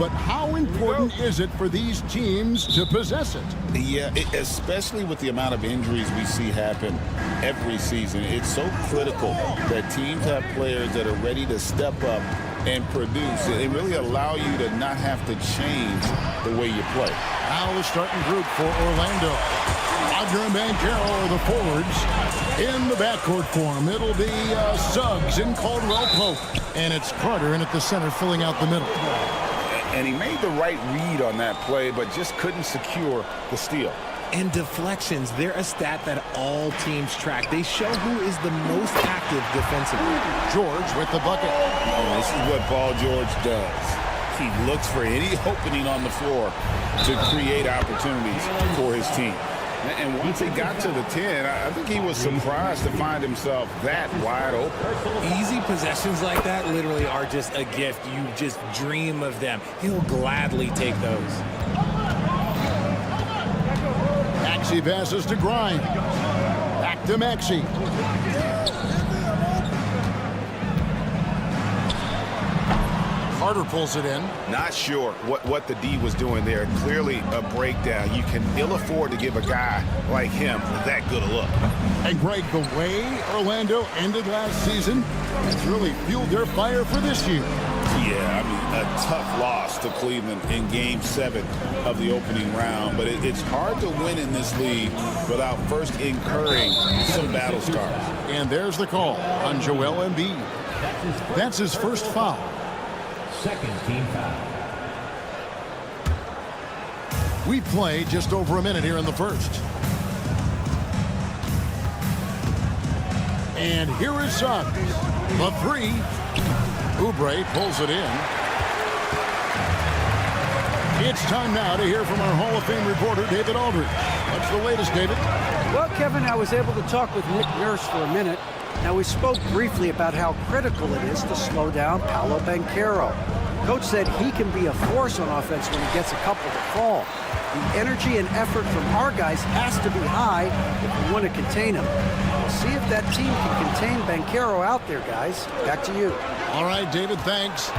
but how important is it for these teams to possess it? Yeah, especially with the amount of injuries we see happen every season. It's so critical that teams have players that are ready to step up and produce. They really allow you to not have to change the way you play. Now the starting group for Orlando. Roger and Banchero are the forwards. In the backcourt for him, it'll be Suggs and Caldwell Pope. And it's Carter in at the center filling out the middle. And he made the right read on that play, but just couldn't secure the steal. And deflections, they're a stat that all teams track. They show who is the most active defensively. George with the bucket. And this is what Paul George does. He looks for any opening on the floor to create opportunities for his team. And once he got to the 10, I think he was surprised to find himself that wide open. Easy possessions like that literally are just a gift. You just dream of them. He'll gladly take those. Maxey passes to Grimes. Back to Maxey. Carter pulls it in. Not sure what the D was doing there. Clearly a breakdown. You can ill afford to give a guy like him that good a look. And Greg, the way Orlando ended last season has really fueled their fire for this year. Yeah, I mean, a tough loss to Cleveland in Game 7 of the opening round. But it's hard to win in this league without first incurring some battle scars. And there's the call on Joel Embiid. That's his first foul. Second team foul. We play just over a minute here in the first. And here is Suggs. The three. Oubre pulls it in. It's time now to hear from our Hall of Fame reporter, David Aldridge. What's the latest, David? Well, Kevin, I was able to talk with Nick Nurse for a minute. Now, we spoke briefly about how critical it is to slow down Paolo Banchero. Coach said he can be a force on offense when he gets a couple to fall. The energy and effort from our guys has to be high if we want to contain him. We'll see if that team can contain Banchero out there, guys. Back to you. All right, David, thanks.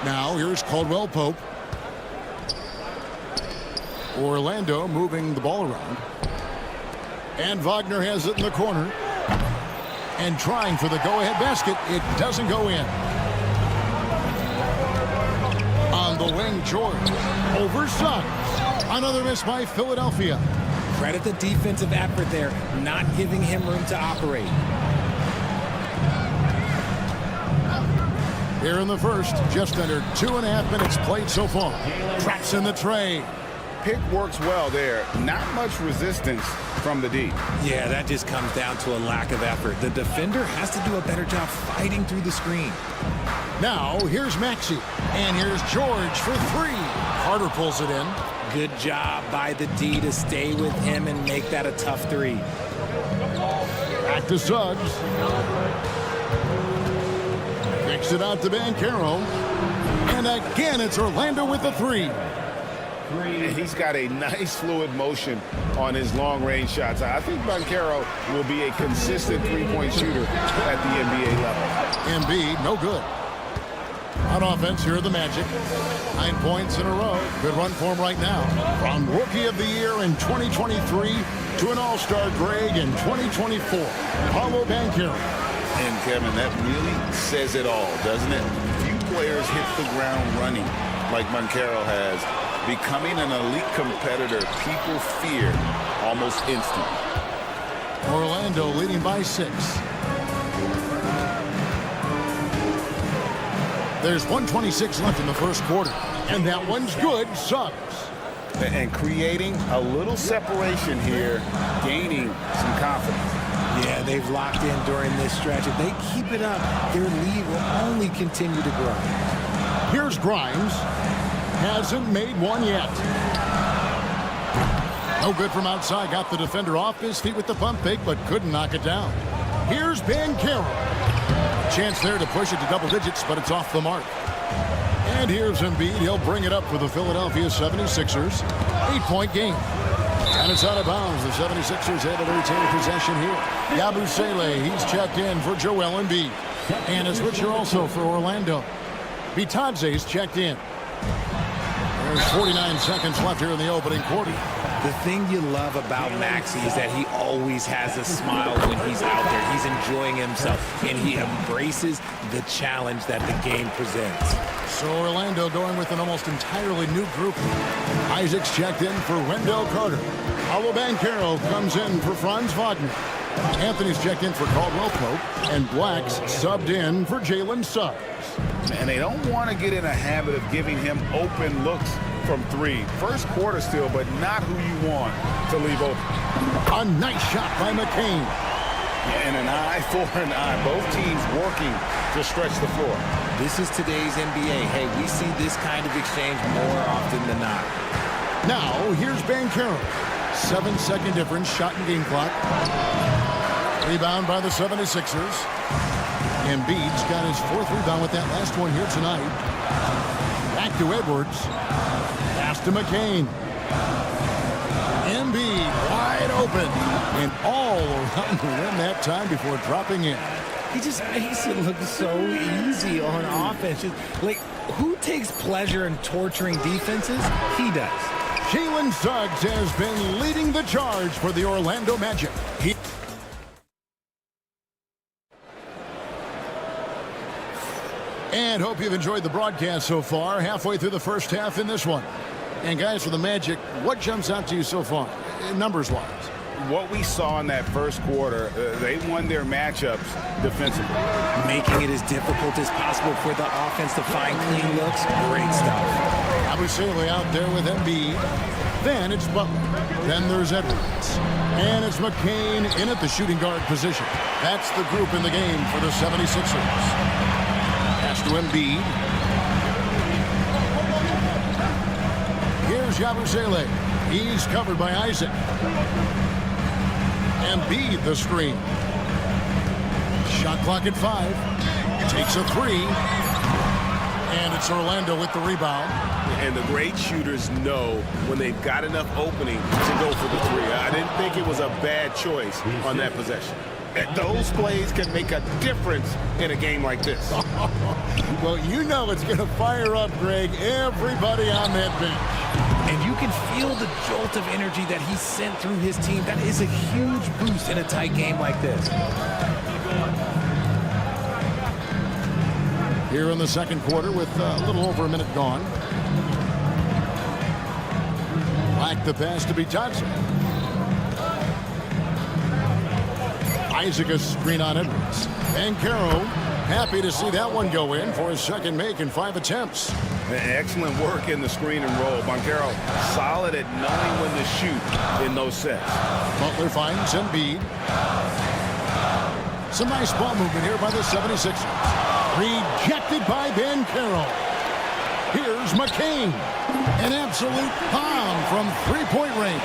Now, here's Caldwell Pope. Orlando moving the ball around. And Wagner has it in the corner. And trying for the go-ahead basket. It doesn't go in. On the wing, George. Over Suggs. Another miss by Philadelphia. Credit the defensive effort there, not giving him room to operate. Here in the first, just under 2.5 minutes played so far. Traps in the tray. Pick works well there. Not much resistance from the D. Yeah, that just comes down to a lack of effort. The defender has to do a better job fighting through the screen. Now, here's Maxey. And here's George for three. Carter pulls it in. Good job by the D to stay with him and make that a tough three. Back to Suggs. Kicks it out to Banchero. And again, it's Orlando with the three. And he's got a nice fluid motion on his long-range shots. I think Banchero will be a consistent three-point shooter at the NBA level. Embiid, no good. On offense, here are the Magic. 9 points in a row. Good run for him right now. From Rookie of the Year in 2023 to an All-Star Greg in 2024. Paolo Banchero. And, Kevin, that really says it all, doesn't it? Few players hit the ground running like Banchero has. Becoming an elite competitor, people fear almost instantly. Orlando leading by 6. There's 1:26 left in the first quarter. And that one's good. Suggs. And creating a little separation here, gaining some confidence. Yeah, they've locked in during this stretch. If they keep it up, their lead will only continue to grow. Here's Grimes. Hasn't made one yet. No good from outside. Got the defender off his feet with the pump fake, but couldn't knock it down. Here's Banchero. Chance there to push it to double digits, but it's off the mark. And here's Embiid. He'll bring it up for the Philadelphia 76ers. 8-point game. And it's out of bounds. The 76ers able to retain possession here. Yabusele, he's checked in for Joel Embiid. And a switcher also for Orlando. Bitadze's checked in. There's 49 seconds left here in the opening quarter. The thing you love about Maxey is that he always has a smile when he's out there. He's enjoying himself, and he embraces the challenge that the game presents. So Orlando going with an almost entirely new group. Isaac's checked in for Wendell Carter. Paolo Banchero comes in for Franz Wagner. Anthony's checked in for Caldwell Pope. And Black's subbed in for Jalen Suggs. And they don't want to get in a habit of giving him open looks from three. First quarter still, but not who you want to leave open. A nice shot by McCain. And an eye for an eye. Both teams working to stretch the floor. This is today's NBA. Hey, we see this kind of exchange more often than not. Now, here's Banchero. 7-second difference, shot and game clock. Rebound by the 76ers. Embiid's got his 4th rebound with that last one here tonight. Back to Edwards. Pass to McCain. Embiid wide open. And all around the rim that time before dropping in. He just makes it look so easy on offense. Like, who takes pleasure in torturing defenses? He does. Jalen Suggs has been leading the charge for the Orlando Magic. And hope you've enjoyed the broadcast so far. Halfway through the first half in this one. And guys, for the Magic, what jumps out to you so far, numbers-wise? What we saw in that first quarter, they won their matchups defensively. Making it as difficult as possible for the offense to find clean looks. Great stuff. Abusele out there with Embiid. Then it's Butler. Then there's Edwards. And it's McCain in at the shooting guard position. That's the group in the game for the 76ers. Pass to Embiid. Here's Abusele. He's covered by Isaac. Embiid the screen. Shot clock at 5. Takes a 3. And it's Orlando with the rebound. And the great shooters know when they've got enough opening to go for the 3. I didn't think it was a bad choice on that possession. Those plays can make a difference in a game like this. Well, you know it's going to fire up, Greg, everybody on that bench. And you can feel the jolt of energy that he sent through his team. That is a huge boost in a tight game like this. Here in the second quarter with a little over a minute gone. Black the pass to Bitadze. Isaac a screen on Edwards. Banchero happy to see that one go in for his second make in 5 attempts. Excellent work in the screen and roll. Banchero solid at knowing when to shoot in those sets. Butler finds Embiid. Some nice ball movement here by the 76ers. Rejected by Banchero. Here's McCain. An absolute bomb from three-point range.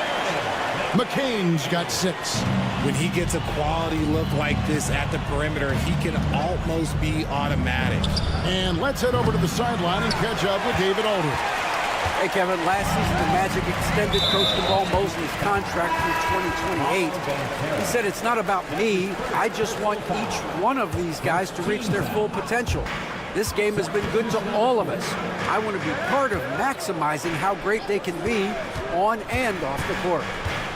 McCain's got 6. When he gets a quality look like this at the perimeter, he can almost be automatic. And let's head over to the sideline and catch up with David Aldridge. Hey, Kevin, last season the Magic extended Coach DeMar Mosley's contract through 2028. He said, it's not about me. I just want each one of these guys to reach their full potential. This game has been good to all of us. I want to be part of maximizing how great they can be on and off the court.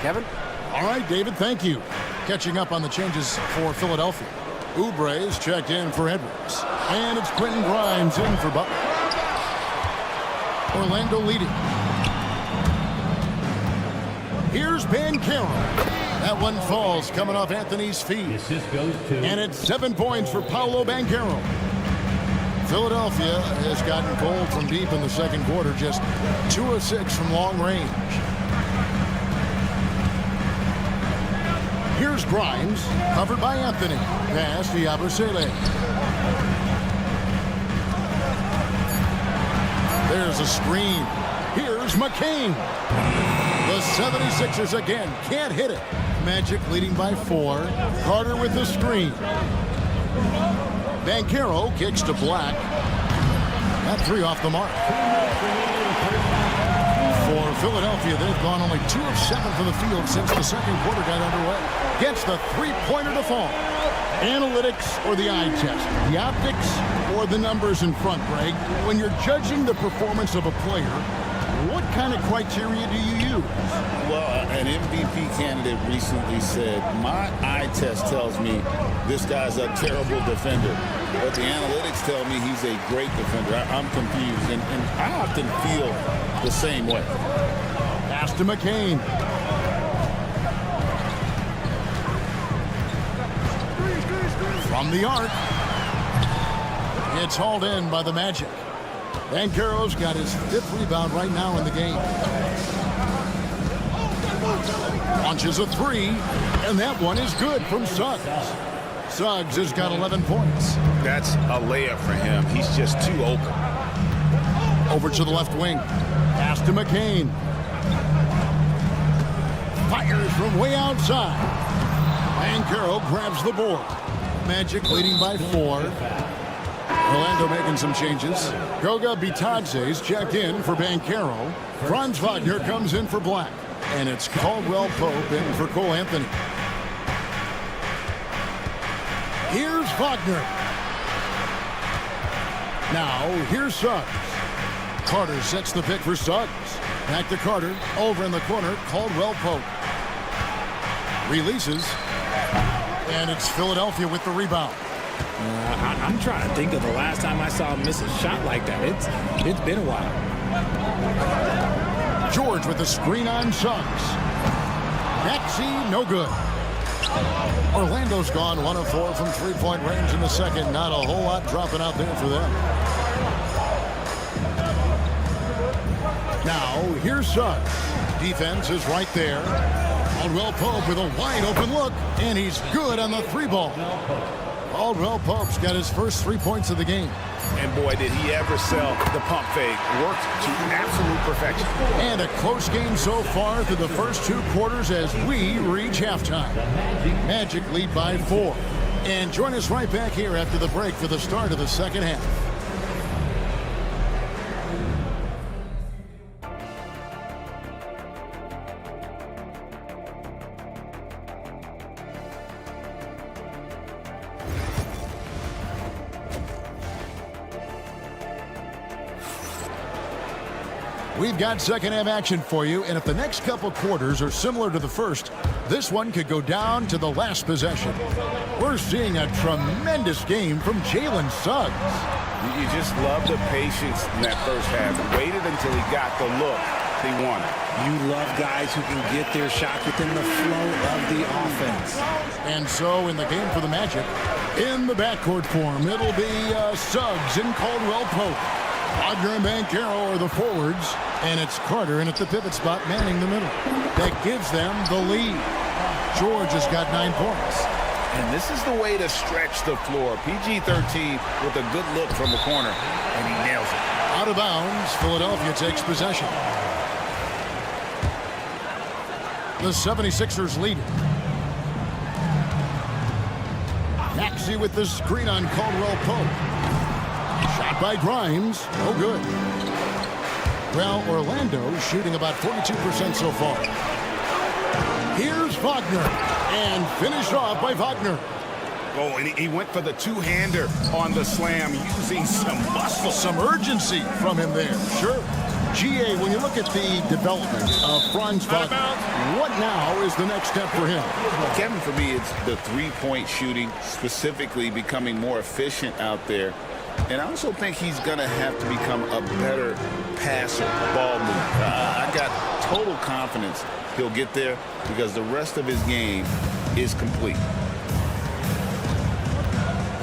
Kevin? All right, David, thank you. Catching up on the changes for Philadelphia. Oubre is checked in for Edwards. And it's Quentin Grimes in for Butler. Orlando leading. Here's Banchero. That one falls coming off Anthony's feet. Assist goes to... And it's 7 points for Paolo Banchero. Philadelphia has gotten cold from deep in the second quarter. Just 2 of 6 from long range. Here's Grimes, covered by Anthony. Pass to Abusele. There's a screen. Here's McCain. The 76ers again can't hit it. Magic leading by 4. Carter with the screen. Banchero kicks to Black. That 3 off the mark. Philadelphia, they've gone only 2 of 7 from the field since the second quarter got underway. Gets the three-pointer to fall. Analytics or the eye test? The optics or the numbers in front, Greg? When you're judging the performance of a player, what kind of criteria do you use? Well, an MVP candidate recently said, my eye test tells me this guy's a terrible defender, but the analytics tell me he's a great defender. I'm confused, and I often feel the same way. Pass to McCain. From the arc. It's hauled in by the Magic. Banchero's got his 5th rebound right now in the game. Launches a 3, and that one is good from Suggs. Suggs has got 11 points. That's a layup for him. He's just too open. Over to the left wing. Pass to McCain. Fires from way outside. Banchero grabs the board. Magic leading by 4. Orlando making some changes. Goga Bitadze's checked in for Banchero. Franz Wagner comes in for Black. And it's Caldwell Pope in for Cole Anthony. Here's Wagner. Now, here's Suggs. Carter sets the pick for Suggs. Back to Carter. Over in the corner, Caldwell Pope. Releases. And it's Philadelphia with the rebound. I'm trying to think of the last time I saw him miss a shot like that. It's been a while. George with the screen on Suggs. Maxey, no good. Orlando's gone 1 of 4 from three-point range in the second. Not a whole lot dropping out there for them. Now, here's Suggs. Defense is right there. Caldwell Pope with a wide open look, and he's good on the 3-ball. Caldwell Pope's got his first 3 points of the game. And boy, did he ever sell the pump fake. Worked to absolute perfection. And a close game so far through the first 2 quarters as we reach halftime. Magic lead by 4. And join us right back here after the break for the start of the second half. We've got second half action for you, and if the next couple quarters are similar to the first, this one could go down to the last possession. We're seeing a tremendous game from Jalen Suggs. You just love the patience in that first half. Waited until he got the look he wanted. You love guys who can get their shot within the flow of the offense. And so in the game for the Magic, in the backcourt form, it'll be Suggs and Caldwell Pope. Wagner and Banchero are the forwards, and it's Carter in at the pivot spot manning the middle. That gives them the lead. George has got 9 points. And this is the way to stretch the floor. PG-13 with a good look from the corner, and he nails it. Out of bounds, Philadelphia takes possession. The 76ers lead it. Maxey with the screen on Caldwell Pope. Shot by Grimes. No good. Well, Orlando shooting about 42% so far. Here's Wagner. And finished off by Wagner. Oh, and he went for the two-hander on the slam, using some muscle. Some urgency from him there. Sure. GA, when you look at the development of Franz Wagner, what now is the next step for him? Well, Kevin, for me, it's the three-point shooting, specifically becoming more efficient out there. And I also think he's going to have to become a better passer, ball mover. I got total confidence he'll get there because the rest of his game is complete.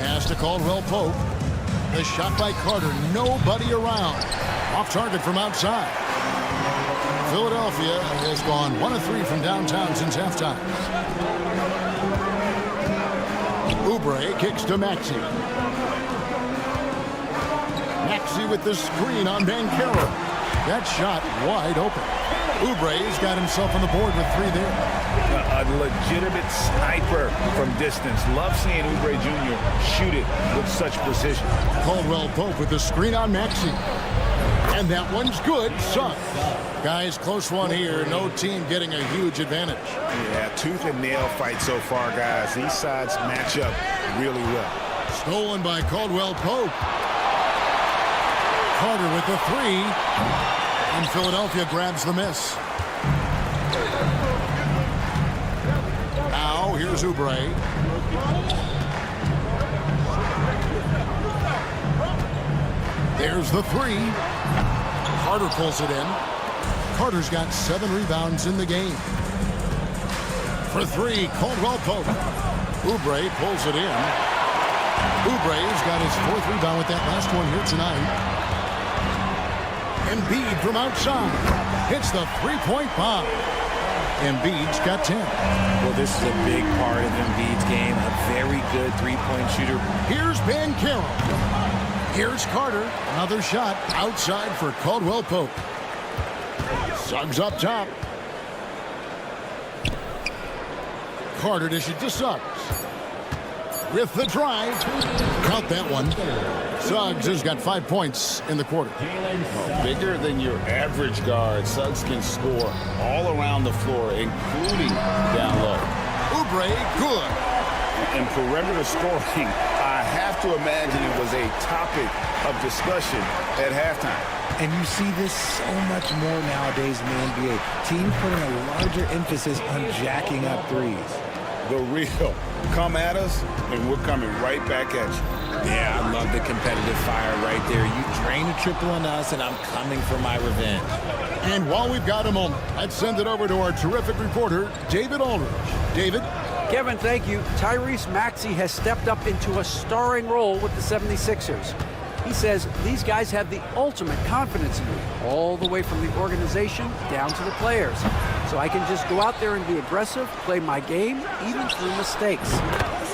Pass to Caldwell Pope. The shot by Carter. Nobody around. Off target from outside. Philadelphia has gone 1 of 3 from downtown since halftime. Oubre kicks to Maxey. Maxey with the screen on Banchero. That shot wide open. Oubre's got himself on the board with 3 there. A legitimate sniper from distance. Love seeing Oubre Jr. shoot it with such precision. Caldwell Pope with the screen on Maxey. And that one's good. Suggs. Guys, close one here. No team getting a huge advantage. Yeah, tooth and nail fight so far, guys. These sides match up really well. Stolen by Caldwell Pope. Carter with the three. And Philadelphia grabs the miss. Now, here's Oubre. There's the three. Carter pulls it in. Carter's got 7 rebounds in the game. For three, Caldwell Pope. Oubre pulls it in. Oubre's got his 4th rebound with that last one here tonight. Embiid from outside hits the three-point bomb. Embiid's got 10. Well, this is a big part of Embiid's game. A very good three-point shooter. Here's Banchero. Here's Carter. Another shot outside for Caldwell Pope. Suggs up top. Carter dishes to Suggs. With the drive. Count that one. Suggs has got 5 points in the quarter. Well, bigger than your average guard, Suggs can score all around the floor, including down low. Oubre, good. And perimeter scoring, I have to imagine it was a topic of discussion at halftime. And you see this so much more nowadays in the NBA. Teams putting a larger emphasis on jacking up threes. The real. Come at us, and we're coming right back at you. Yeah, I love the competitive fire right there. You drain a triple on us, and I'm coming for my revenge. And while we've got a moment, let's send it over to our terrific reporter, David Aldridge. David? Kevin, thank you. Tyrese Maxey has stepped up into a starring role with the 76ers. He says these guys have the ultimate confidence in me, all the way from the organization down to the players. So I can just go out there and be aggressive, play my game, even through mistakes.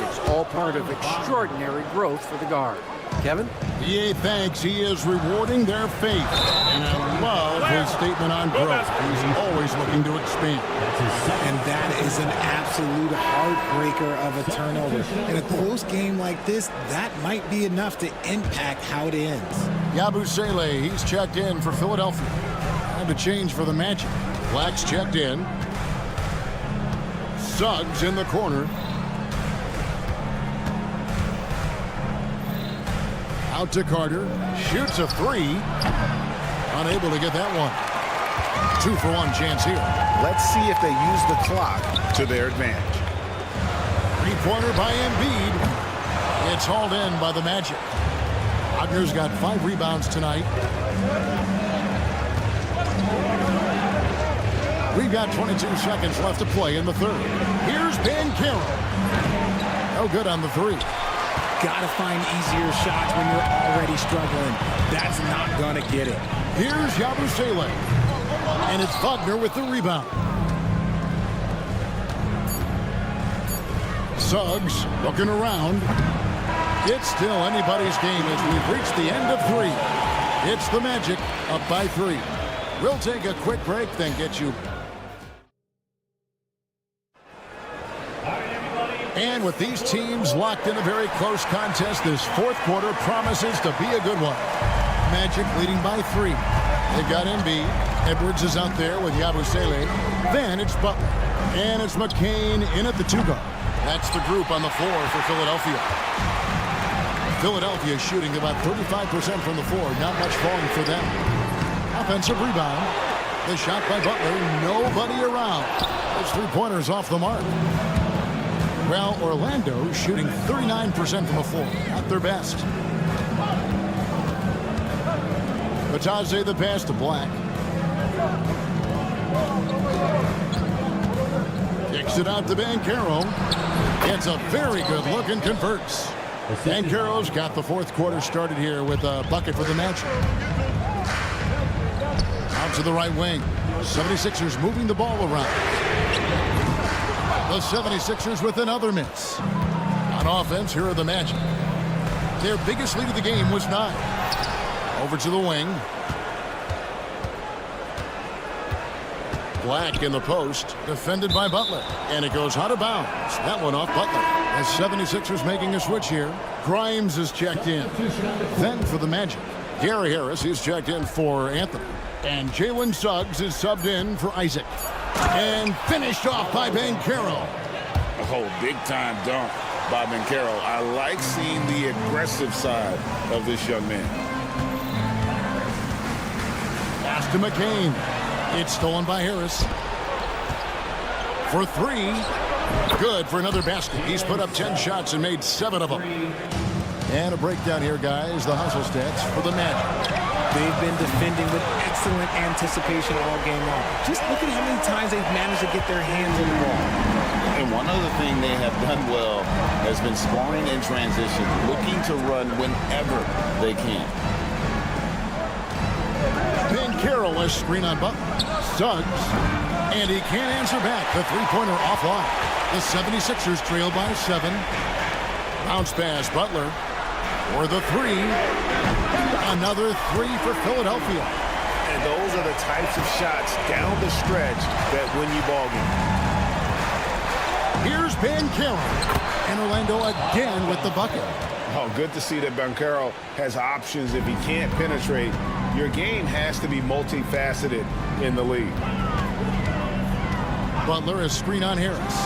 It's all part of extraordinary growth for the guard. Kevin? Yeah, thanks. He is rewarding their faith. And I love his statement on growth. He's always looking to expand. And that is an absolute heartbreaker of a turnover. In a close game like this, that might be enough to impact how it ends. Yabusele, he's checked in for Philadelphia. Time to change for the Magic. Black's checked in. Suggs in the corner. Out to Carter. Shoots a three. Unable to get that one. 2-for-1 chance here. Let's see if they use the clock to their advantage. Three-pointer by Embiid. It's hauled in by the Magic. Wagner's got 5 rebounds tonight. We've got 22 seconds left to play in the third. Here's Banchero. No good on the three. Gotta find easier shots when you're already struggling. That's not gonna get it. Here's Yabusele. And it's Wagner with the rebound. Suggs looking around. It's still anybody's game as we've reached the end of 3. It's the Magic up by 3. We'll take a quick break, then get you. And with these teams locked in a very close contest, this fourth quarter promises to be a good one. Magic leading by 3. They've got Embiid. Edwards is out there with Yabusele. Then it's Butler. And it's McCain in at the 2 guard. That's the group on the floor for Philadelphia. Philadelphia shooting about 35% from the floor. Not much falling for them. Offensive rebound. The shot by Butler. Nobody around. Those 3-pointers off the mark. Well, Orlando shooting 39% from the floor. Not their best. Batadze the pass to Black. Kicks it out to Banchero. It's a very good look and converts. Banchero's got the fourth quarter started here with a bucket for the Magic. Out to the right wing. 76ers moving the ball around. The 76ers with another miss. On offense, here are the Magic. Their biggest lead of the game was 9. Over to the wing. Black in the post, defended by Butler. And it goes out of bounds. That one off Butler. The 76ers making a switch here. Grimes is checked in. Then for the Magic, Gary Harris is checked in for Anthony. And Jalen Suggs is subbed in for Isaac. And finished off by Banchero. Oh, big-time dunk by Banchero. I like seeing the aggressive side of this young man. Pass to McCain. It's stolen by Harris. For three. Good for another basket. He's put up 10 shots and made 7 of them. And a breakdown here, guys. The hustle stats for the Magic. They've been defending with excellent anticipation all game long. Just look at how many times they've managed to get their hands on the ball. And one other thing they have done well has been scoring in transition, looking to run whenever they can. Banchero, a screen on Butler. Suggs. And he can't answer back. The three-pointer offline. The 76ers trail by 7. Bounce pass, Butler. For the three. Another 3 for Philadelphia. And those are the types of shots down the stretch that win you ball games. Here's Banchero. And Orlando again with the bucket. Oh, good to see that Banchero has options if he can't penetrate. Your game has to be multifaceted in the league. Butler, a screen on Harris.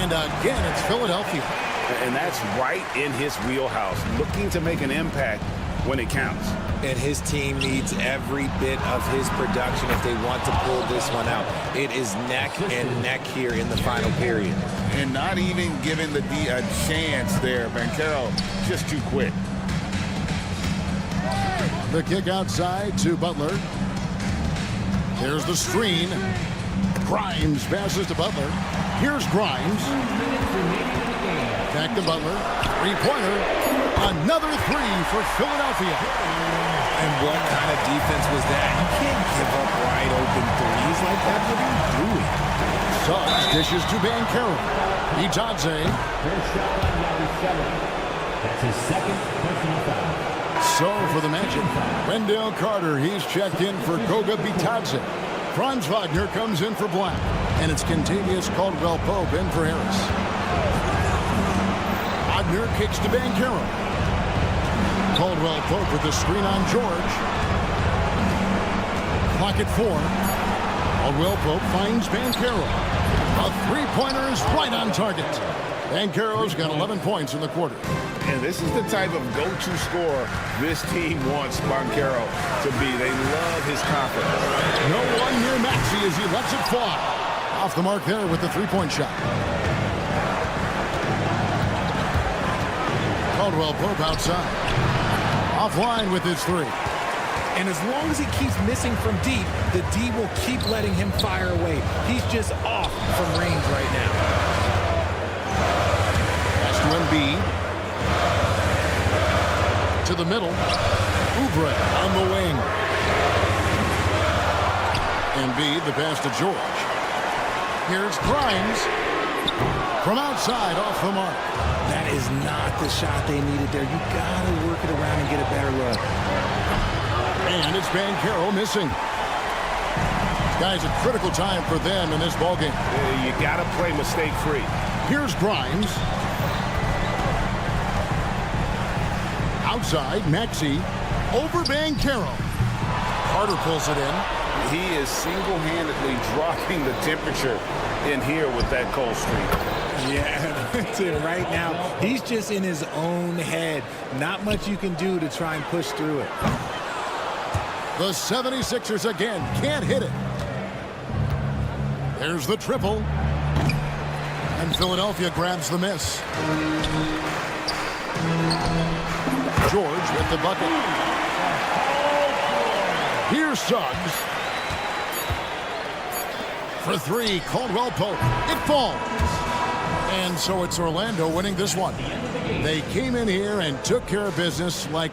And again, it's Philadelphia. And that's right in his wheelhouse, looking to make an impact when it counts. And his team needs every bit of his production if they want to pull this one out. It is neck and neck here in the final period. And not even giving the D a chance there. Banchero just too quick. The kick outside to Butler. There's the screen. Grimes passes to Butler. Here's Grimes. Back to Butler. Three-pointer. Another 3 for Philadelphia. And what kind of defense was that? You can't give up wide open threes like that. What are you doing? Suggs dishes to Banchero. Itadze. First shot on number 7. That's his second personal foul. So for the Magic, Wendell Carter, he's checked in for Goga Bitadze. Franz Wagner comes in for Black. And it's Contavious Caldwell-Pope in for Harris. Wagner kicks to Banchero. Caldwell-Pope with the screen on George. Clock at 4. Caldwell-Pope finds Banchero. A three-pointer is right on target. Banchero's got 11 points in the quarter. And this is the type of go-to scorer this team wants Banchero to be. They love his confidence. No one near Maxey as he lets it fly. Off the mark there with the three-point shot. Caldwell-Pope outside. Offline with his 3. And as long as he keeps missing from deep, the D will keep letting him fire away. He's just off from range right now. Pass to Embiid. To the middle. Oubre on the wing. Embiid, the pass to George. Here's Grimes. From outside, off the mark. That is not the shot they needed there. You gotta work it around and get a better look. And it's Banchero missing. Guys, a critical time for them in this ballgame. You got to play mistake-free. Here's Grimes. Outside, Maxey. Over Banchero. Carter pulls it in. He is single-handedly dropping the temperature in here with that cold streak. Yeah, that's it right now. He's just in his own head. Not much you can do to try and push through it. The 76ers again can't hit it. There's the triple. And Philadelphia grabs the miss. George with the bucket. Here's Suggs. For 3, Caldwell-Pope. It falls. And so it's Orlando winning this one. They came in here and took care of business like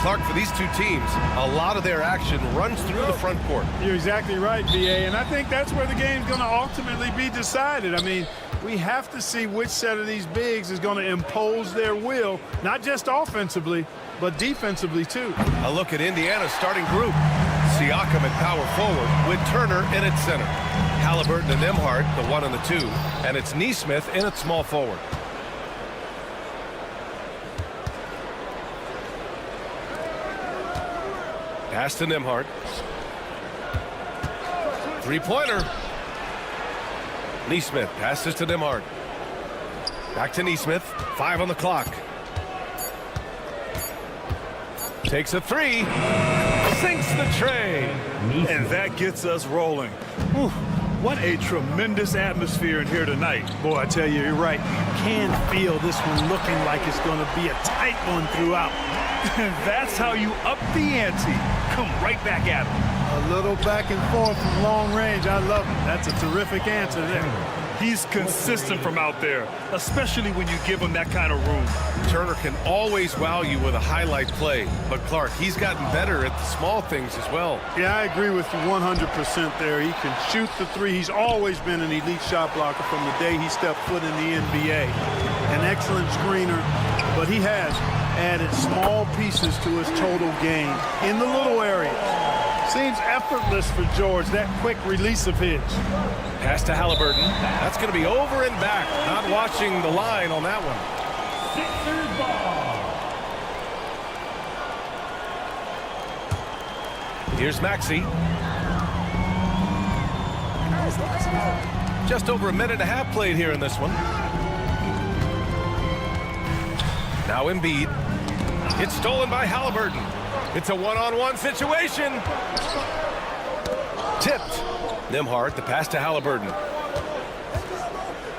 Clark, for these two teams, a lot of their action runs through the front court. You're exactly right, B.A., and I think that's where the game's going to ultimately be decided. I mean, we have to see which set of these bigs is going to impose their will, not just offensively, but defensively, too. A look at Indiana's starting group. Siakam at power forward with Turner in at center. Halliburton and Nembhard, the 1 and the 2, and it's Nesmith in at small forward. Pass to Nembhard. Three-pointer. Nesmith passes to Nembhard. Back to Nesmith. 5 on the clock. Takes a 3. Sinks the tray. And that gets us rolling. Whew, what a tremendous atmosphere in here tonight. Boy, I tell you, you're right. You can feel this one looking like it's going to be a tight one throughout. That's how you up the ante. Come right back at him. A little back and forth from long range. I love it. That's a terrific answer there. He's consistent from out there, especially when you give him that kind of room. Turner can always wow you with a highlight play, but Clark, he's gotten better at the small things as well. Yeah, I agree with you 100% there. He can shoot the 3. He's always been an elite shot blocker from the day he stepped foot in the NBA. An excellent screener, but he has added small pieces to his total game in the little areas. Seems effortless for George, that quick release of his. Pass to Halliburton. That's going to be over and back. Not watching the line on that one. Sixers ball. Here's Maxey. Just over a minute and a half played here in this one. Now Embiid. It's stolen by Halliburton. It's a one-on-one situation. Tipped. Nembhard, the pass to Halliburton.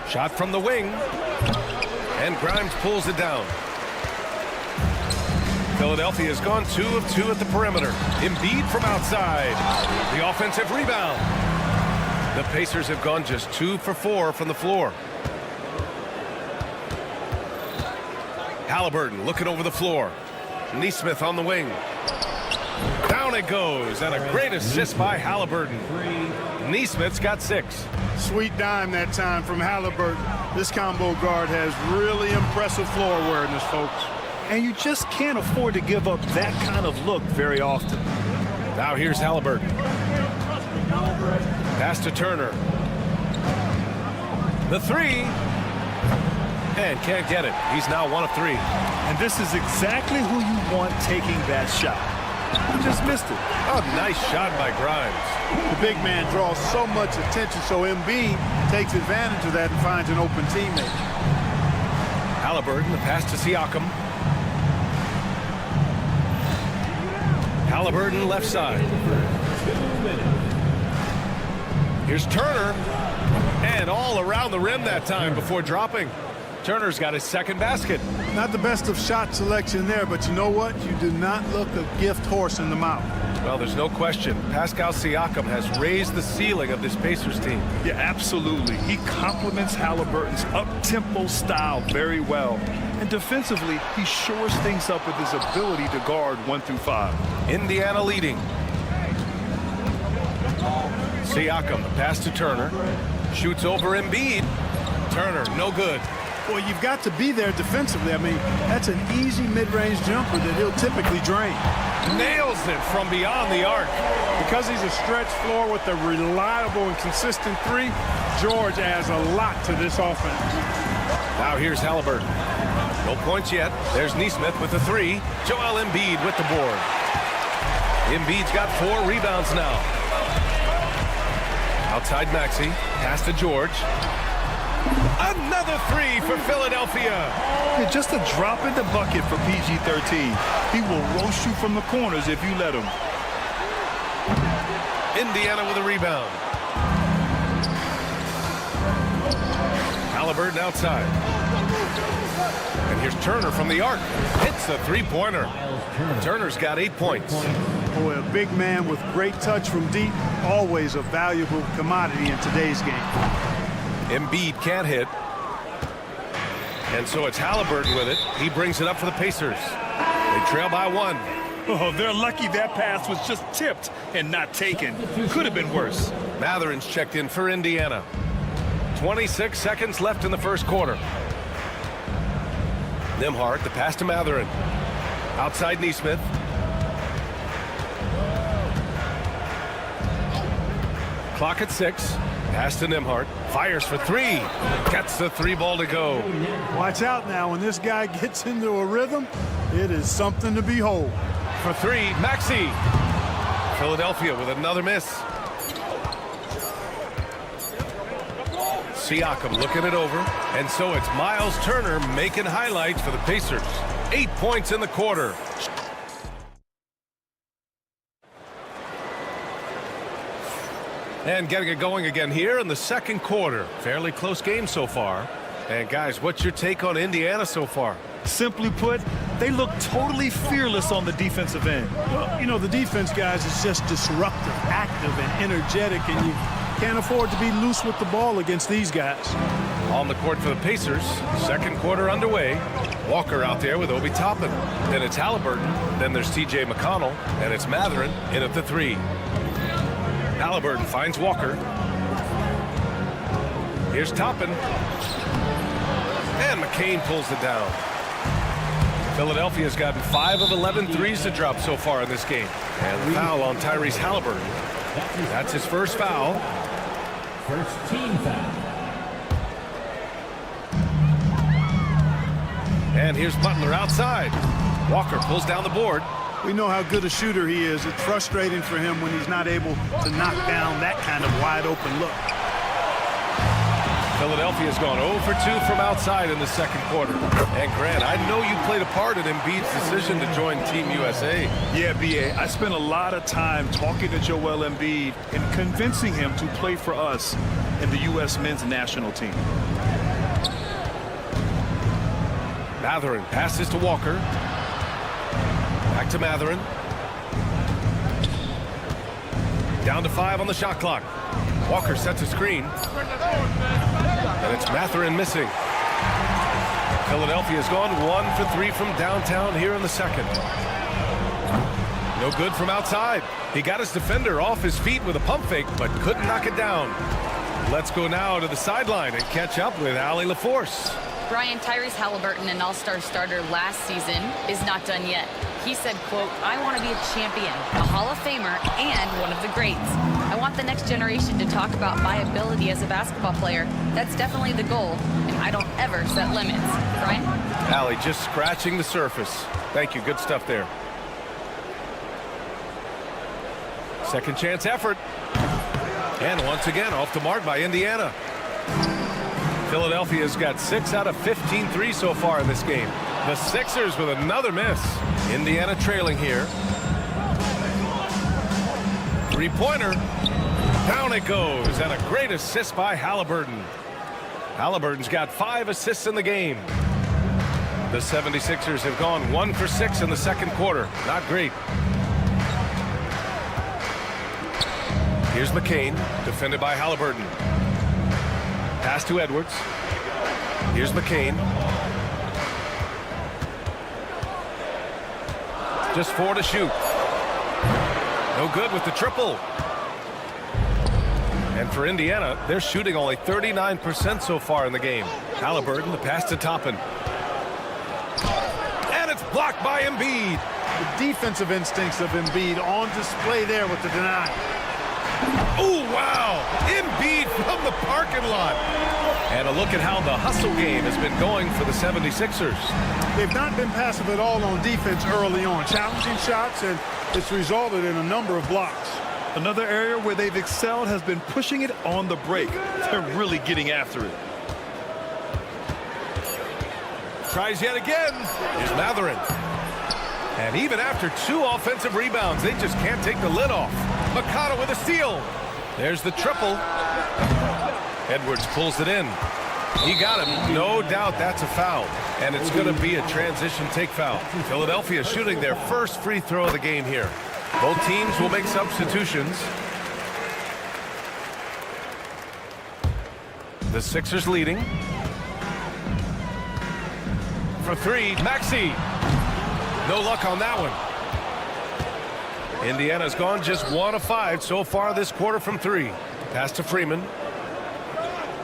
Shot from the wing. And Grimes pulls it down. Philadelphia has gone 2 of 2 at the perimeter. Embiid from outside. The offensive rebound. The Pacers have gone just 2 for 4 from the floor. Halliburton looking over the floor. Nesmith on the wing. Down it goes, and a great assist by Halliburton. Nesmith's got 6. Sweet dime that time from Halliburton. This combo guard has really impressive floor awareness, folks. And you just can't afford to give up that kind of look very often. Now here's Halliburton. Pass to Turner. The 3. And can't get it. He's now 1 of 3. And this is exactly who you want taking that shot. He just missed it. Oh, nice shot by Grimes. The big man draws so much attention, so Embiid takes advantage of that and finds an open teammate. Halliburton, the pass to Siakam. Halliburton left side. Here's Turner. And all around the rim that time before dropping. Turner's got his 2nd basket. Not the best of shot selection there, but you know what? You do not look a gift horse in the mouth. Well, there's no question. Pascal Siakam has raised the ceiling of this Pacers team. Yeah, absolutely. He complements Halliburton's up-tempo style very well. And defensively, he shores things up with his ability to guard 1 through 5. Indiana leading. Siakam, the pass to Turner. Shoots over Embiid. Turner, no good. Well, you've got to be there defensively. I mean, that's an easy mid-range jumper that he'll typically drain. Nails it from beyond the arc. Because he's a stretch floor with a reliable and consistent 3, George adds a lot to this offense. Now here's Halliburton. No points yet. There's Nesmith with the 3. Joel Embiid with the board. Embiid's got 4 rebounds now. Outside Maxey. Pass to George. Another 3 for Philadelphia. Yeah, just a drop in the bucket for PG-13. He will roast you from the corners if you let him. Indiana with a rebound. Halliburton outside. And here's Turner from the arc. Hits the 3-pointer. Turner's got 8 points. Boy, a big man with great touch from deep, always a valuable commodity in today's game. Embiid can't hit. And so it's Halliburton with it. He brings it up for the Pacers. They trail by 1. Oh, they're lucky that pass was just tipped and not taken. Could have been worse. Matherin's checked in for Indiana. 26 seconds left in the first quarter. Nembhard, the pass to Matherin. Outside Neesmith. Clock at 6. Pass to Nembhard. Fires for 3. Gets the 3 ball to go. Watch out now. When this guy gets into a rhythm, it is something to behold. For 3, Maxey. Philadelphia with another miss. Siakam looking it over. And so it's Miles Turner making highlights for the Pacers. 8 points in the quarter. And getting it going again here in the second quarter. Fairly close game so far. And guys, what's your take on Indiana so far? Simply put, they look totally fearless on the defensive end. Well, you know, the defense, guys, is just disruptive, active, and energetic, and you can't afford to be loose with the ball against these guys. On the court for the Pacers, second quarter underway. Walker out there with Obi Toppin. Then it's Halliburton. Then there's TJ McConnell. And it's Matherin in at the 3. Halliburton finds Walker. Here's Toppin. And McCain pulls it down. Philadelphia's gotten 5 of 11 threes to drop so far in this game. And the foul on Tyrese Halliburton. That's his first foul. First team foul. And here's Butler outside. Walker pulls down the board. We know how good a shooter he is. It's frustrating for him when he's not able to knock down that kind of wide-open look. Philadelphia's gone 0 for 2 from outside in the second quarter. And Grant, I know you played a part in Embiid's decision to join Team USA. Yeah, B.A., I spent a lot of time talking to Joel Embiid and convincing him to play for us in the U.S. men's national team. Matherin passes to Walker. Back to Matherin. Down to 5 on the shot clock. Walker sets a screen. And it's Matherin missing. Philadelphia's gone 1 for 3 from downtown here in the second. No good from outside. He got his defender off his feet with a pump fake, but couldn't knock it down. Let's go now to the sideline and catch up with Allie LaForce. Brian, Tyrese Halliburton, an all-star starter last season, is not done yet. He said, quote, "I want to be a champion, a Hall of Famer, and one of the greats. I want the next generation to talk about my ability as a basketball player. That's definitely the goal, and I don't ever set limits." Brian? Allie just scratching the surface. Thank you. Good stuff there. Second chance effort. And once again, off the mark by Indiana. Philadelphia's got 6 out of 15 threes so far in this game. The Sixers with another miss. Indiana trailing here. Three-pointer. Down it goes. And a great assist by Halliburton. Halliburton's got 5 assists in the game. The 76ers have gone 1 for 6 in the second quarter. Not great. Here's McCain, defended by Halliburton. Pass to Edwards. Here's McCain. Just 4 to shoot. No good with the triple. And for Indiana, they're shooting only 39% so far in the game. Halliburton, the pass to Toppin. And it's blocked by Embiid. The defensive instincts of Embiid on display there with the deny. Oh, wow. Embiid from the parking lot. And a look at how the hustle game has been going for the 76ers. They've not been passive at all on defense early on. Challenging shots, and it's resulted in a number of blocks. Another area where they've excelled has been pushing it on the break. They're really getting after it. Tries yet again. Here's Matherin. And even after 2 offensive rebounds, they just can't take the lid off. Mikata with a steal. There's the triple. Edwards pulls it in. He got him. No doubt that's a foul. And it's going to be a transition take foul. Philadelphia shooting their first free throw of the game here. Both teams will make substitutions. The Sixers leading. For 3, Maxey. No luck on that one. Indiana's gone just 1 of 5 so far this quarter from 3. Pass to Freeman.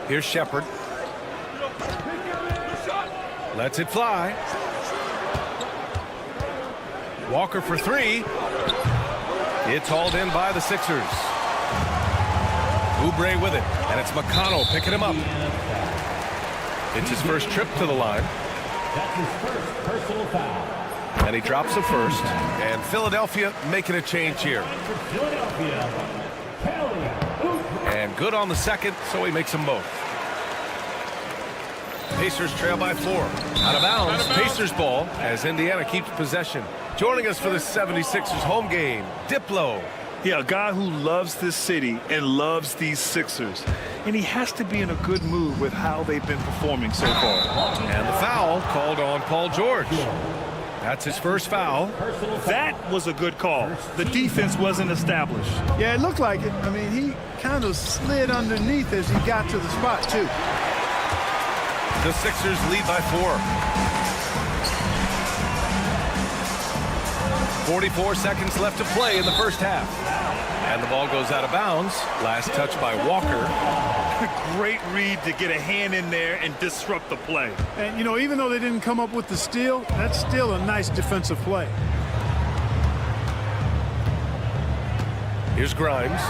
Here's Shepard. Lets it fly. Walker for 3. It's hauled in by the Sixers. Oubre with it, and it's McConnell picking him up. It's his first trip to the line. That's his first personal foul. And he drops the first. And Philadelphia making a change here. Philadelphia, and good on the second, so he makes them both. Pacers trail by 4. Out of bounds, Pacers ball as Indiana keeps possession. Joining us for the 76ers home game, Diplo. Yeah, a guy who loves this city and loves these Sixers. And he has to be in a good mood with how they've been performing so far. And the foul called on Paul George. That's his first foul. That was a good call. The defense wasn't established. Yeah, it looked like it. I mean, he kind of slid underneath as he got to the spot, too. The Sixers lead by 4. 44 seconds left to play in the first half. And the ball goes out of bounds. Last touch by Walker. Great read to get a hand in there and disrupt the play. And, you know, even though they didn't come up with the steal, that's still a nice defensive play. Here's Grimes.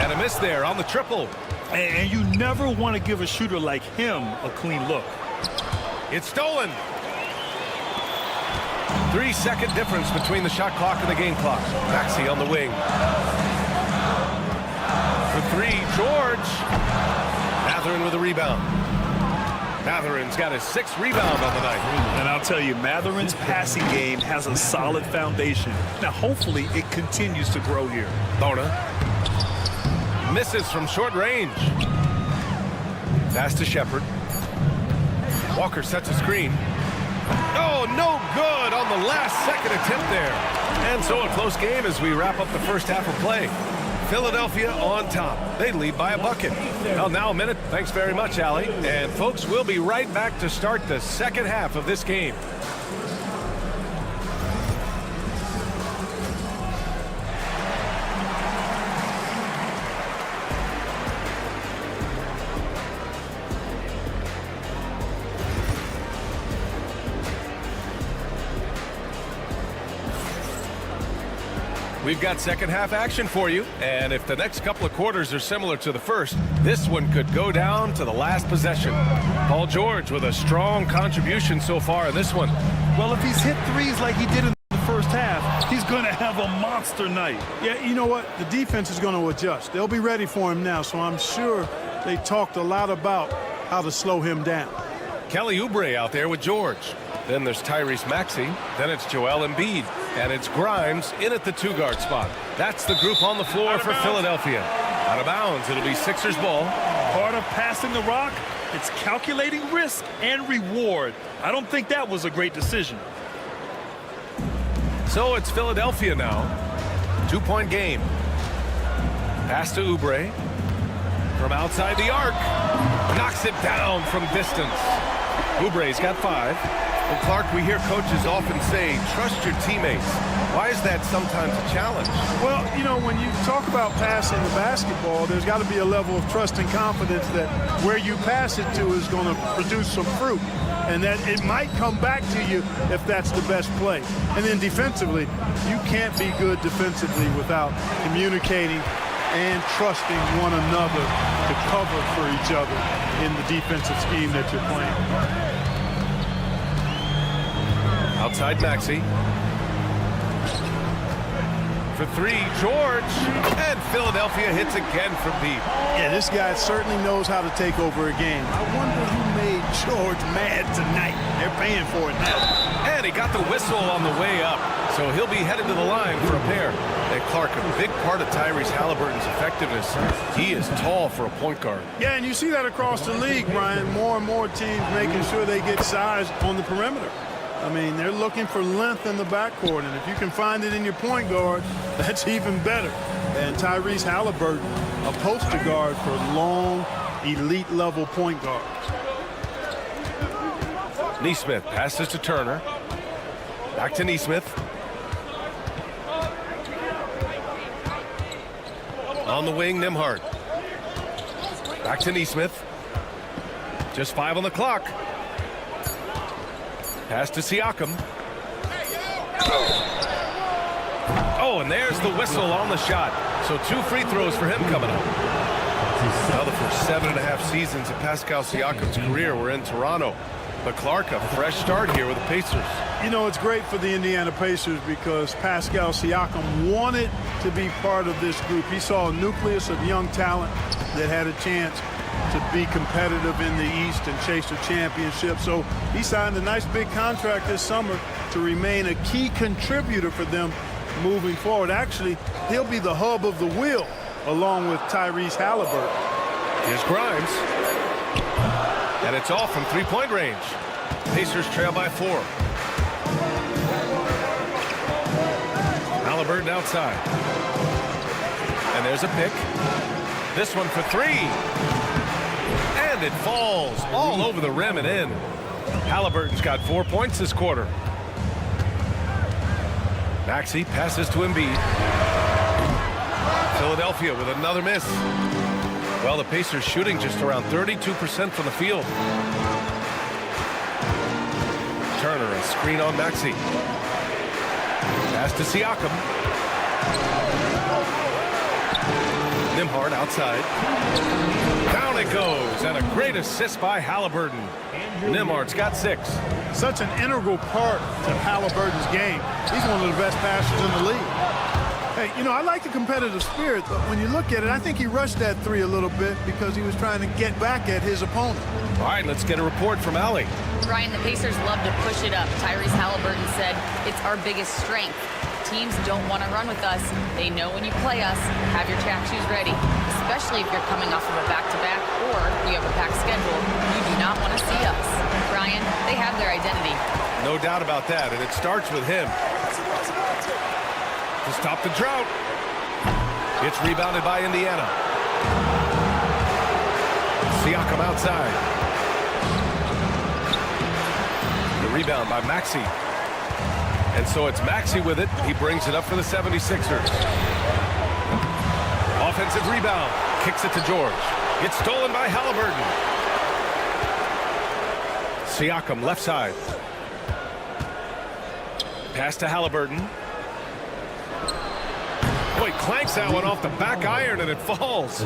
And a miss there on the triple. And you never want to give a shooter like him a clean look. It's stolen. 3-second difference between the shot clock and the game clock. Maxey on the wing. For 3, George. Mathurin with a rebound. Mathurin's got his 6th rebound on the night. And I'll tell you, Mathurin's passing game has a solid foundation. Now, hopefully, it continues to grow here. Bona. Misses from short range. Pass to Shepard. Walker sets a screen. Oh, no good on the last second attempt there. And so a close game as we wrap up the first half of play. Philadelphia on top. They lead by a bucket. Well, now a minute. Thanks very much, Allie. And folks, we'll be right back to start the second half of this game. We've got second half action for you, and if the next couple of quarters are similar to the first, this one could go down to the last possession. Paul George with a strong contribution so far in this one. Well, if he's hit threes like he did in the first half, he's going to have a monster night. Yeah, you know what? The defense is going to adjust. They'll be ready for him now, so I'm sure they talked a lot about how to slow him down. Kelly Oubre out there with George. Then there's Tyrese Maxey. Then it's Joel Embiid. And it's Grimes in at the 2-guard spot. That's the group on the floor for Philadelphia. Out of bounds, it'll be Sixers ball. Part of passing the rock, it's calculating risk and reward. I don't think that was a great decision. So it's Philadelphia now. 2-point game. Pass to Oubre. From outside the arc. Knocks it down from distance. Oubre's got 5. Well, Clark, we hear coaches often say, trust your teammates. Why is that sometimes a challenge? Well, you know, when you talk about passing the basketball, there's got to be a level of trust and confidence that where you pass it to is going to produce some fruit, and that it might come back to you if that's the best play. And then defensively, you can't be good defensively without communicating and trusting one another to cover for each other in the defensive scheme that you're playing. Outside Maxey. For 3, George. And Philadelphia hits again from deep. Yeah, this guy certainly knows how to take over a game. I wonder who made George mad tonight. They're paying for it now. And he got the whistle on the way up. So he'll be headed to the line for a pair. And Clark, a big part of Tyrese Halliburton's effectiveness, he is tall for a point guard. Yeah, and you see that across the league, Brian. More and more teams making sure they get size on the perimeter. I mean, they're looking for length in the backcourt, and if you can find it in your point guard, that's even better. And Tyrese Halliburton, a poster guard for long, elite-level point guards. Nesmith passes to Turner. Back to Nesmith. On the wing, Nembhard. Back to Nesmith. Just 5 on the clock. Pass to Siakam. Oh, and there's the whistle on the shot. So 2 free throws for him coming up. Now the first 7.5 seasons of Pascal Siakam's career were in Toronto. But Clark, a fresh start here with the Pacers. You know, it's great for the Indiana Pacers because Pascal Siakam wanted to be part of this group. He saw a nucleus of young talent that had a chance to be competitive in the East and chase a championship. So he signed a nice big contract this summer to remain a key contributor for them moving forward. Actually, he'll be the hub of the wheel along with Tyrese Halliburton. Here's Grimes. And it's off from 3-point range. Pacers trail by 4. Halliburton outside. And there's a pick. This one for 3. And it falls all over the rim and in. Halliburton's got 4 points this quarter. Maxey passes to Embiid. Philadelphia with another miss. Well, the Pacers shooting just around 32% from the field. Turner, a screen on Maxey. Pass to Siakam. Nembhard outside. Down it goes, and a great assist by Halliburton. Nembhard's got 6. Such an integral part to Halliburton's game. He's one of the best passers in the league. Hey, you know, I like the competitive spirit, but when you look at it, I think he rushed that 3 a little bit because he was trying to get back at his opponent. All right, let's get a report from Allie. Ryan, the Pacers love to push it up. Tyrese Halliburton said, it's our biggest strength. Teams don't want to run with us. They know when you play us, have your track shoes ready, especially if you're coming off of a back-to-back or you have a packed schedule. You do not want to see us. Ryan, they have their identity. No doubt about that, and it starts with him. To stop the drought. It's rebounded by Indiana. Siakam outside. The rebound by Maxey. And so it's Maxey with it. He brings it up for the 76ers. Offensive rebound. Kicks it to George. It's stolen by Halliburton. Siakam left side. Pass to Halliburton. Boy, clanks that one off the back iron and it falls.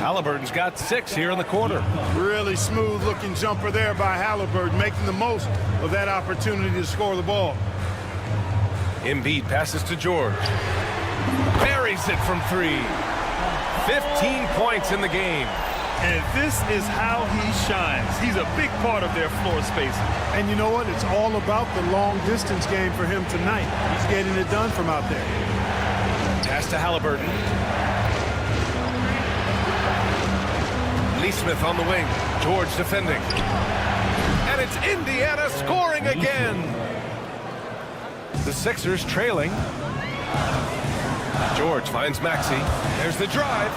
Halliburton's got 6 here in the quarter. Really smooth looking jumper there by Halliburton, making the most of that opportunity to score the ball. Embiid passes to George. Buries it from 3. 15 points in the game. And this is how he shines. He's a big part of their floor spacing. And you know what? It's all about the long distance game for him tonight. He's getting it done from out there. Pass to Halliburton. Nesmith on the wing. George defending. And it's Indiana scoring again. The Sixers trailing. George finds Maxey. There's the drive.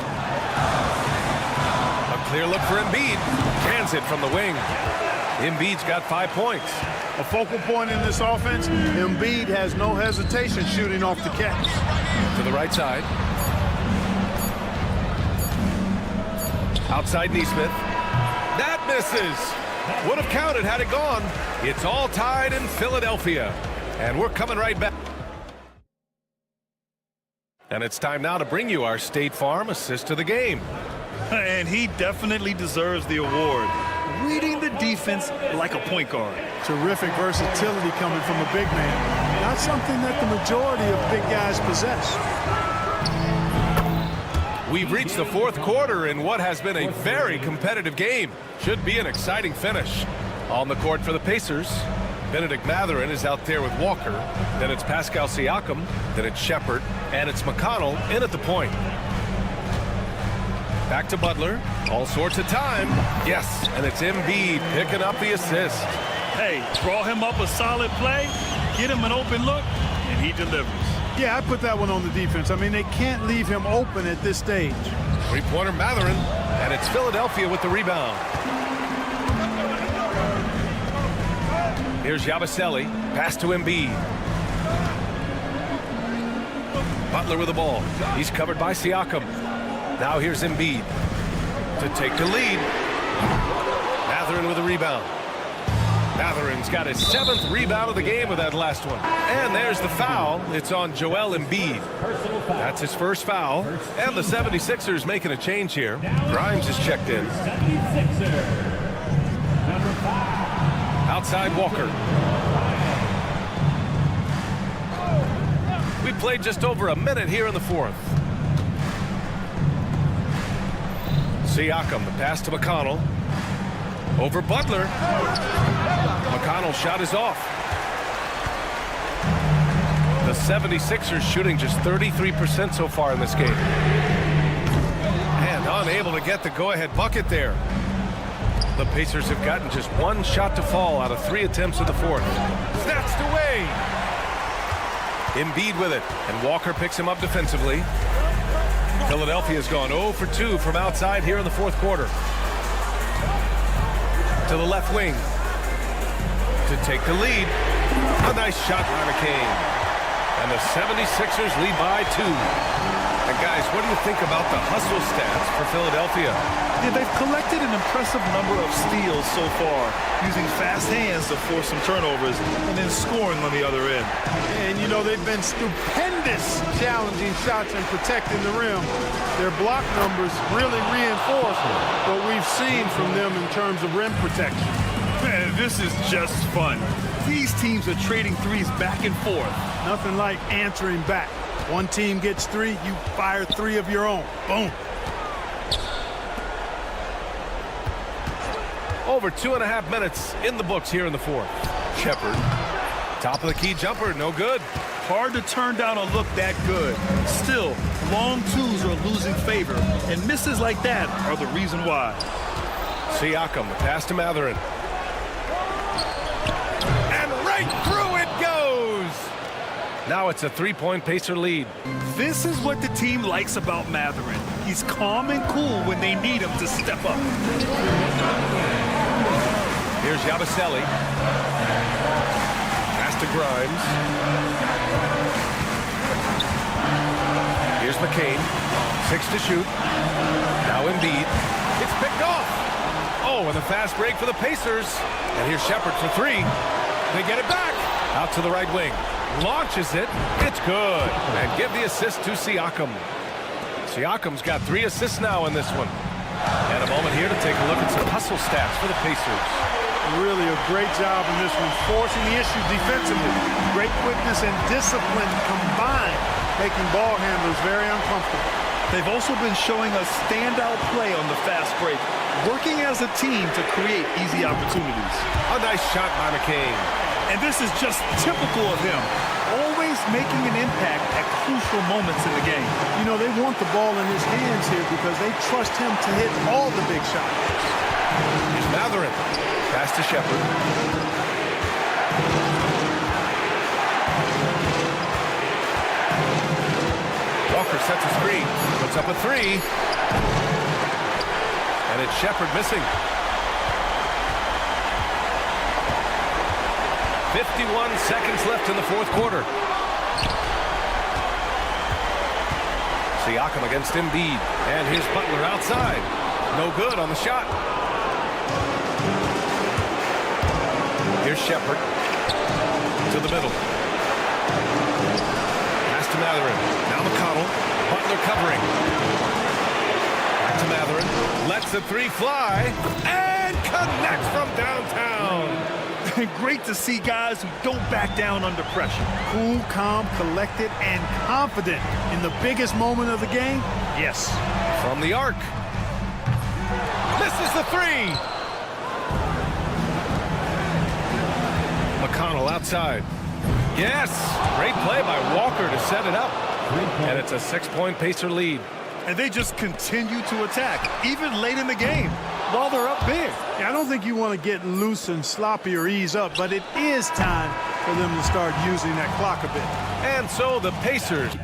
A clear look for Embiid. Cans it from the wing. Embiid's got 5 points. A focal point in this offense, Embiid has no hesitation shooting off the catch. To the right side. Outside Nesmith. That misses. Would have counted had it gone. It's all tied in Philadelphia. And we're coming right back. And it's time now to bring you our State Farm assist of the game. And he definitely deserves the award. Reading the defense like a point guard. Terrific versatility coming from a big man. Not something that the majority of big guys possess. We've reached the 4th quarter in what has been a very competitive game. Should be an exciting finish. On the court for the Pacers, Benedict Mathurin is out there with Walker. Then it's Pascal Siakam. Then it's Shepherd. And it's McConnell in at the point. Back to Butler. All sorts of time. Yes, and it's Embiid picking up the assist. Hey, draw him up a solid play, get him an open look, and he delivers. Yeah, I put that one on the defense. I mean, they can't leave him open at this stage. Three-pointer Mathurin, and it's Philadelphia with the rebound. Here's Yabusele. Pass to Embiid. Butler with the ball. He's covered by Siakam. Now here's Embiid to take the lead. Mathurin with a rebound. Mathurin's got his 7th rebound of the game with that last one. And there's the foul. It's on Joel Embiid. That's his first foul. And the 76ers making a change here. Grimes is checked in. Outside Walker. We played just over a minute here in the 4th. Siakam, the pass to McConnell. Over Butler. McConnell's shot is off. The 76ers shooting just 33% so far in this game. And unable to get the go-ahead bucket there. The Pacers have gotten just 1 shot to fall out of 3 attempts in the 4th. Snatched away. Embiid with it, and Walker picks him up defensively. Philadelphia's gone 0 for 2 from outside here in the 4th quarter. To the left wing. To take the lead. A nice shot by McCain. And the 76ers lead by 2. And guys, what do you think about the hustle stats for Philadelphia? Yeah, they've collected an impressive number of steals so far, using fast hands to force some turnovers and then scoring on the other end. And, you know, they've been stupendous challenging shots and protecting the rim. Their block numbers really reinforce what we've seen from them in terms of rim protection. Man, this is just fun. These teams are trading threes back and forth. Nothing like answering back. One team gets 3, you fire 3 of your own. Boom. Over 2.5 minutes in the books here in the 4th. Shepherd. Top of the key jumper, no good. Hard to turn down a look that good. Still, long twos are losing favor, and misses like that are the reason why. Siakam, the pass to Mathurin. And right through it goes! Now it's a 3-point Pacer lead. This is what the team likes about Mathurin. He's calm and cool when they need him to step up. Here's Yabusele. Pass to Grimes. Here's McCain. 6 to shoot. Now Embiid. It's picked off. Oh, and a fast break for the Pacers. And here's Shepherd for 3. They get it back. Out to the right wing. Launches it. It's good. And give the assist to Siakam. Siakam's got 3 assists now in this one. And a moment here to take a look at some hustle stats for the Pacers. Really a great job in this one, forcing the issue defensively. Great quickness and discipline combined, making ball handlers very uncomfortable. They've also been showing a standout play on the fast break, working as a team to create easy opportunities. A nice shot by McCain. And this is just typical of him, always making an impact at crucial moments in the game. You know, they want the ball in his hands here because they trust him to hit all the big shots. Here's Mathurin. Pass to Shepherd. Walker sets a screen. Puts up a 3. And it's Shepherd missing. 51 seconds left in the 4th quarter. Siakam against Embiid. And here's Butler outside. No good on the shot. Here's Shepherd to the middle. Pass to Mathurin. Now McConnell. Butler covering. Back to Mathurin. Lets the 3 fly. And connects from downtown. Great to see guys who don't back down under pressure. Cool, calm, collected, and confident in the biggest moment of the game. Yes. From the arc. Misses the 3. McConnell outside. Yes! Great play by Walker to set it up. And it's a 6-point Pacer lead. And they just continue to attack, even late in the game, while they're up big. Yeah, I don't think you want to get loose and sloppy or ease up, but it is time for them to start using that clock a bit. And so the Pacers.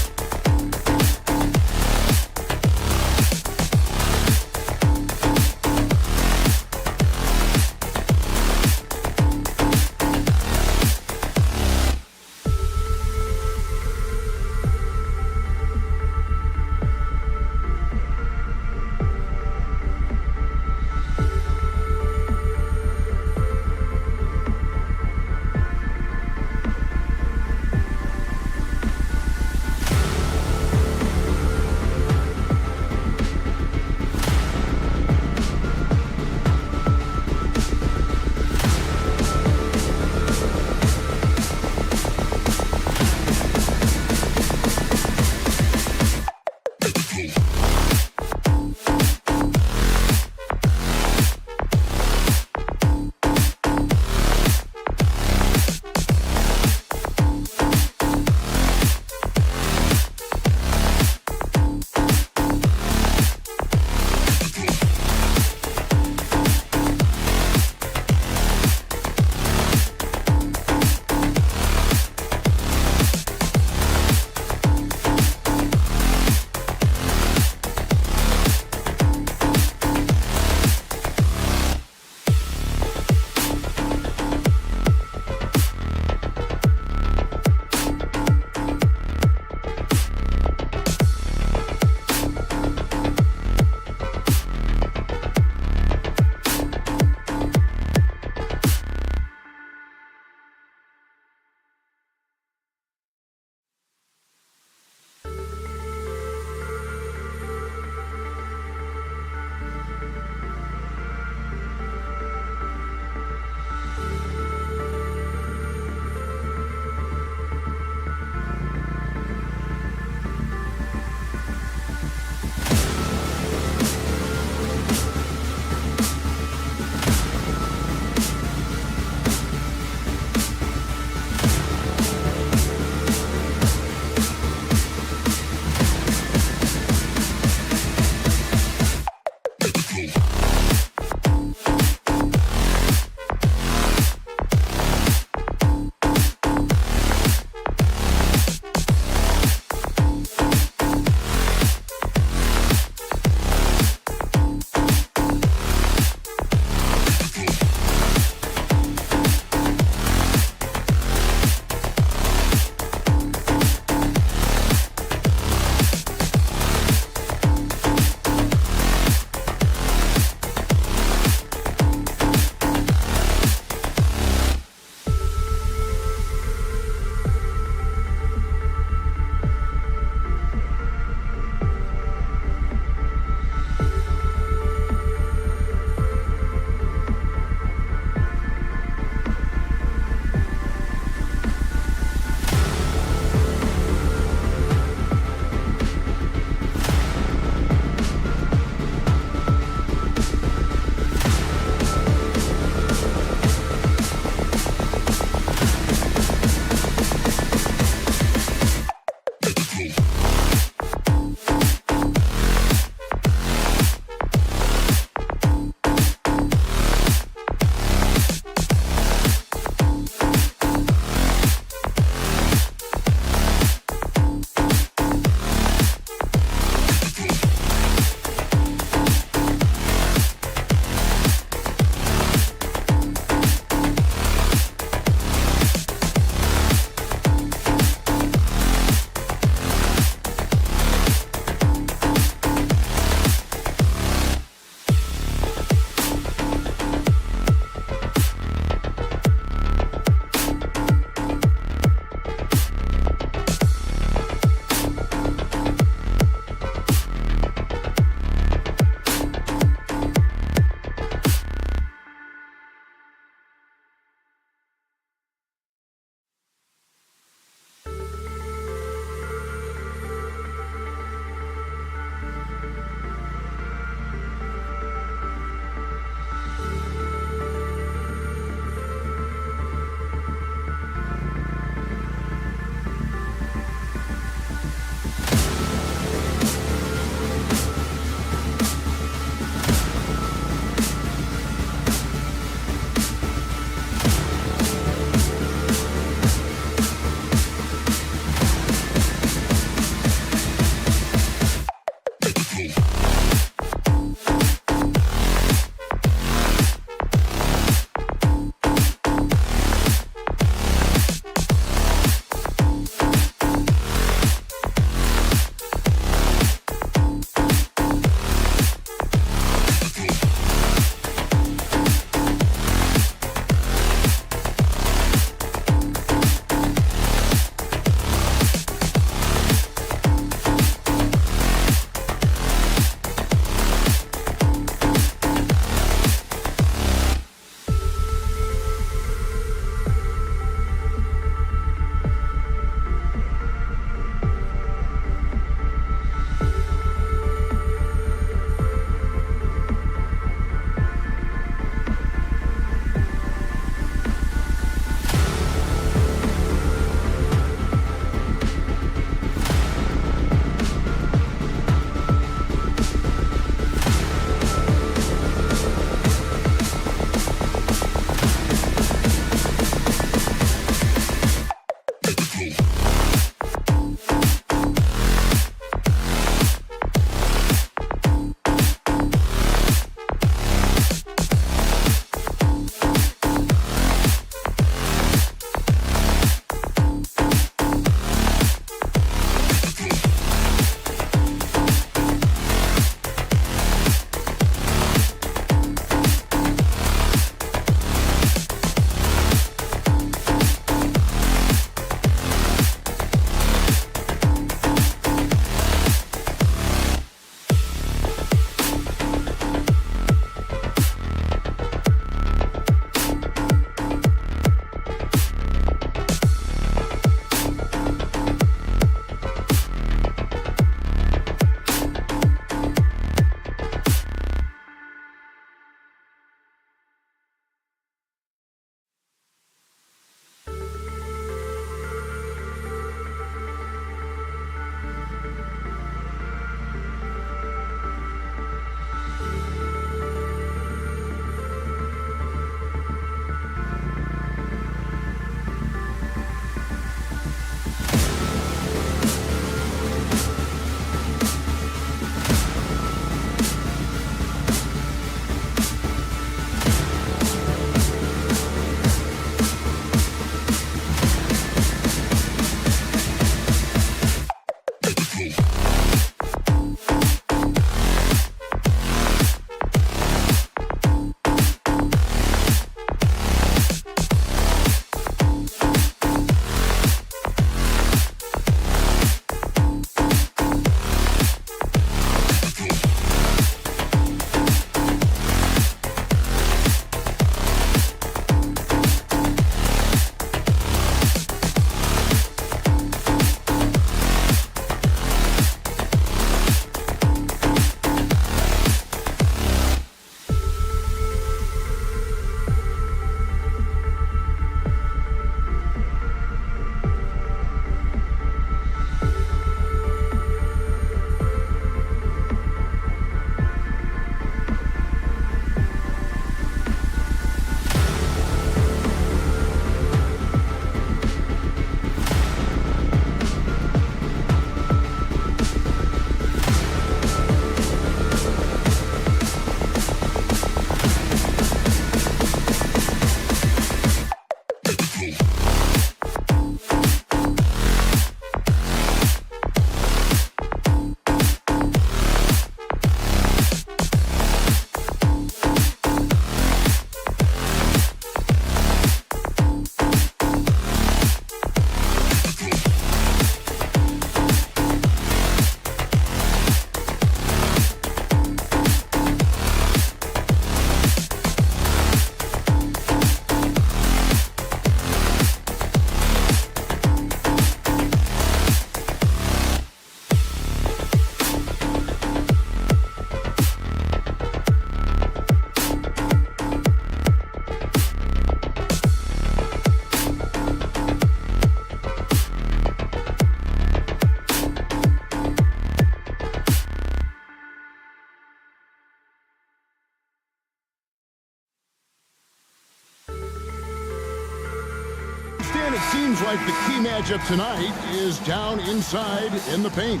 And it seems like the key matchup tonight is down inside in the paint.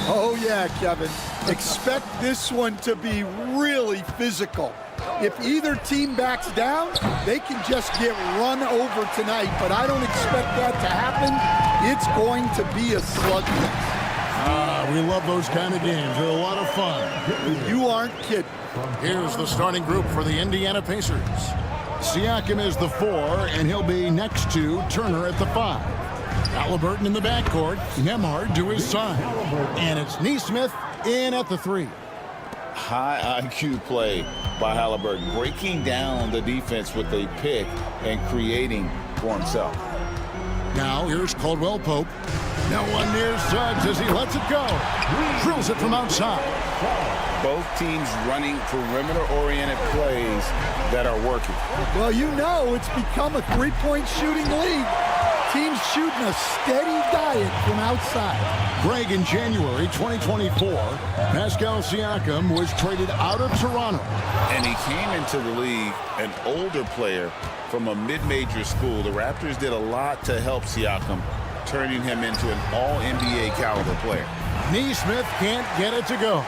Oh, yeah, Kevin. Expect this one to be really physical. If either team backs down, they can just get run over tonight, but I don't expect that to happen. It's going to be a slugfest. We love those kind of games. They're a lot of fun. You aren't kidding. Here's the starting group for the Indiana Pacers. Siakam is the 4, and he'll be next to Turner at the 5. Halliburton in the backcourt, Nembhard to his side. And it's Nesmith in at the 3. High IQ play by Halliburton, breaking down the defense with a pick and creating for himself. Now here's Caldwell Pope. No one near Suggs as he lets it go. Drills it from outside. Both teams running perimeter-oriented plays that are working. Well, you know it's become a three-point shooting league. Teams shooting a steady diet from outside. Greg, in January 2024, Pascal Siakam was traded out of Toronto. And he came into the league an older player from a mid-major school. The Raptors did a lot to help Siakam, turning him into an all-NBA caliber player. Nesmith can't get it to go.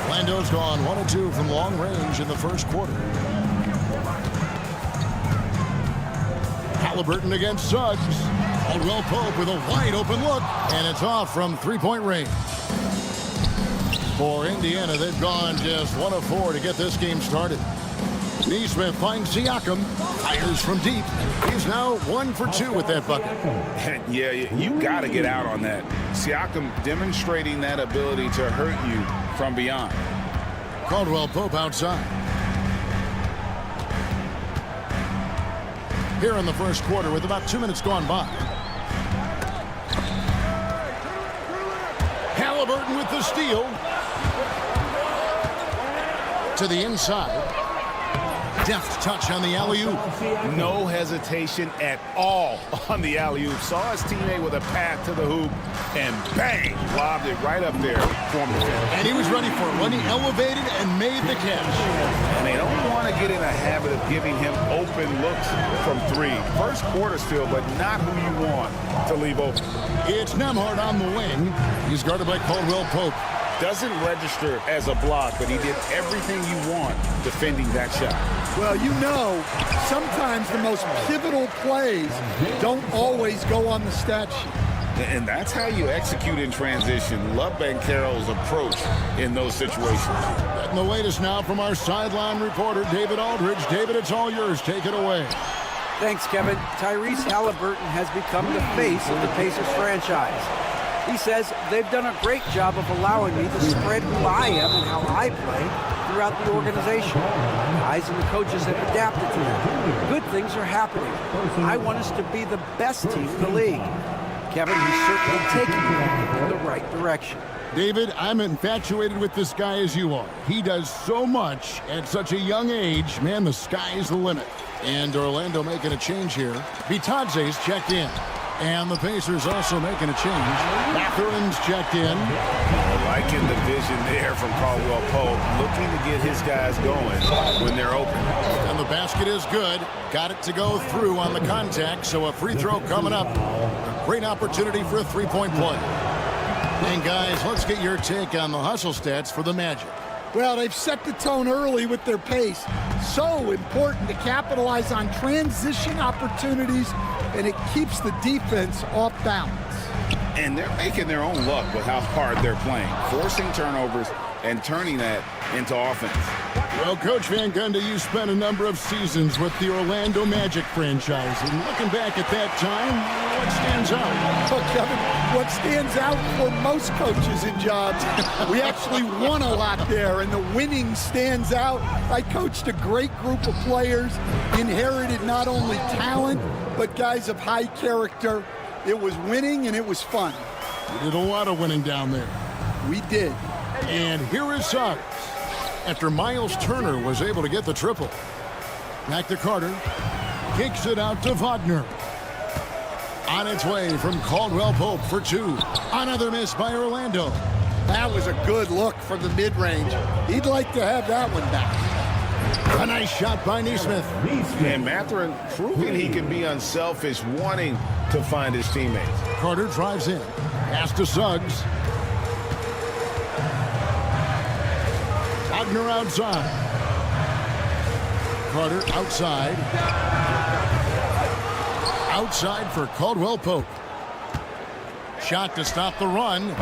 Orlando's gone 1 of 2 from long range in the first quarter. Halliburton against Suggs. Caldwell Pope with a wide open look, and it's off from three-point range. For Indiana, they've gone just 1 of 4 to get this game started. Nesmith finds Siakam, fires from deep. He's now 1 for 2 with that bucket. Yeah, you got to get out on that. Siakam demonstrating that ability to hurt you from beyond. Caldwell Pope outside. Here in the first quarter with about 2 minutes gone by. Halliburton with the steal. To the inside. Deft touch on the alley-oop. No hesitation at all on the alley-oop. Saw his teammate with a path to the hoop, and bang, lobbed it right up there for him. And he was ready for it when he elevated and made the catch. And they don't want to get in a habit of giving him open looks from 3. First quarter still, but not who you want to leave open. It's Nembhard on the wing. He's guarded by Caldwell Pope. Doesn't register as a block, but he did everything you want defending that shot. Well, you know, sometimes the most pivotal plays don't always go on the stat sheet. And that's how you execute in transition. Love Banchero's approach in those situations. And the latest now from our sideline reporter, David Aldridge. David, it's all yours. Take it away. Thanks, Kevin. Tyrese Halliburton has become the face of the Pacers franchise. He says they've done a great job of allowing me to spread who I am and how I play throughout the organization. Guys and the coaches have adapted to that. Good things are happening. I want us to be the best team in the league. Kevin, he's certainly taking me in the right direction. David, I'm infatuated with this guy as you are. He does so much at such a young age. Man, the sky's the limit. And Orlando making a change here. Bitadze's checked in. And the Pacers also making a change. Mathurin's checked in. Liking the vision there from Caldwell Pope, looking to get his guys going when they're open. And the basket is good. Got it to go through on the contact, so a free throw coming up. A great opportunity for a three-point play. And guys, let's get your take on the hustle stats for the Magic. Well, they've set the tone early with their pace. So important to capitalize on transition opportunities, and it keeps the defense off balance. And they're making their own luck with how hard they're playing, forcing turnovers and turning that into offense. Well, Coach Van Gundy, you spent a number of seasons with the Orlando Magic franchise. And looking back at that time, what stands out? Well, Kevin, what stands out for most coaches in jobs, we actually won a lot there, and the winning stands out. I coached a great group of players, inherited not only talent, but guys of high character. It was winning, and it was fun. We did a lot of winning down there. We did. And here is Suggs. After Miles Turner was able to get the triple. Back to Carter. Kicks it out to Wagner. On its way from Caldwell Pope for 2. Another miss by Orlando. That was a good look from the mid-range. He'd like to have that one back. A nice shot by Neesmith. And Mathurin proving he can be unselfish, wanting to find his teammates. Carter drives in. Pass to Suggs. Wagner outside. Carter outside. Outside for Caldwell Pope. Shot to stop the run.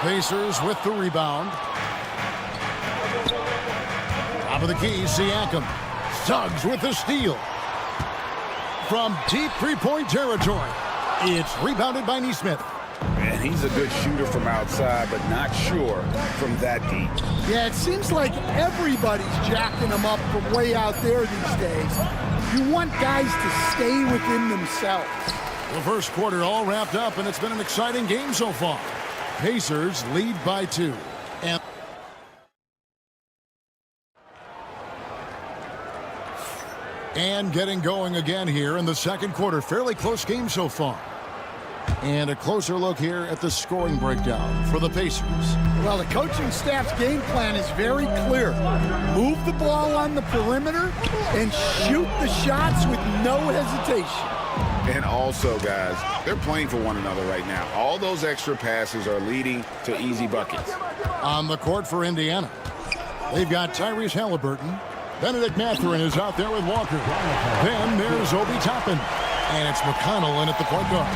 Pacers with the rebound. Top of the key, Siakam. Suggs with the steal. From deep three-point territory. It's rebounded by Neesmith. And he's a good shooter from outside, but not sure from that deep. Yeah, it seems like everybody's jacking them up from way out there these days. You want guys to stay within themselves. The first quarter all wrapped up, and it's been an exciting game so far. Pacers lead by 2. And getting going again here in the second quarter. Fairly close game so far. And a closer look here at the scoring breakdown for the Pacers. Well, the coaching staff's game plan is very clear. Move the ball on the perimeter and shoot the shots with no hesitation. And also, guys, they're playing for one another right now. All those extra passes are leading to easy buckets. On the court for Indiana, they've got Tyrese Halliburton. Benedict Mathurin is out there with Walker. Then there's Obi Toppin. And it's McConnell in at the point guard.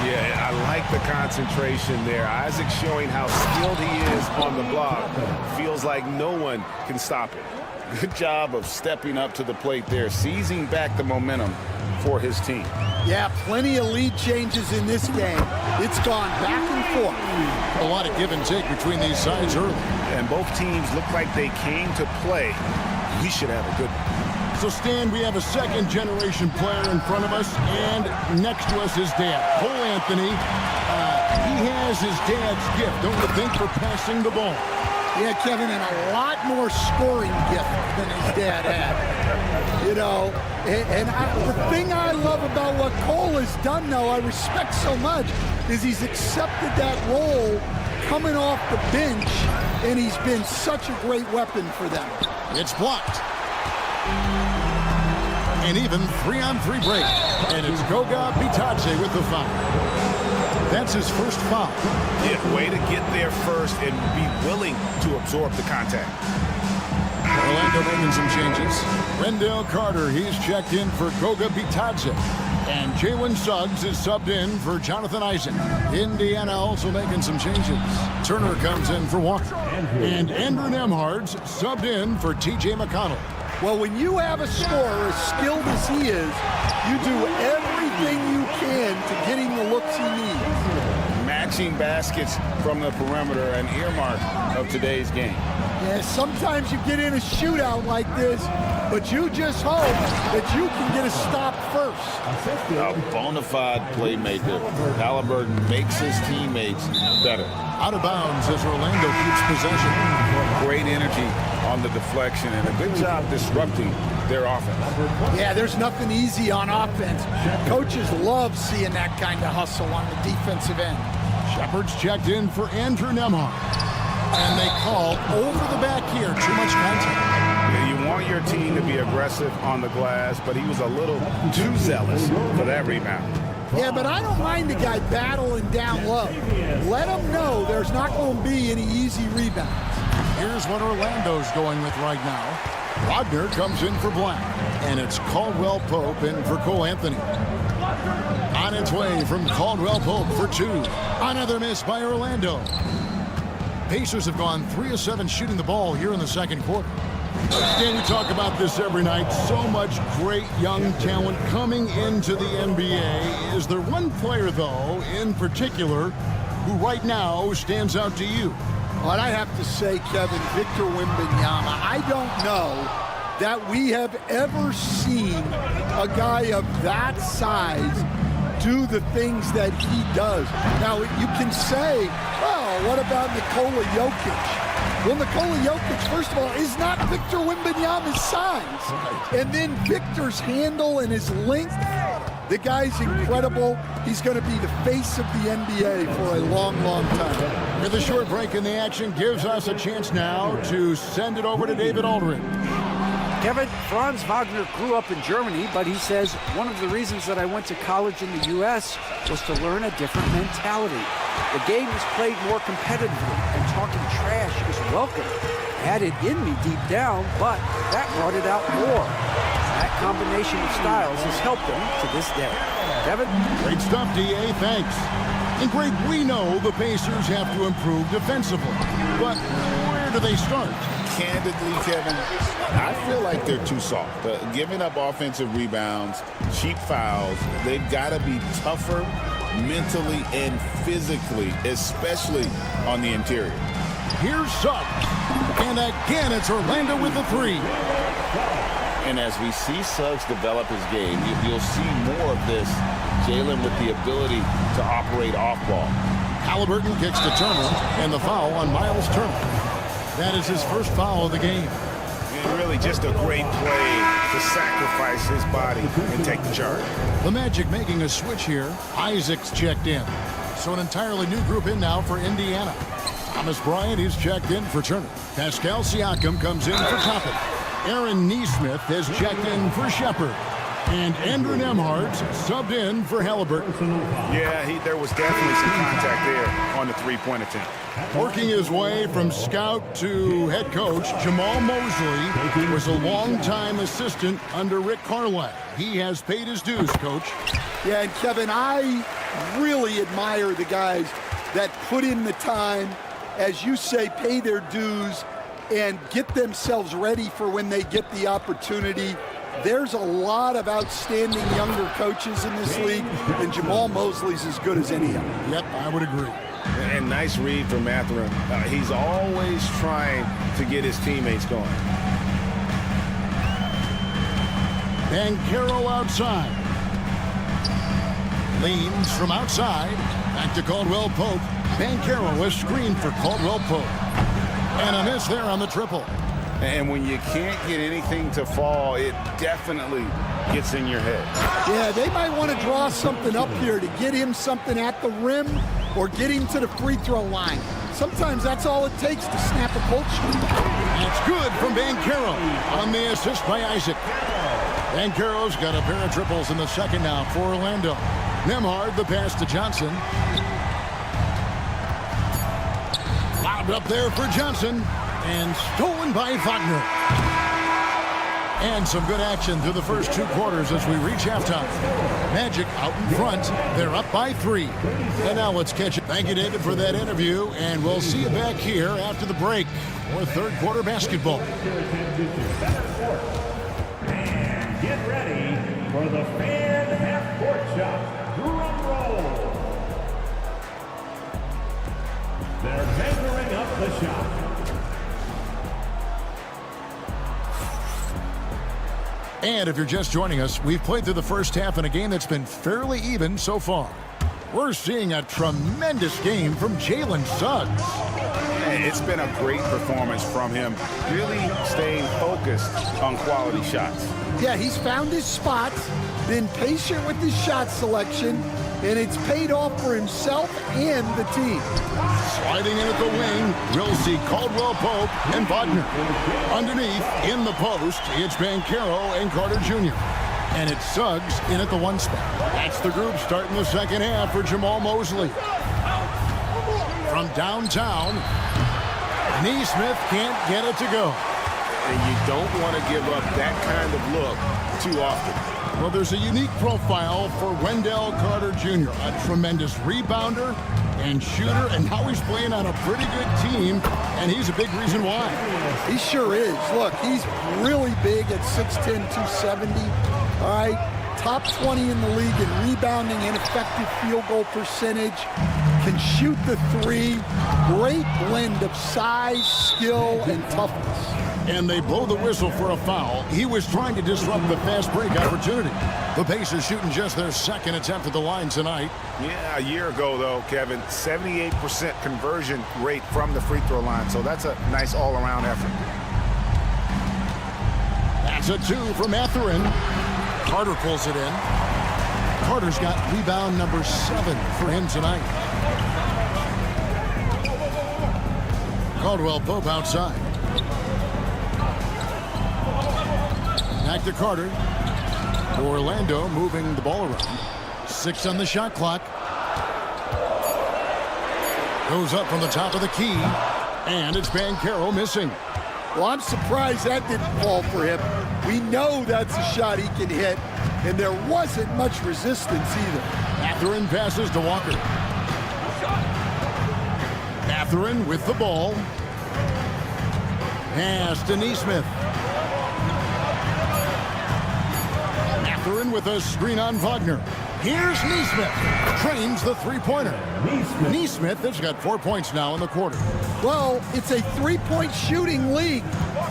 Yeah, I like the concentration there. Isaac showing how skilled he is on the block. Feels like no one can stop it. Good job of stepping up to the plate there, seizing back the momentum for his team. Yeah, plenty of lead changes in this game. It's gone back and forth. A lot of give and take between these sides early. And both teams look like they came to play. We should have a good one. So, Stan, we have a second-generation player in front of us, and next to us is Dad. Cole Anthony, he has his dad's gift, don't you think, for passing the ball? Yeah, Kevin, and a lot more scoring gift than his dad had. You know, the thing I love about what Cole has done, though, I respect so much, is he's accepted that role coming off the bench, and he's been such a great weapon for them. It's blocked. And even 3-on-3 break. And it's Goga Bitadze with the foul. That's his first foul. Yeah, way to get there first and be willing to absorb the contact. Orlando making some changes. Rendell Carter, he's checked in for Goga Bitadze. And Jalen Suggs is subbed in for Jonathan Isaac. Indiana also making some changes. Turner comes in for Walker. And Andrew Nembhard's subbed in for T.J. McConnell. Well, when you have a scorer as skilled as he is, you do everything you can to get him the looks he needs. Matching baskets from the perimeter, an earmark of today's game. Yeah, sometimes you get in a shootout like this, but you just hope that you can get a stop first. A bona fide playmaker. Halliburton makes his teammates better. Out of bounds as Orlando keeps possession. Great energy on the deflection and a good job disrupting their offense. Yeah, there's nothing easy on offense. Coaches love seeing that kind of hustle on the defensive end. Shepard's checked in for Andrew Nembhard. And they call over the back here. Too much contact. Yeah, you want your team to be aggressive on the glass, but he was a little too zealous for that rebound. Yeah, but I don't mind the guy battling down low. Let him know there's not going to be any easy rebounds. Here's what Orlando's going with right now. Wagner comes in for Black. And it's Caldwell Pope in for Cole Anthony. On its way from Caldwell Pope for 2. Another miss by Orlando. Pacers have gone 3 of 7 shooting the ball here in the second quarter. Dan, we talk about this every night. So much great young talent coming into the NBA. Is there one player, though, in particular, who right now stands out to you? Well, I have to say, Kevin, Victor Wembanyama. I don't know that we have ever seen a guy of that size do the things that he does. Now, you can say, oh, what about Nikola Jokic? Well, Nikola Jokic, first of all, is not Victor Wembanyama's size. And then Victor's handle and his length, the guy's incredible. He's going to be the face of the NBA for a long, long time. With a short break in the action, gives us a chance now to send it over to David Aldridge. Kevin, Franz Wagner grew up in Germany, but he says one of the reasons that I went to college in the U.S. was to learn a different mentality. The game is played more competitively, and talking trash is welcome. I had it in me deep down, but that brought it out more. That combination of styles has helped him to this day. Kevin? Great stuff, D.A. Thanks. And Greg, we know the Pacers have to improve defensively, but where do they start? Candidly, Kevin, I feel like they're too soft. Giving up offensive rebounds, cheap fouls, they've got to be tougher mentally and physically, especially on the interior. Here's Suggs. And again, it's Orlando with the three. And as we see Suggs develop his game, you'll see more of this. Jalen with the ability to operate off ball. Halliburton kicks to Turner, and the foul on Miles Turner. That is his first foul of the game. And really just a great play to sacrifice his body and take the charge. The Magic making a switch here. Isaac's checked in. So an entirely new group in now for Indiana. Thomas Bryant is checked in for Turner. Pascal Siakam comes in for Toppin. Aaron Nesmith has checked in for Shepard. And Andrew Nembhard's subbed in for Halliburton. Yeah, there was definitely some contact there on the three-point attempt. Working his way from scout to head coach, Jamal Mosley was a longtime assistant under Rick Carlisle. He has paid his dues, Coach. Yeah, and Kevin, I really admire the guys that put in the time, as you say, pay their dues and get themselves ready for when they get the opportunity. There's a lot of outstanding younger coaches in this league, and Jamal Mosley's as good as any of them. Yep, I would agree. And nice read from Mathurin. He's always trying to get his teammates going. Banchero outside. Leans from outside. Back to Caldwell Pope. Banchero was screened for Caldwell Pope. And a miss there on the triple. And when you can't get anything to fall, it definitely gets in your head. Yeah, they might want to draw something up here to get him something at the rim or get him to the free throw line. Sometimes that's all it takes to snap a cold streak. That's good from Banchero on the assist by Isaac. Banchero's got a pair of triples in the second now for Orlando. Nembhard, the pass to Johnson. Lobbed up there for Johnson. And stolen by Wagner. And some good action through the first two quarters as we reach halftime. Magic out in front. They're up by 3. And now let's catch it. Thank you, David, for that interview. And we'll see you back here after the break for third quarter basketball. And get ready for the fan half-court shot. Drum roll. They're measuring up the shot. And if you're just joining us, we've played through the first half in a game that's been fairly even so far. We're seeing a tremendous game from Jalen Suggs. It's been a great performance from him, really staying focused on quality shots. Yeah, he's found his spots, been patient with his shot selection, and it's paid off for himself and the team. Sliding in at the wing, we'll see Caldwell Pope and Wagner. Underneath, in the post, it's Banchero and Carter Jr. And it's Suggs in at the 1 spot. That's the group starting the second half for Jamal Mosley. From downtown, Nesmith can't get it to go. And you don't want to give up that kind of look too often. Well, there's a unique profile for Wendell Carter Jr., a tremendous rebounder and shooter, and now he's playing on a pretty good team, and he's a big reason why. He sure is. Look, he's really big at 6'10", 270. All right, top 20 in the league in rebounding and effective field goal percentage. Can shoot the 3. Great blend of size, skill, and toughness. And they blow the whistle for a foul. He was trying to disrupt the fast break opportunity. The Pacers shooting just their second attempt at the line tonight. Yeah, a year ago, though, Kevin, 78% conversion rate from the free throw line. So that's a nice all-around effort. That's a 2 from Mathurin. Carter pulls it in. Carter's got rebound number 7 for him tonight. Caldwell Pope outside. to Carter. Orlando moving the ball around. 6 on the shot clock. Goes up from the top of the key. And it's Banchero missing. Well, I'm surprised that didn't fall for him. We know that's a shot he can hit, and there wasn't much resistance either. Mathurin passes to Walker. Mathurin with the ball. Pass to Neesmith. Mathurin with a screen on Wagner. Here's Neesmith. Trains the three-pointer. Neesmith has got 4 points now in the quarter. Well, it's a three-point shooting league.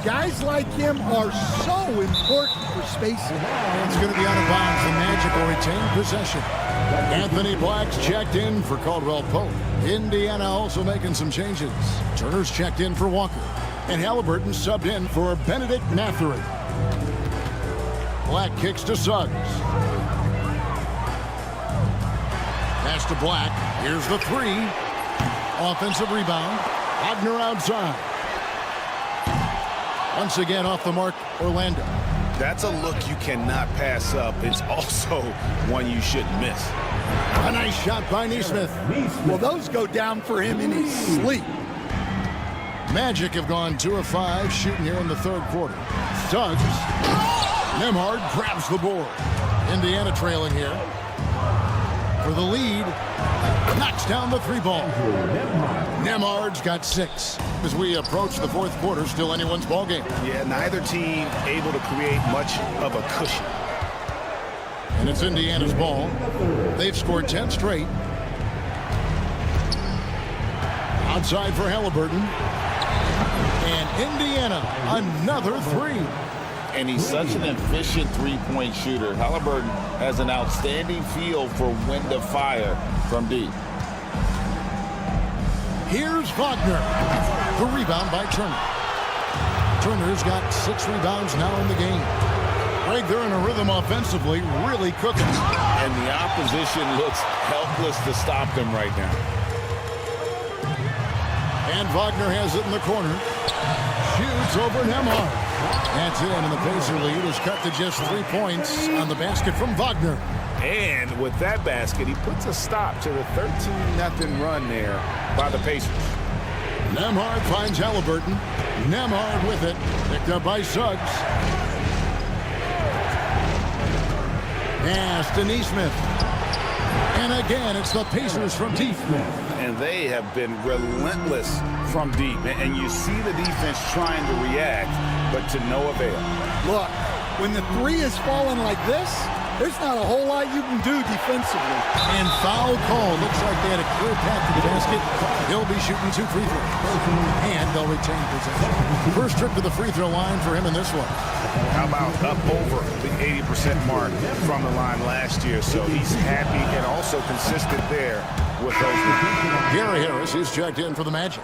Guys like him are so important for spacing. It's going to be out of bounds. The Magic will retain possession. Anthony Black's checked in for Caldwell Pope. Indiana also making some changes. Turner's checked in for Walker. And Halliburton subbed in for Benedict Mathurin. Black kicks to Suggs. Pass to Black. Here's the three. Offensive rebound. Wagner outside. Once again off the mark, Orlando. That's a look you cannot pass up. It's also one you shouldn't miss. A nice shot by Neesmith. Well, those go down for him in his sleep. Magic have gone 2 of 5 shooting here in the third quarter. Suggs. Nembhard grabs the board. Indiana trailing here. For the lead. Knocks down the three ball. Nembhard's got 6. As we approach the fourth quarter, still anyone's ball game. Yeah, neither team able to create much of a cushion. And it's Indiana's ball. They've scored 10 straight. Outside for Halliburton. And Indiana, another three. And he's such an efficient three-point shooter. Halliburton has an outstanding feel for when to fire from deep. Here's Wagner. The rebound by Turner. Turner's got 6 rebounds now in the game. Greg, they're in a rhythm offensively, really cooking. And the opposition looks helpless to stop them right now. And Wagner has it in the corner. Shoots over Nembhard. That's in, and the Pacer lead is cut to just 3 points on the basket from Wagner. And with that basket, he puts a stop to the 13-0 run there by the Pacers. Nembhard finds Halliburton. Nembhard with it. Picked up by Suggs. Pass to Neesmith. And again, it's the Pacers from deep. And they have been relentless from deep. And you see the defense trying to react, but to no avail. Look, when the three is falling like this, there's not a whole lot you can do defensively. And foul call. Looks like they had a clear path to the basket. He'll be shooting 2 free throws. And they'll retain possession. First trip to the free throw line for him in this one. How about up over the 80% mark from the line last year? So he's happy and also consistent there with those. Gary Harris is checked in for the Magic.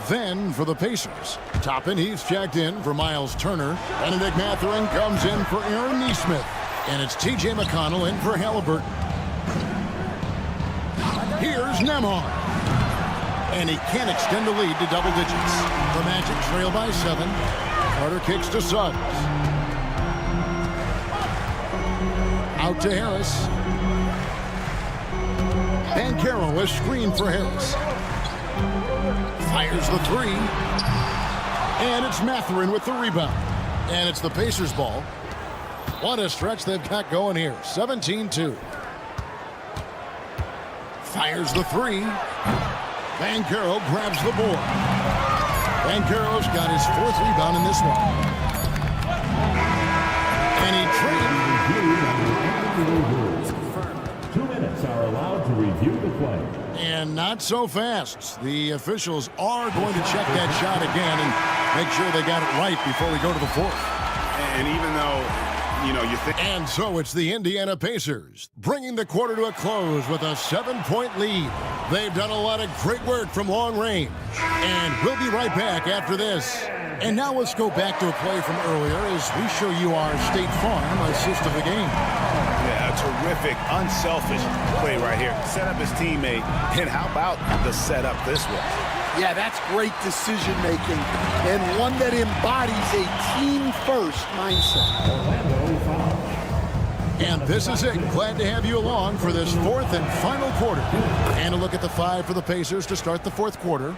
Then for the Pacers. Toppin, he's checked in for Miles Turner. Benedict Mathurin comes in for Aaron Neesmith. And it's T.J. McConnell in for Halliburton. Here's Nembhard. And he can't extend the lead to double digits. The Magic trail by 7. Carter kicks to Suggs. Out to Harris. Banchero is screened for Harris. Fires the three. And it's Mathurin with the rebound. And it's the Pacers' ball. What a stretch they've got going here. 17-2. Fires the three. Banchero grabs the board. Banchero's got his 4th rebound in this one. And he traded. 2 minutes are allowed to review the play. And not so fast. The officials are going to check that shot again and make sure they got it right before we go to the 4th. And even though, you think... And so it's the Indiana Pacers bringing the quarter to a close with a 7-point lead. They've done a lot of great work from long range. And we'll be right back after this. And now let's go back to a play from earlier as we show you our State Farm assist of the game. Yeah, a terrific, unselfish play right here. Set up his teammate, and how about the setup this way? Yeah, that's great decision-making and one that embodies a team-first mindset. And this is it. Glad to have you along for this fourth and final quarter. And a look at the five for the Pacers to start the fourth quarter.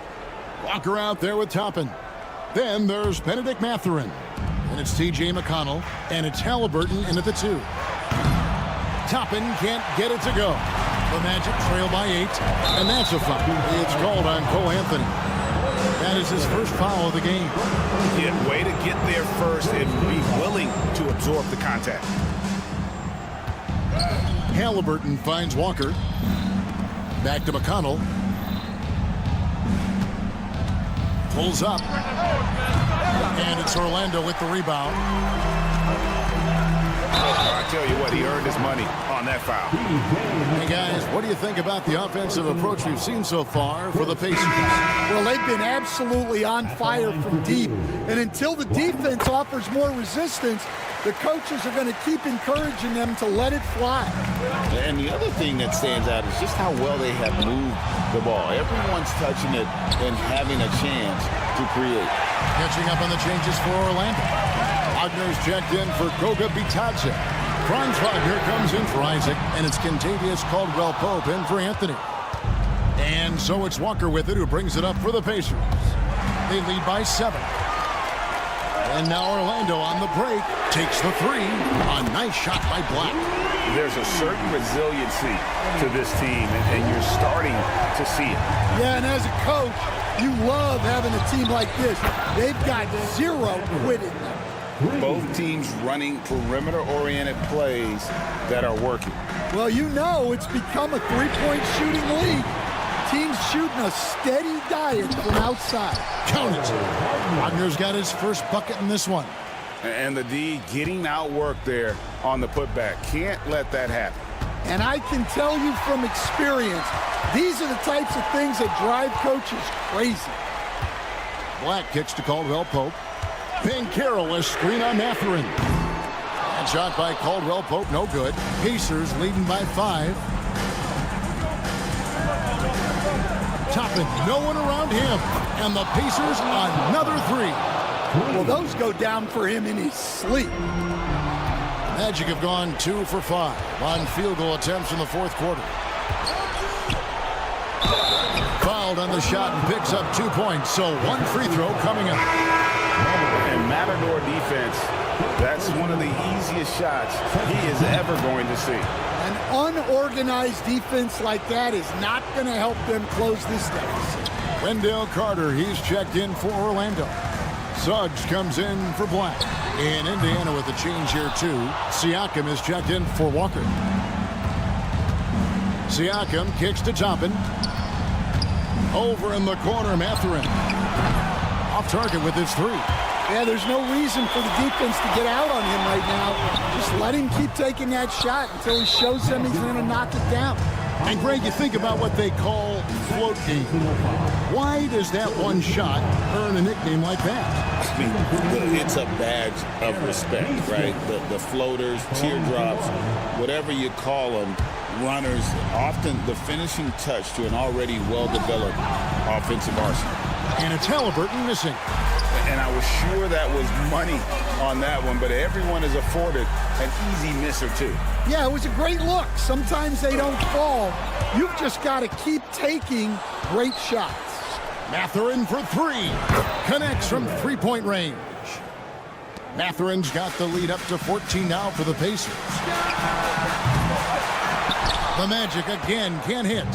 Walker out there with Toppin. Then there's Benedict Mathurin. And it's T.J. McConnell. And it's Halliburton in at the 2. Toppin can't get it to go. The Magic trail by 8. And that's a foul. It's called on Cole Anthony. That is his first foul of the game. Yeah, way to get there first and be willing to absorb the contact. Halliburton finds Walker. Back to McConnell. Pulls up. And it's Orlando with the rebound. I tell you what, he earned his money on that foul. Hey, guys, what do you think about the offensive approach we've seen so far for the Pacers? Well, they've been absolutely on fire from deep. And until the defense offers more resistance, the coaches are going to keep encouraging them to let it fly. And the other thing that stands out is just how well they have moved the ball. Everyone's touching it and having a chance to create. Catching up on the changes for Orlando. Wagner's checked in for Goga Bitadze. Franz Wagner comes in for Isaac, and it's Kentavious Caldwell-Pope in for Anthony. And so it's Walker with it, who brings it up for the Pacers. They lead by 7. And now Orlando on the break takes the 3. A nice shot by Black. There's a certain resiliency to this team, and you're starting to see it. Yeah, and as a coach, you love having a team like this. They've got 0 quitting. Both teams running perimeter-oriented plays that are working. Well, you know it's become a three-point shooting league. Teams shooting a steady diet from outside. Count it. Wagner's got his first bucket in this one. And the D getting outworked there on the putback. Can't let that happen. And I can tell you from experience, these are the types of things that drive coaches crazy. Black kicks to Caldwell-Pope. Banchero, a screen on Mathurin. That shot by Caldwell-Pope, no good. Pacers leading by 5. Toppin, no one around him. And the Pacers, another 3. Well, those go down for him in his sleep. Magic have gone 2 for 5 on field goal attempts in the fourth quarter. Fouled on the shot and picks up 2 points, so 1 free throw coming up. And Matador defense, that's one of the easiest shots he is ever going to see. An unorganized defense like that is not going to help them close this deficit. Wendell Carter, he's checked in for Orlando. Suggs comes in for Black. In Indiana with a change here too. Siakam is checked in for Walker. Siakam kicks to Toppin. Over in the corner, Mathurin. Off target with his 3. Yeah, there's no reason for the defense to get out on him right now. Just let him keep taking that shot until he shows them he's going to knock it down. And Greg, you think about what they call float game. Why does that one shot earn a nickname like that? I mean, it's a badge of respect, right? The floaters, teardrops, whatever you call them, runners, often the finishing touch to an already well-developed offensive arsenal. And it's Halliburton missing. And I was sure that was money on that one, but everyone is afforded an easy miss or 2. Yeah, it was a great look. Sometimes they don't fall. You've just got to keep taking great shots. Mathurin for 3. Connects from 3-point range. Mathurin's got the lead up to 14 now for the Pacers. The Magic again can't hit.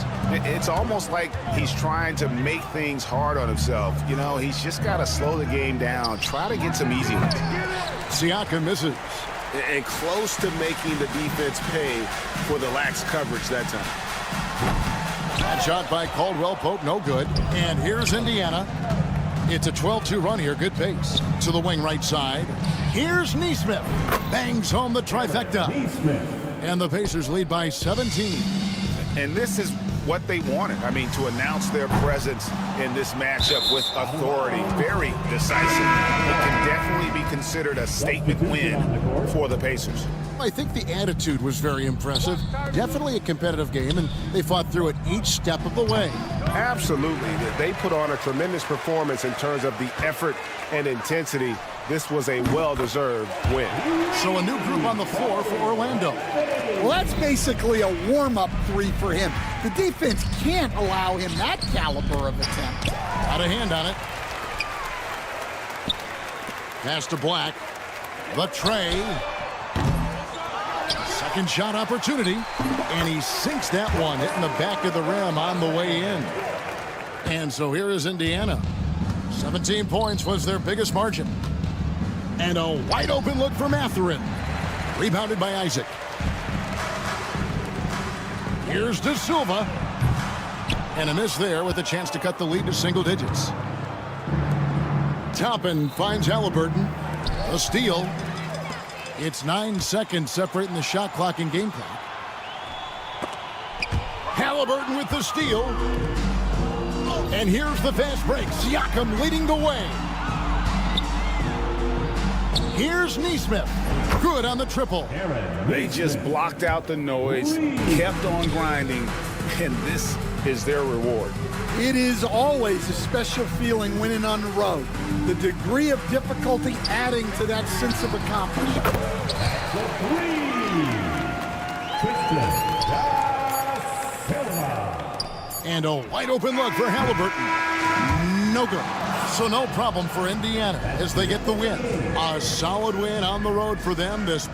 It's almost like he's trying to make things hard on himself. You know, he's just got to slow the game down. Try to get some easy ones. Siakam misses. And close to making the defense pay for the lax coverage that time. That shot by Caldwell-Pope, no good. And here's Indiana. It's a 12-2 run here, good pace. To the wing right side. Here's Nesmith. Bangs home the trifecta. And the Pacers lead by 17. And this is what they wanted. I mean, to announce their presence in this matchup with authority. Very decisive. It can definitely be considered a statement win for the Pacers. I think the attitude was very impressive. Definitely a competitive game, and they fought through it each step of the way. Absolutely. They put on a tremendous performance in terms of the effort and intensity. This was a well-deserved win. So a new group on the floor for Orlando. Well, that's basically a warm-up three for him. The defense can't allow him that caliber of attempt. Out of hand on it. Pass to Black. The tray. Second shot opportunity. And he sinks that one, hitting the back of the rim on the way in. And so here is Indiana. 17 points was their biggest margin. And a wide open look for Mathurin. Rebounded by Isaac. Here's De Silva. And a miss there with a chance to cut the lead to single digits. Toppin finds Halliburton. A steal. It's 9 seconds separating the shot clock and game clock. Halliburton with the steal. And here's the fast break. Siakam leading the way. Here's Nesmith. Good on the triple. They just blocked out the noise, kept on grinding, and this is their reward. It is always a special feeling winning on the road. The degree of difficulty adding to that sense of accomplishment. And a wide open look for Halliburton. No good. So no problem for Indiana as they get the win. A solid win on the road for them this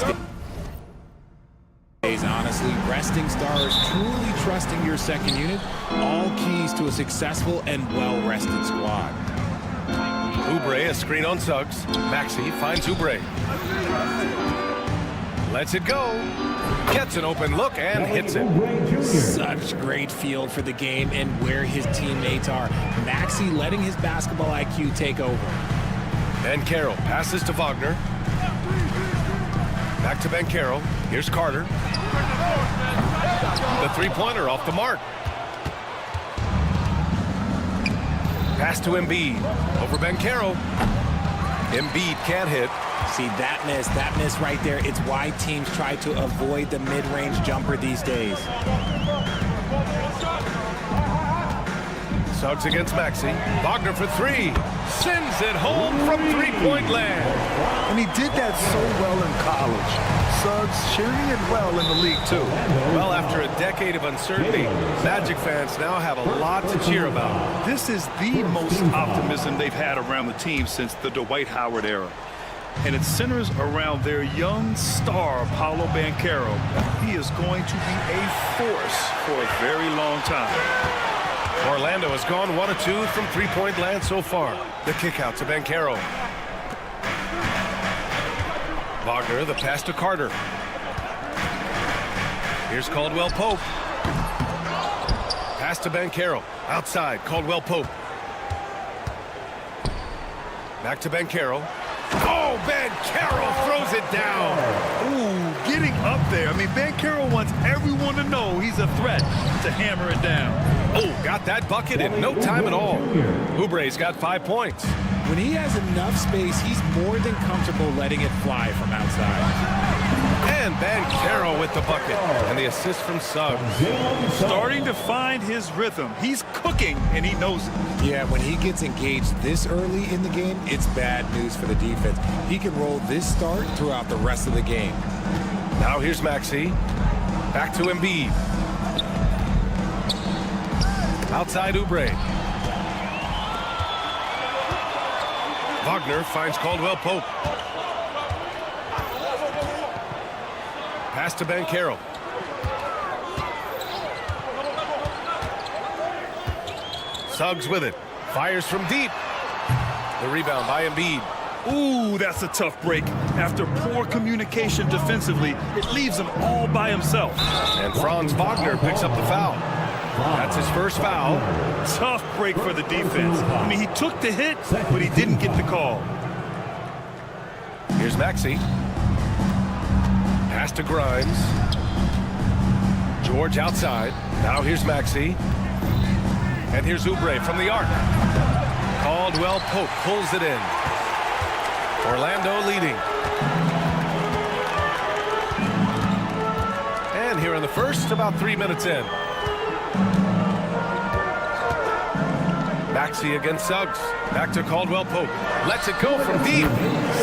these days, honestly. Resting stars, truly trusting your second unit, all keys to a successful and well-rested squad. Oubre, a screen on Suggs. Maxey finds Oubre. Lets it go. Gets an open look and hits it. Such great feel for the game and where his teammates are. Maxey letting his basketball IQ take over. Banchero passes to Wagner. Back to Banchero. Here's Carter. The three-pointer off the mark. Pass to Embiid. Over Banchero. Embiid can't hit. See, that miss right there, it's why teams try to avoid the mid-range jumper these days. Suggs against Maxey. Wagner for three. Sends it home from three-point land. And he did that so well in college. Suggs sharing it well in the league, too. Well, after a decade of uncertainty, Magic fans now have a lot to cheer about. This is the most optimism they've had around the team since the Dwight Howard era. And it centers around their young star, Paolo Banchero. He is going to be a force for a very long time. Orlando has gone 1 of 2 from three-point land so far. The kick out to Banchero. Wagner, the pass to Carter. Here's Caldwell Pope. Pass to Banchero. Outside, Caldwell Pope. Back to Banchero. Oh, Banchero throws it down. Ooh, getting up there. I mean, Banchero wants everyone to know he's a threat to hammer it down. Oh, got that bucket in no time at all. Oubre's got 5 points. When he has enough space, he's more than comfortable letting it fly from outside. And Banchero with the bucket. And the assist from Suggs. Starting to find his rhythm. He's cooking, and he knows it. Yeah, when he gets engaged this early in the game, it's bad news for the defense. He can roll this start throughout the rest of the game. Now here's Maxey. Back to Embiid. Outside Oubre. Wagner finds Caldwell Pope. Pass to Banchero. Suggs with it. Fires from deep. The rebound by Embiid. Ooh, that's a tough break. After poor communication defensively, it leaves him all by himself. And Franz Wagner picks up the foul. That's his first foul. Tough break for the defense. I mean, he took the hit, but he didn't get the call. Here's Maxey. Pass to Grimes. George outside. Now here's Maxey. And here's Oubre from the arc. Caldwell Pope pulls it in. Orlando leading. And here in the first, about 3 minutes in. Maxey against Suggs. Back to Caldwell Pope. Lets it go from deep.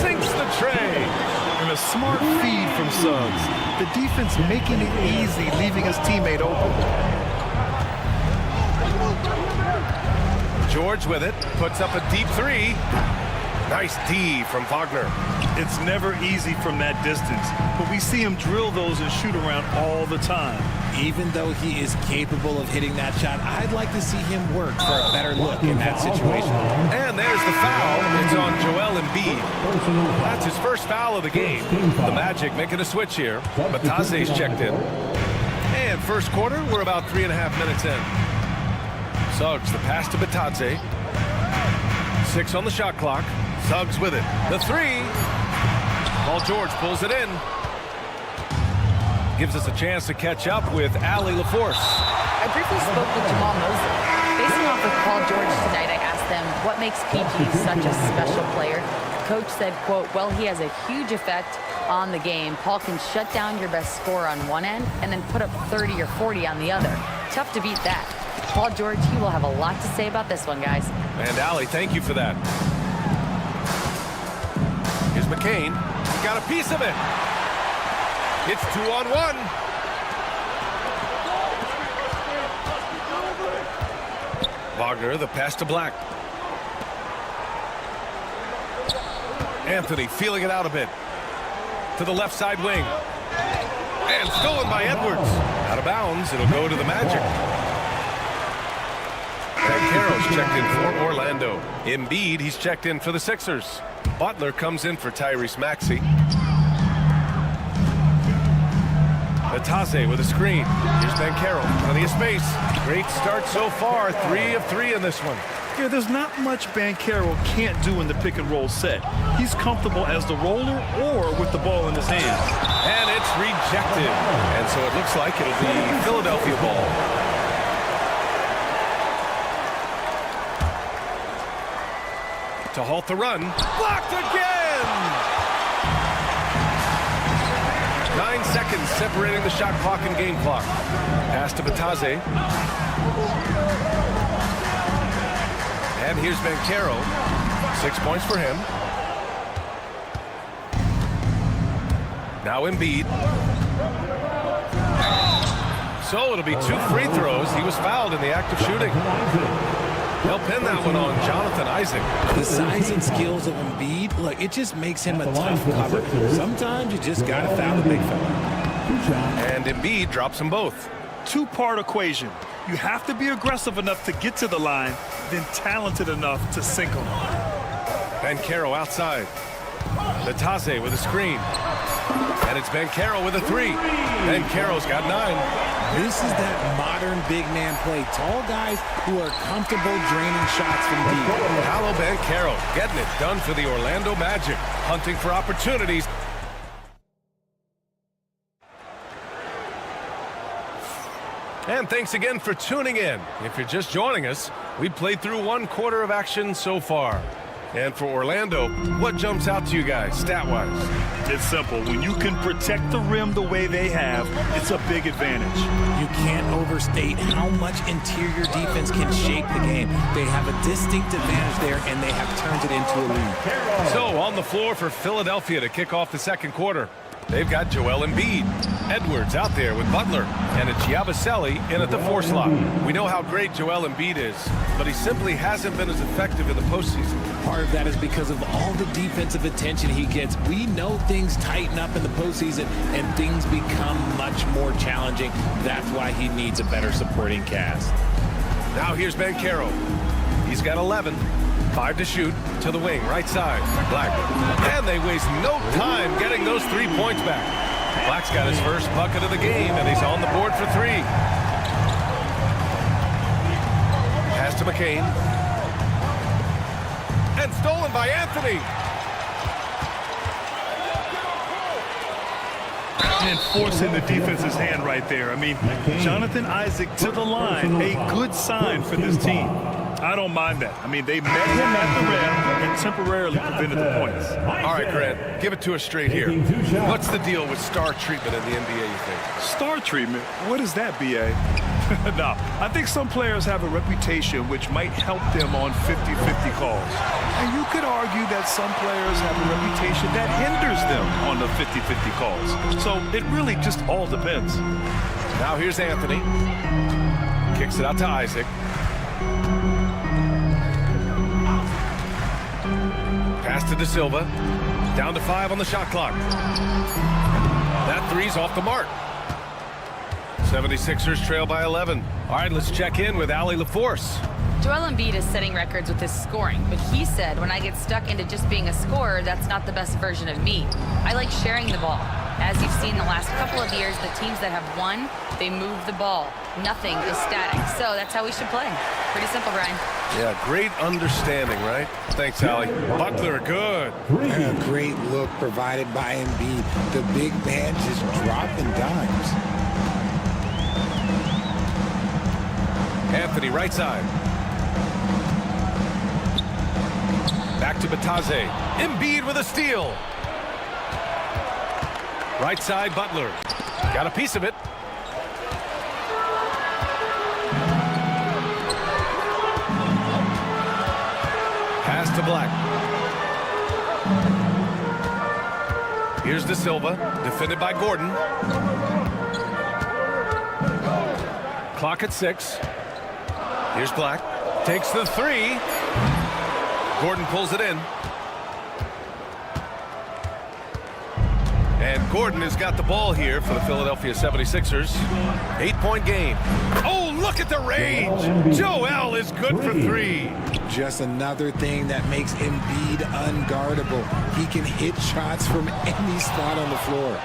Sinks the tray. And a smart feed from Suggs. The defense making it easy, leaving his teammate open. George with it. Puts up a deep three. Nice D from Wagner. It's never easy from that distance, but we see him drill those and shoot around all the time. Even though he is capable of hitting that shot, I'd like to see him work for a better look in that situation. And there's the foul. It's on Joel Embiid. That's his first foul of the game. The Magic making a switch here. Bataze's checked in. And first quarter, we're about 3.5 minutes in. Suggs, the pass to Bataze. 6 on the shot clock. Suggs with it. The three. Paul George pulls it in. Gives us a chance to catch up with Allie LaForce. I briefly spoke with Jamal Mosley. Facing off with Paul George tonight, I asked them what makes PG such a special player. The coach said, quote, well, he has a huge effect on the game. Paul can shut down your best scorer on one end and then put up 30 or 40 on the other. Tough to beat that. Paul George, he will have a lot to say about this one, guys. And Allie, thank you for that. Here's McCain. He got a piece of it. It's 2-on-1. Wagner, the pass to Black. Anthony feeling it out a bit. to the left side wing. And stolen by Edwards. Out of bounds, it'll go to the Magic. Banchero's checked in for Orlando. Embiid, he's checked in for the Sixers. Butler comes in for Tyrese Maxey. Batase with a screen. Here's Banchero. Plenty of space. Great start so far. 3 of 3 in this one. Yeah, there's not much Banchero can't do in the pick and roll set. He's comfortable as the roller or with the ball in his hands. And it's rejected. And so it looks like it'll be Philadelphia ball. To halt the run. Blocked again! 9 seconds separating the shot clock and game clock. Pass to Batase. And here's Banchero. 6 points for him. Now Embiid. So it'll be 2 free throws. He was fouled in the act of shooting. They'll pin that one on Jonathan Isaac. The size and skills of Embiid, look, it just makes him a tough cover. Sometimes you just got to foul the big fella. And Embiid drops them both. Two-part equation. You have to be aggressive enough to get to the line, then talented enough to sink them. Banchero outside. Batase with a screen. And it's Banchero with a 3. Banchero's got 9. This is that modern big man play. Tall guys who are comfortable draining shots from deep. Paolo Banchero getting it done for the Orlando Magic. Hunting for opportunities. And thanks again for tuning in. If you're just joining us, we played through 1 quarter of action so far. And for Orlando, what jumps out to you guys, stat-wise? It's simple. When you can protect the rim the way they have, it's a big advantage. You can't overstate how much interior defense can shape the game. They have a distinct advantage there, and they have turned it into a lead. So, on the floor for Philadelphia to kick off the second quarter. They've got Joel Embiid. Edwards out there with Butler. And it's Yabusele in at the 4 slot. We know how great Joel Embiid is, but he simply hasn't been as effective in the postseason. Part of that is because of all the defensive attention he gets. We know things tighten up in the postseason, and things become much more challenging. That's why he needs a better supporting cast. Now here's Banchero. He's got 11. 5 to shoot, to the wing, right side. Black. And they waste no time getting those 3 points back. Black's got his first bucket of the game, and he's on the board for 3. Pass to McCain. And stolen by Anthony. And forcing the defense's hand right there. I mean, Jonathan Isaac to the line, a good sign for this team. I don't mind that. I mean, they met him at the rim and temporarily prevented the points. All right, Grant, give it to us straight here. What's the deal with star treatment in the NBA, you think? Star treatment? What is that, B.A.? No, I think some players have a reputation which might help them on 50-50 calls. And you could argue that some players have a reputation that hinders them on the 50-50 calls. So it really just all depends. Now here's Anthony. Kicks it out to Isaac. Pass to De Silva. Down to 5 on the shot clock. That 3's off the mark. 76ers trail by 11. All right, let's check in with Allie LaForce. Joel Embiid is setting records with his scoring, but he said, when I get stuck into just being a scorer, that's not the best version of me. I like sharing the ball. As you've seen the last couple of years, the teams that have won, they move the ball. Nothing is static. So that's how we should play. Pretty simple, Brian. Yeah, great understanding, right? Thanks, Allie. Butler, good. A great look provided by Embiid. The big man just dropping dimes. Anthony, right side. Back to Batase. Embiid with a steal. Right side, Butler. Got a piece of it. Pass to Black. Here's De Silva, defended by Gordon. Clock at 6. Here's Black. Takes the 3. Gordon pulls it in. And Gordon has got the ball here for the Philadelphia 76ers. 8-point game. Oh, look at the range. Joel is good for 3. Just another thing that makes Embiid unguardable. He can hit shots from any spot on the floor.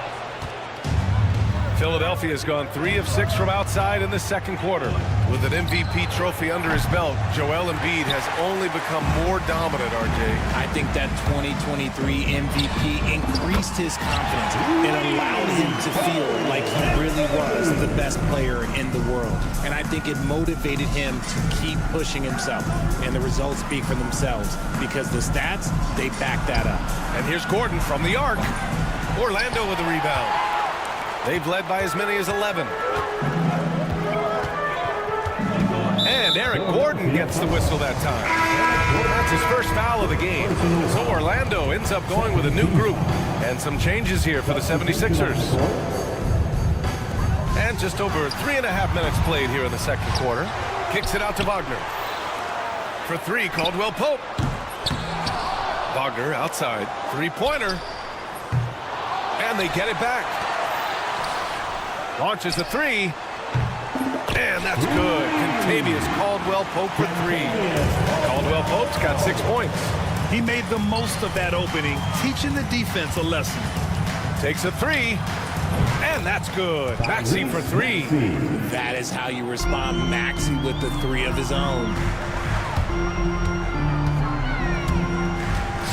Philadelphia has gone 3 of 6 from outside in the second quarter. With an MVP trophy under his belt, Joel Embiid has only become more dominant, RJ. I think that 2023 MVP increased his confidence and allowed him to feel like he really was the best player in the world. And I think it motivated him to keep pushing himself. And the results speak for themselves because the stats, they back that up. And here's Gordon from the arc. Orlando with the rebound. They've led by as many as 11. And Eric Gordon gets the whistle that time. That's his first foul of the game. So Orlando ends up going with a new group. And some changes here for the 76ers. And just over 3.5 minutes played here in the second quarter. Kicks it out to Wagner. For 3, Caldwell Pope. Wagner outside. 3-pointer. And they get it back. Launches a 3. And that's good. Contavious Caldwell Pope for 3. Caldwell Pope's got 6 points. He made the most of that opening, teaching the defense a lesson. Takes a 3. And that's good. Maxey for 3. That is how you respond. Maxey with the 3 of his own.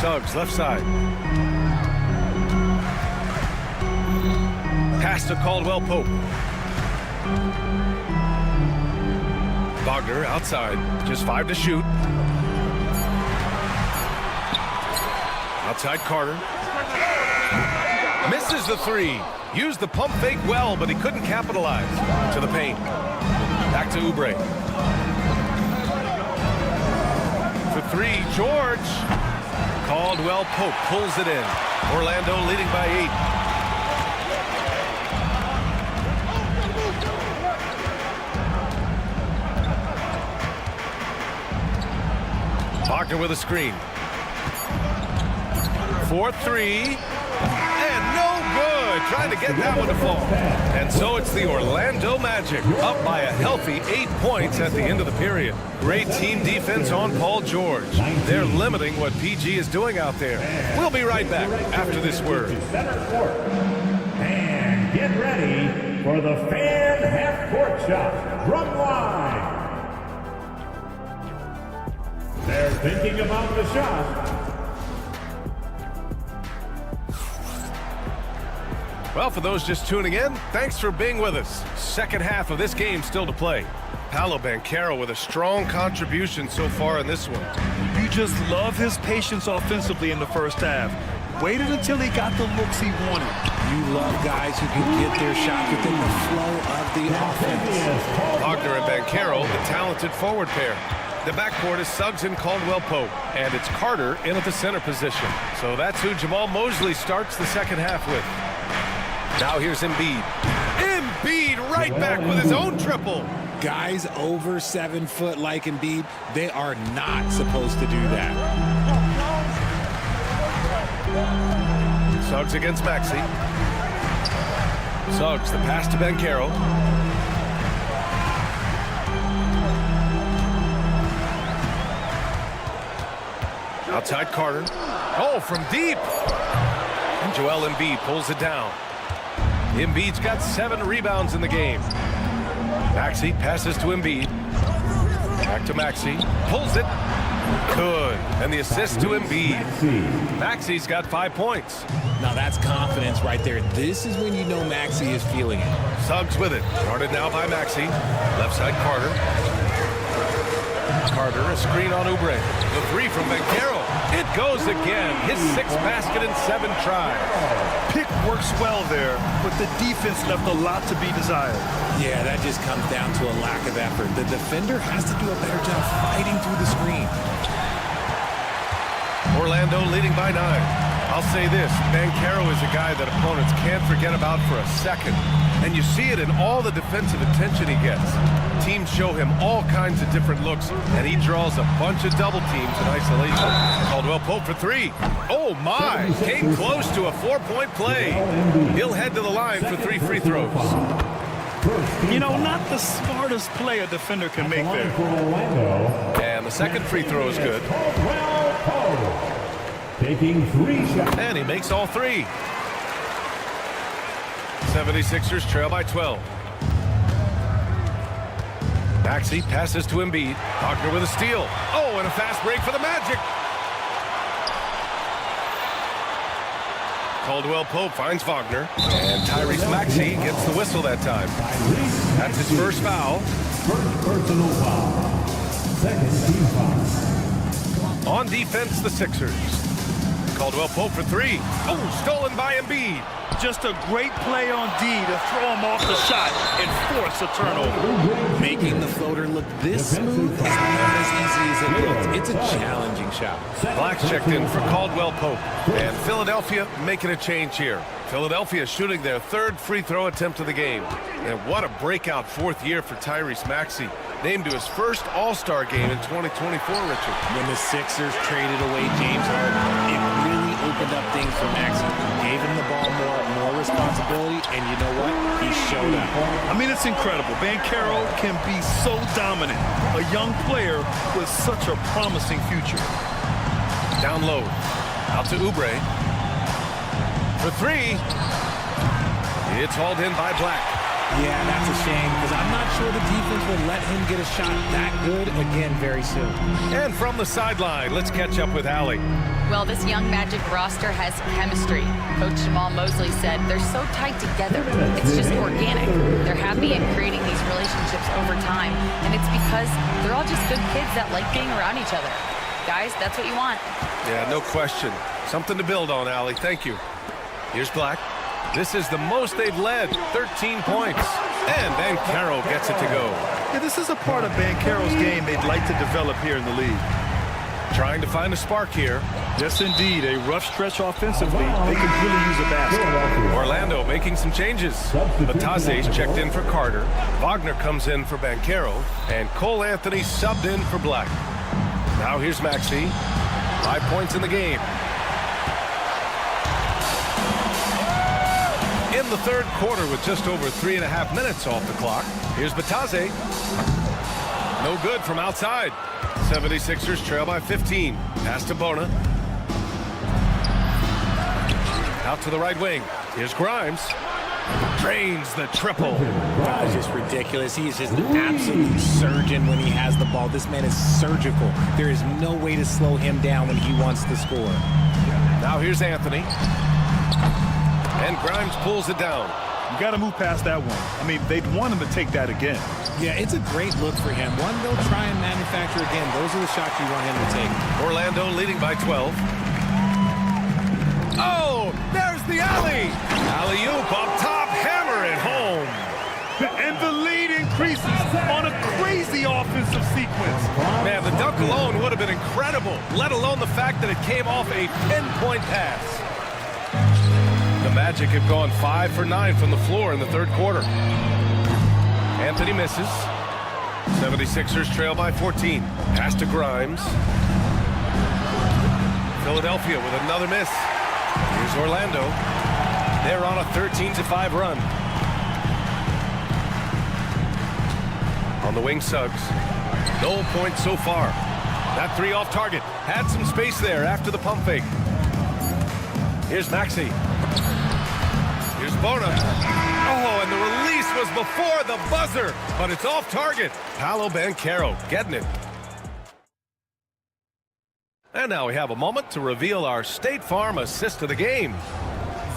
Suggs left side. Pass to Caldwell Pope. Wagner outside. Just 5 to shoot. Outside Carter. Misses the 3. Used the pump fake well, but he couldn't capitalize. To the paint. Back to Oubre. For 3, George. Caldwell Pope pulls it in. Orlando leading by 8. Wagner with a screen. 4-3. And no good. Trying to get that one to fall. And so it's the Orlando Magic up by a healthy 8 points at the end of the period. Great team defense on Paul George. They're limiting what PG is doing out there. We'll be right back after this word. And get ready for the fan half-court shot. Drum line. They're thinking about the shot. Well, for those just tuning in, thanks for being with us. Second half of this game still to play. Paolo Banchero with a strong contribution so far in this one. You just love his patience offensively in the first half. Waited until he got the looks he wanted. You love guys who can get their shot within the flow of the offense. Wagner and Banchero, the talented forward pair. The backcourt is Suggs and Caldwell Pope, and it's Carter in at the center position. So that's who Jamal Mosley starts the second half with. Now here's Embiid. Embiid right back with his own triple. Guys over 7 foot like Embiid, they are not supposed to do that. Suggs against Maxey. Suggs, the pass to Banchero. Outside Carter. Oh, from deep. And Joel Embiid pulls it down. Embiid's got 7 rebounds in the game. Maxey passes to Embiid. Back to Maxey. Pulls it. Good. And the assist to Embiid. Maxey's got 5 points. Now that's confidence right there. This is when you know Maxey is feeling it. Suggs with it. Guarded now by Maxey. Left side Carter. Carter, a screen on Oubre. The 3 from Banchero. It goes again. His 6th basket in 7 tries. Pick works well there, but the defense left a lot to be desired. Yeah, that just comes down to a lack of effort. The defender has to do a better job fighting through the screen. Orlando leading by 9. I'll say this, Banchero is a guy that opponents can't forget about for a second. And you see it in all the defensive attention he gets. Teams show him all kinds of different looks, and he draws a bunch of double teams in isolation. Caldwell Pope for three. Oh, my. Came close to a 4-point play. He'll head to the line for 3 free throws. You know, not the smartest play a defender can make there. And the second free throw is good. Taking 3 shots. And he makes all 3. 76ers trail by 12. Maxey passes to Embiid. Wagner with a steal. Oh, and a fast break for the Magic. Caldwell Pope finds Wagner. And Tyrese Maxey gets the whistle that time. That's his first foul. First personal foul. Second team foul. On defense, the Sixers. Caldwell Pope for 3. Oh, stolen by Embiid. Just a great play on D to throw him off the shot and force a turnover. Making the floater look this smooth is not as easy as it looks. It's a challenging shot. Black's checked in for Caldwell Pope. And Philadelphia making a change here. Philadelphia shooting their 3rd free throw attempt of the game. And what a breakout 4th year for Tyrese Maxey. Named to his first All-Star game in 2024, Richard. When the Sixers traded away James Harden, it really opened up things for Maxey. Gave him the ball more responsibility, and you know what? He showed up. I mean, it's incredible. Banchero can be so dominant. A young player with such a promising future. Down low. Out to Oubre. For 3. It's hauled in by Black. Yeah, that's a shame, because I'm not sure the defense will let him get a shot that good again very soon. And from the sideline, let's catch up with Allie. Well, this young Magic roster has chemistry. Coach Jamal Mosley said they're so tight together. It's just organic. They're happy in creating these relationships over time, and it's because they're all just good kids that like being around each other. Guys, that's what you want. Yeah, no question. Something to build on, Allie. Thank you. Here's Black. This is the most they've led, 13 points. And Banchero gets it to go. Yeah, this is a part of Banchero's game they'd like to develop here in the league. Trying to find a spark here. Yes, indeed. A rough stretch offensively. They could really use a basket. Orlando making some changes. Batase's checked in for Carter. Wagner comes in for Banchero. And Cole Anthony subbed in for Black. Now here's Maxey. 5 points in the game. In the 3rd quarter with just over 3.5 minutes off the clock. Here's Batase. No good from outside. 76ers trail by 15. Pass to Bona. Out to the right wing. Here's Grimes. Drains the triple. That is just ridiculous. He is just an absolute surgeon when he has the ball. This man is surgical. There is no way to slow him down when he wants to score. Now here's Anthony. And Grimes pulls it down. You got to move past that one. I mean, they'd want him to take that again. Yeah, it's a great look for him. One they'll try and manufacture again. Those are the shots you want him to take. Orlando leading by 12. Oh, there's the alley. Alley-oop up top, hammer it home. And the lead increases on a crazy offensive sequence. Man, the dunk alone would have been incredible, let alone the fact that it came off a pinpoint pass. The Magic have gone 5 for 9 from the floor in the 3rd quarter. Anthony misses. 76ers trail by 14. Pass to Grimes. Philadelphia with another miss. Here's Orlando. They're on a 13-5 run. On the wing, Suggs. No points so far. That 3 off target. Had some space there after the pump fake. Here's Maxey. Here's Bona. Oh, and the release was before the buzzer, but it's off target. Paolo Banchero getting it. And now we have a moment to reveal our State Farm assist of the game.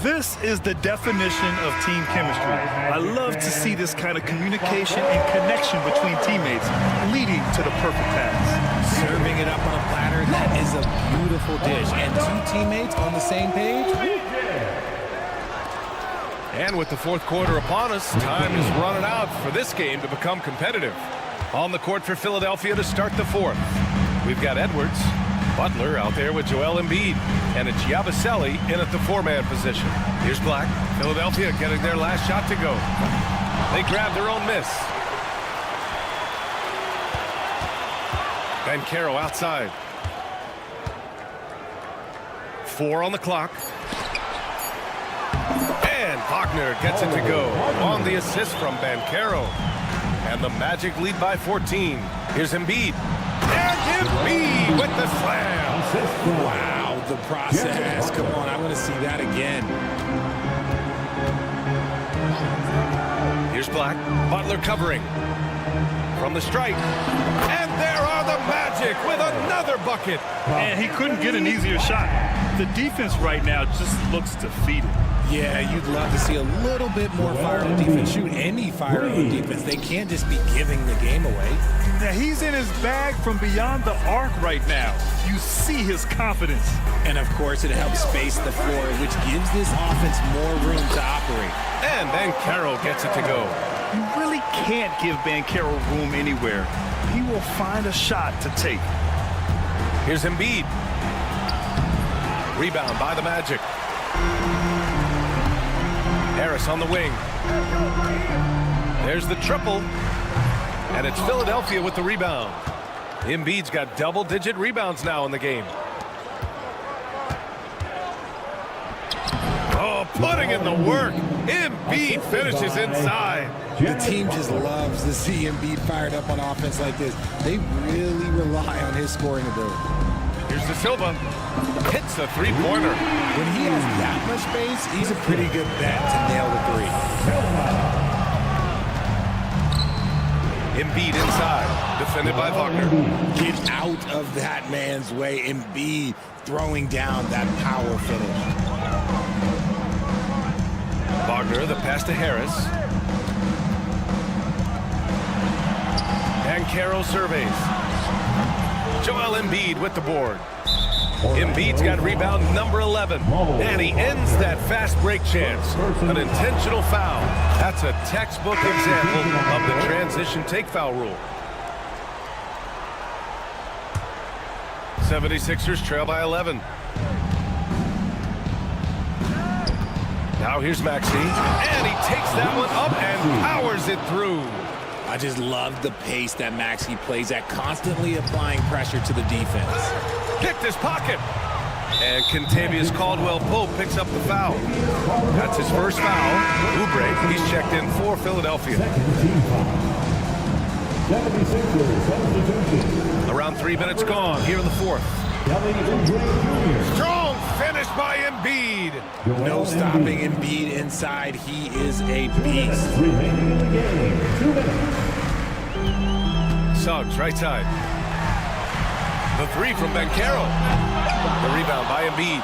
This is the definition of team chemistry. I love to see this kind of communication and connection between teammates leading to the perfect pass. Serving it up on a platter, that is a beautiful dish. And 2 teammates on the same page. And with the 4th quarter upon us, time is running out for this game to become competitive. On the court for Philadelphia to start the 4th. We've got Edwards. Butler out there with Joel Embiid. And it's Yabusele in at the 4-man position. Here's Black. Philadelphia getting their last shot to go. They grab their own miss. Banchero outside. 4 on the clock. And Wagner gets it to go on the assist from Banchero. And the Magic lead by 14. Here's Embiid. And Embiid with the slam. Wow, the process. Come on, I want to see that again. Here's Black. Butler covering. From the stripe. And there are the Magic with another bucket. And he couldn't get an easier shot. The defense right now just looks defeated. Yeah, you'd love to see a little bit more fire on defense. Shoot any fire on defense. They can't just be giving the game away. Now, he's in his bag from beyond the arc right now. You see his confidence. And, of course, it helps space the floor, which gives this offense more room to operate. And Banchero gets it to go. You really can't give Banchero room anywhere. He will find a shot to take. Here's Embiid. Rebound by the Magic. Harris on the wing. There's the triple. And it's Philadelphia with the rebound. Embiid's got double-digit rebounds now in the game. Oh, putting in the work. Embiid finishes inside. The team just loves to see Embiid fired up on offense like this. They really rely on his scoring ability. Here's De Silva. Hits a three-pointer. When he has that much space, he's a pretty good bet to nail the three. Embiid inside. Defended by Wagner. Get out of that man's way. Embiid throwing down that power finish. Wagner, the pass to Harris. Banchero surveys. Joel Embiid with the board. Embiid's got rebound number 11. And he ends that fast break chance. An intentional foul. That's a textbook example of the transition take foul rule. 76ers trail by 11. Now here's Maxey. And he takes that one up and powers it through. I just love the pace that Maxey plays at, constantly applying pressure to the defense. Picked his pocket. And Kentavious Caldwell-Pope picks up the foul. That's his first foul. Oubre, he's checked in for Philadelphia. Around 3 minutes gone here in the fourth. Strong finish by Embiid. No stopping Embiid inside. He is a beast. Suggs, right side. The three from Banchero. The rebound by Embiid.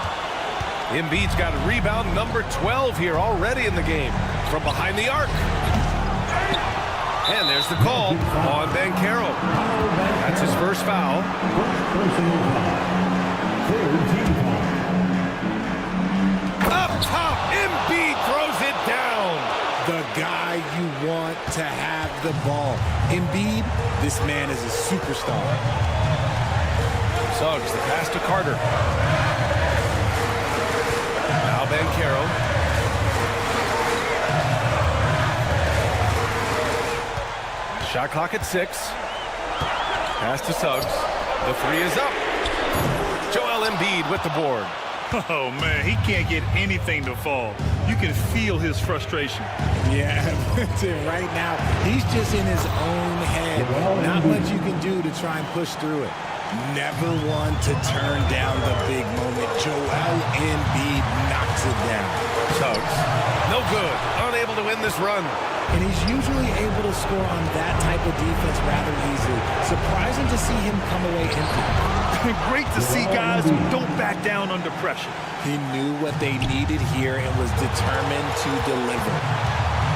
Embiid's got rebound number 12 here already in the game. From behind the arc. And there's the call on Banchero. That's his first foul. Up top, Embiid throws it down. The guy you want to have the ball. Embiid, this man is a superstar. Suggs, the pass to Carter. Now Banchero. Shot clock at 6. Pass to Suggs. The three is up. Joel Embiid with the board. Oh, man, he can't get anything to fall. You can feel his frustration. Yeah, right now, he's just in his own head. Not much you can do to try and push through it. Never one to turn down the big moment. Joel Embiid knocks it down. Suggs, no good. Unable to win this run. And he's usually able to score on that type of defense rather easily. Surprising to see him come away empty. Great to see guys who don't back down under pressure. He knew what they needed here and was determined to deliver.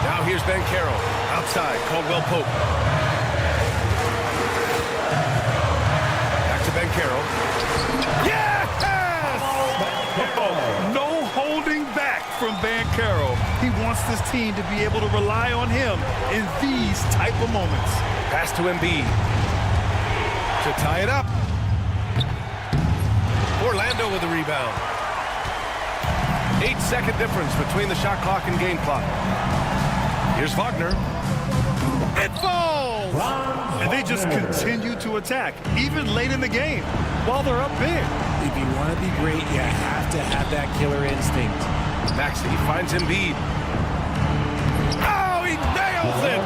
Now here's Banchero. Outside, Caldwell-Pope. Back to Banchero. Yes! No holding back from Banchero. He wants this team to be able to rely on him in these type of moments. Pass to Embiid. To tie it up. Orlando with the rebound. 8-second difference between the shot clock and game clock. Here's Wagner. It falls! And they just continue to attack, even late in the game, while they're up big. If you want to be great, you have to have that killer instinct. Maxey finds Embiid. Oh, he nails it!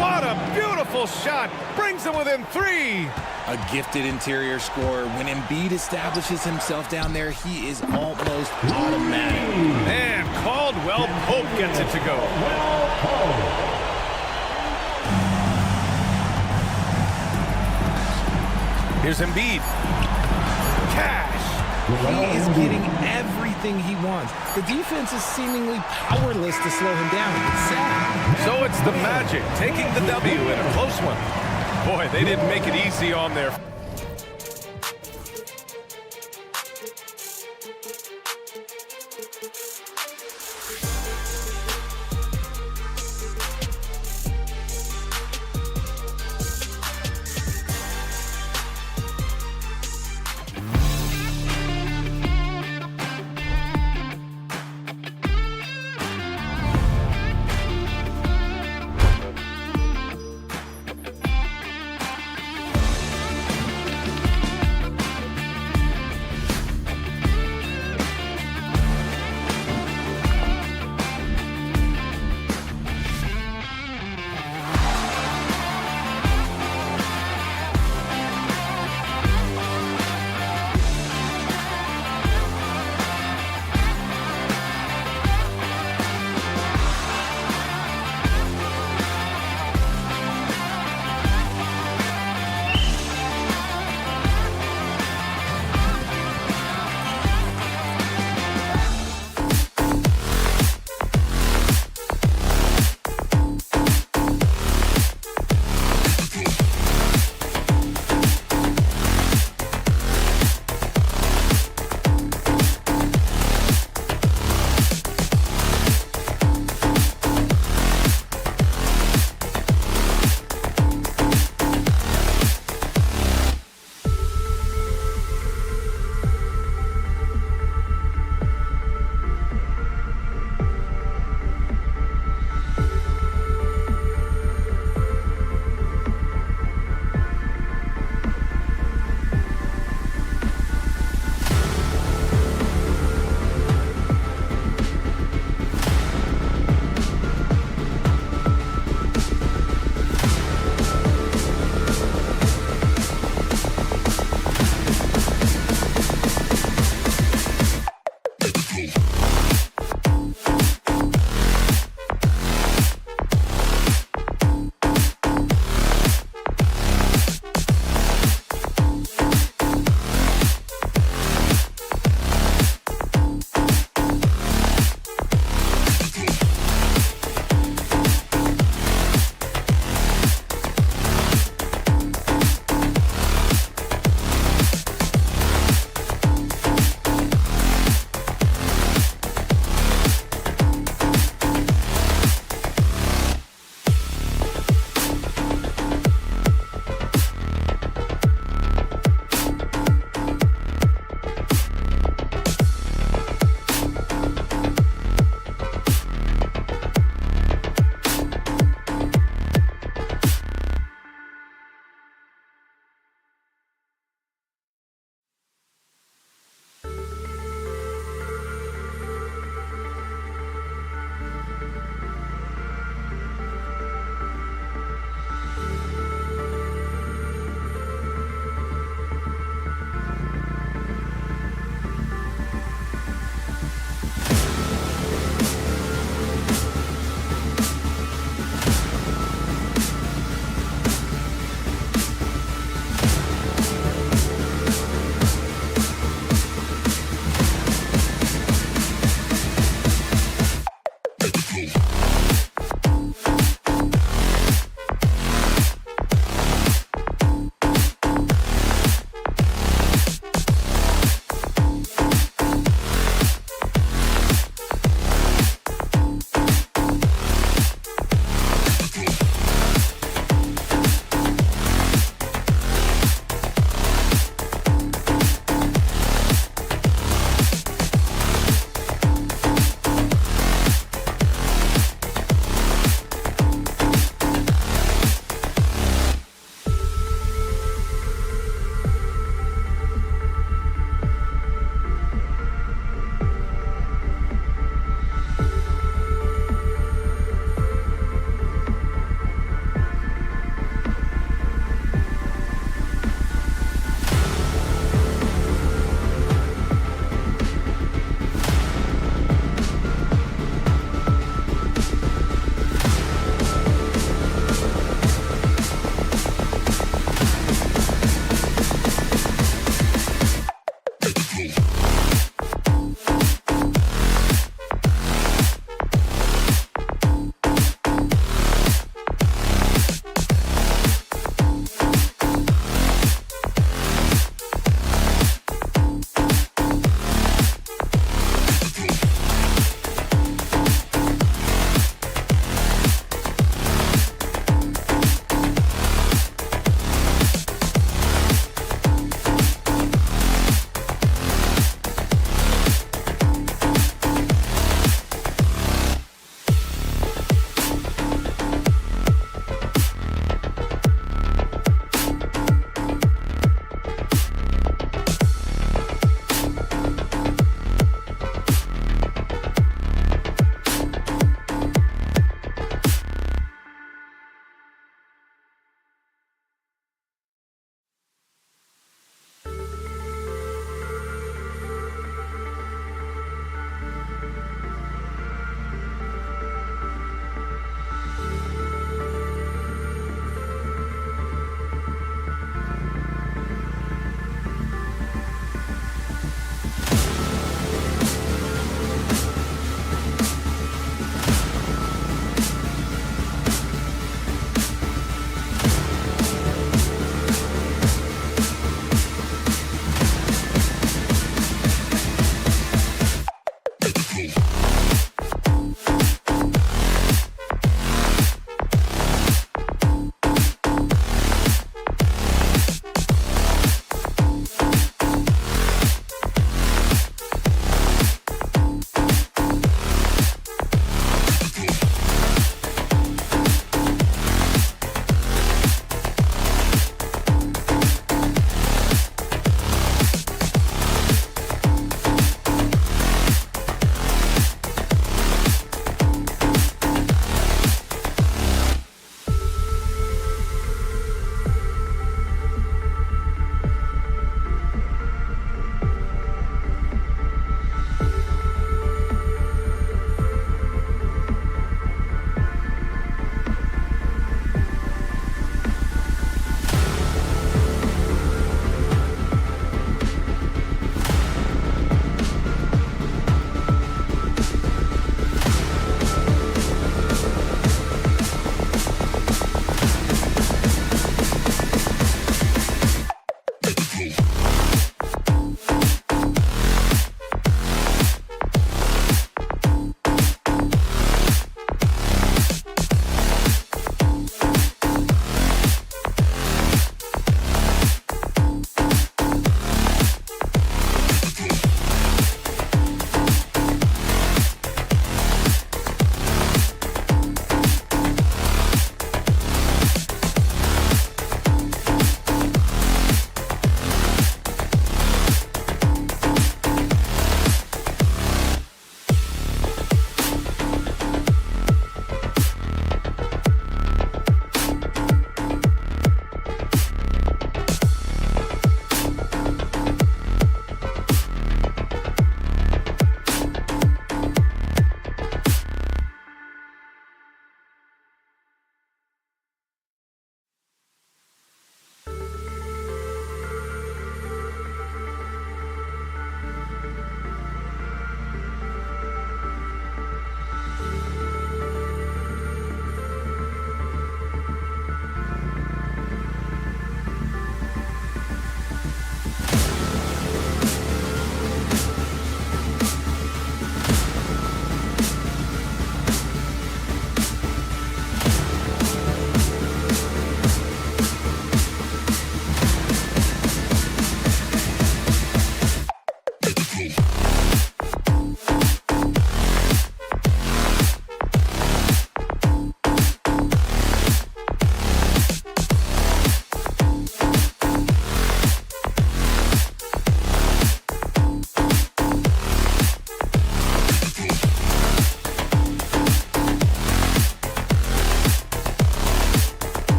What a beautiful shot! Brings them within 3. A gifted interior scorer. When Embiid establishes himself down there, he is almost automatic. And Caldwell Pope gets it to go. Here's Embiid. Cash. He is getting everything he wants. The defense is seemingly powerless to slow him down. It's sad. So it's the Magic taking the W in a close one. Boy, they didn't make it easy on their...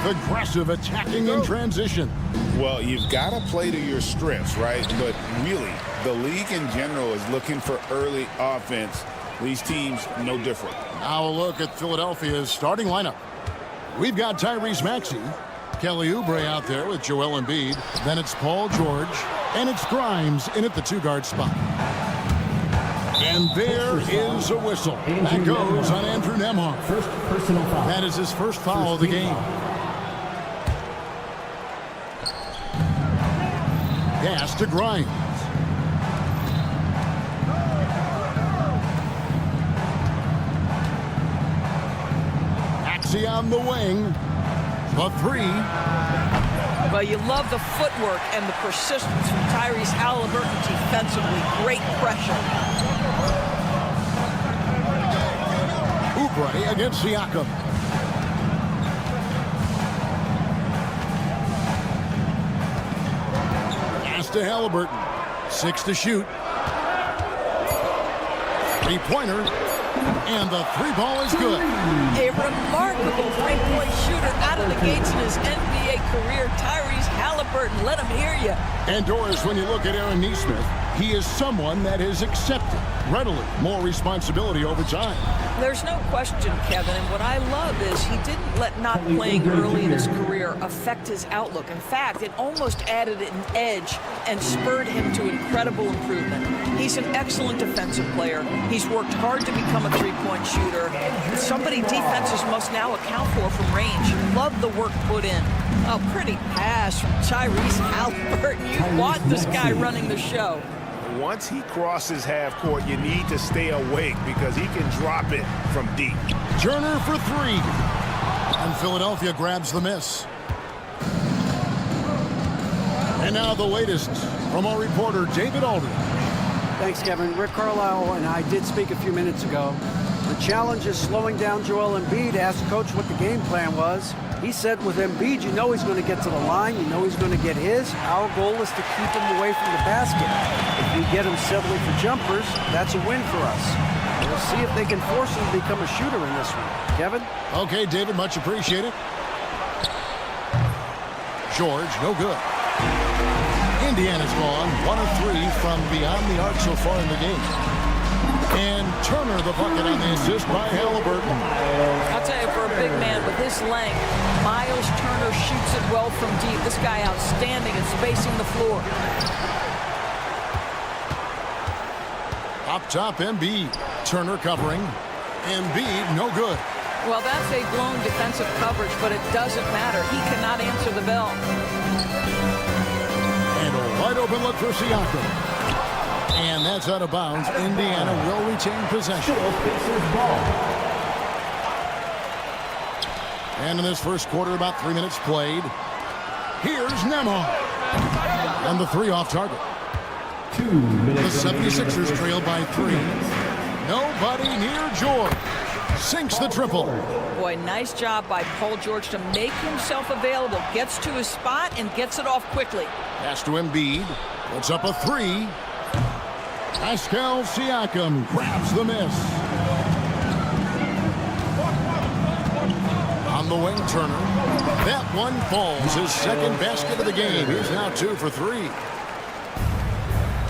aggressive attacking in transition. Well, you've got to play to your strengths, right? But really, the league in general is looking for early offense. These teams, no different. Now a look at Philadelphia's starting lineup. We've got Tyrese Maxey, Kelly Oubre out there with Joel Embiid. Then it's Paul George, and it's Grimes in at the 2-guard spot. And there is a whistle. That goes on Andrew Nembhard. First personal foul. That is his first foul of the game. Pass to Grimes. Maxey on the wing. The 3. Well, you love the footwork and the persistence from Tyrese Halliburton defensively. Great pressure. Oubre against Siakam. Pass to Halliburton. 6 to shoot. 3-pointer. And the 3-ball is good. A remarkable 3-point shooter out of the gates in his NBA career. Tyrese Halliburton, let him hear you. And Doris, when you look at Aaron Nesmith, he is someone that has accepted readily more responsibility over time. There's no question, Kevin, and what I love is he didn't let not playing early in his career affect his outlook. In fact, it almost added an edge and spurred him to incredible improvement. He's an excellent defensive player. He's worked hard to become a 3-point shooter. Somebody defenses must now account for from range. Love the work put in. A pretty pass from Tyrese Halliburton. You want this guy running the show. Once he crosses half court, you need to stay awake because he can drop it from deep. Turner for 3. And Philadelphia grabs the miss. And now the latest from our reporter, David Aldridge. Thanks, Kevin. Rick Carlisle and I did speak a few minutes ago. The challenge is slowing down Joel Embiid. Asked Coach what the game plan was. He said with Embiid, you know he's going to get to the line. You know he's going to get his. Our goal is to keep him away from the basket. If we get him settling for jumpers, that's a win for us. We'll see if they can force him to become a shooter in this one. Kevin? Okay, David, much appreciated. George, no good. Indiana's gone 1 of 3 from beyond the arc so far in the game. And Turner the bucket on the assist by Halliburton. I'll tell you, for a big man with his length, Miles Turner shoots it well from deep. This guy outstanding at spacing the floor. Up top, Embiid. Turner covering. Embiid, no good. Well, that's a blown defensive coverage, but it doesn't matter. He cannot answer the bell. And a wide open look for Siakam. And that's out of bounds. Indiana will retain possession. And in this first quarter, about 3 minutes played. Here's Nembhard. And the 3 off target. The 76ers trail by 3. Nobody near George. Sinks the triple. Boy, nice job by Paul George to make himself available. Gets to his spot and gets it off quickly. Pass to Embiid. Puts up a 3. Pascal Siakam grabs the miss. On the wing, Turner. That one falls. His second basket of the game. He's now 2 for 3.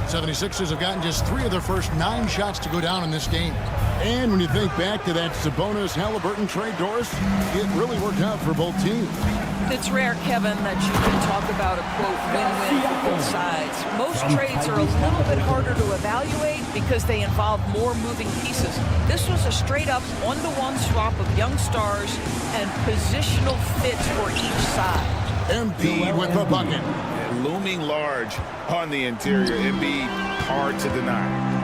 76ers have gotten just 3 of their first 9 shots to go down in this game. And when you think back to that Sabonis-Halliburton trade, Doris, it really worked out for both teams. It's rare, Kevin, that you can talk about a, quote, win-win for both sides. Most trades are a little bit harder to evaluate because they involve more moving pieces. This was a straight-up one-to-one swap of young stars and positional fits for each side. Embiid with the bucket. Looming large on the interior. Embiid, hard to deny.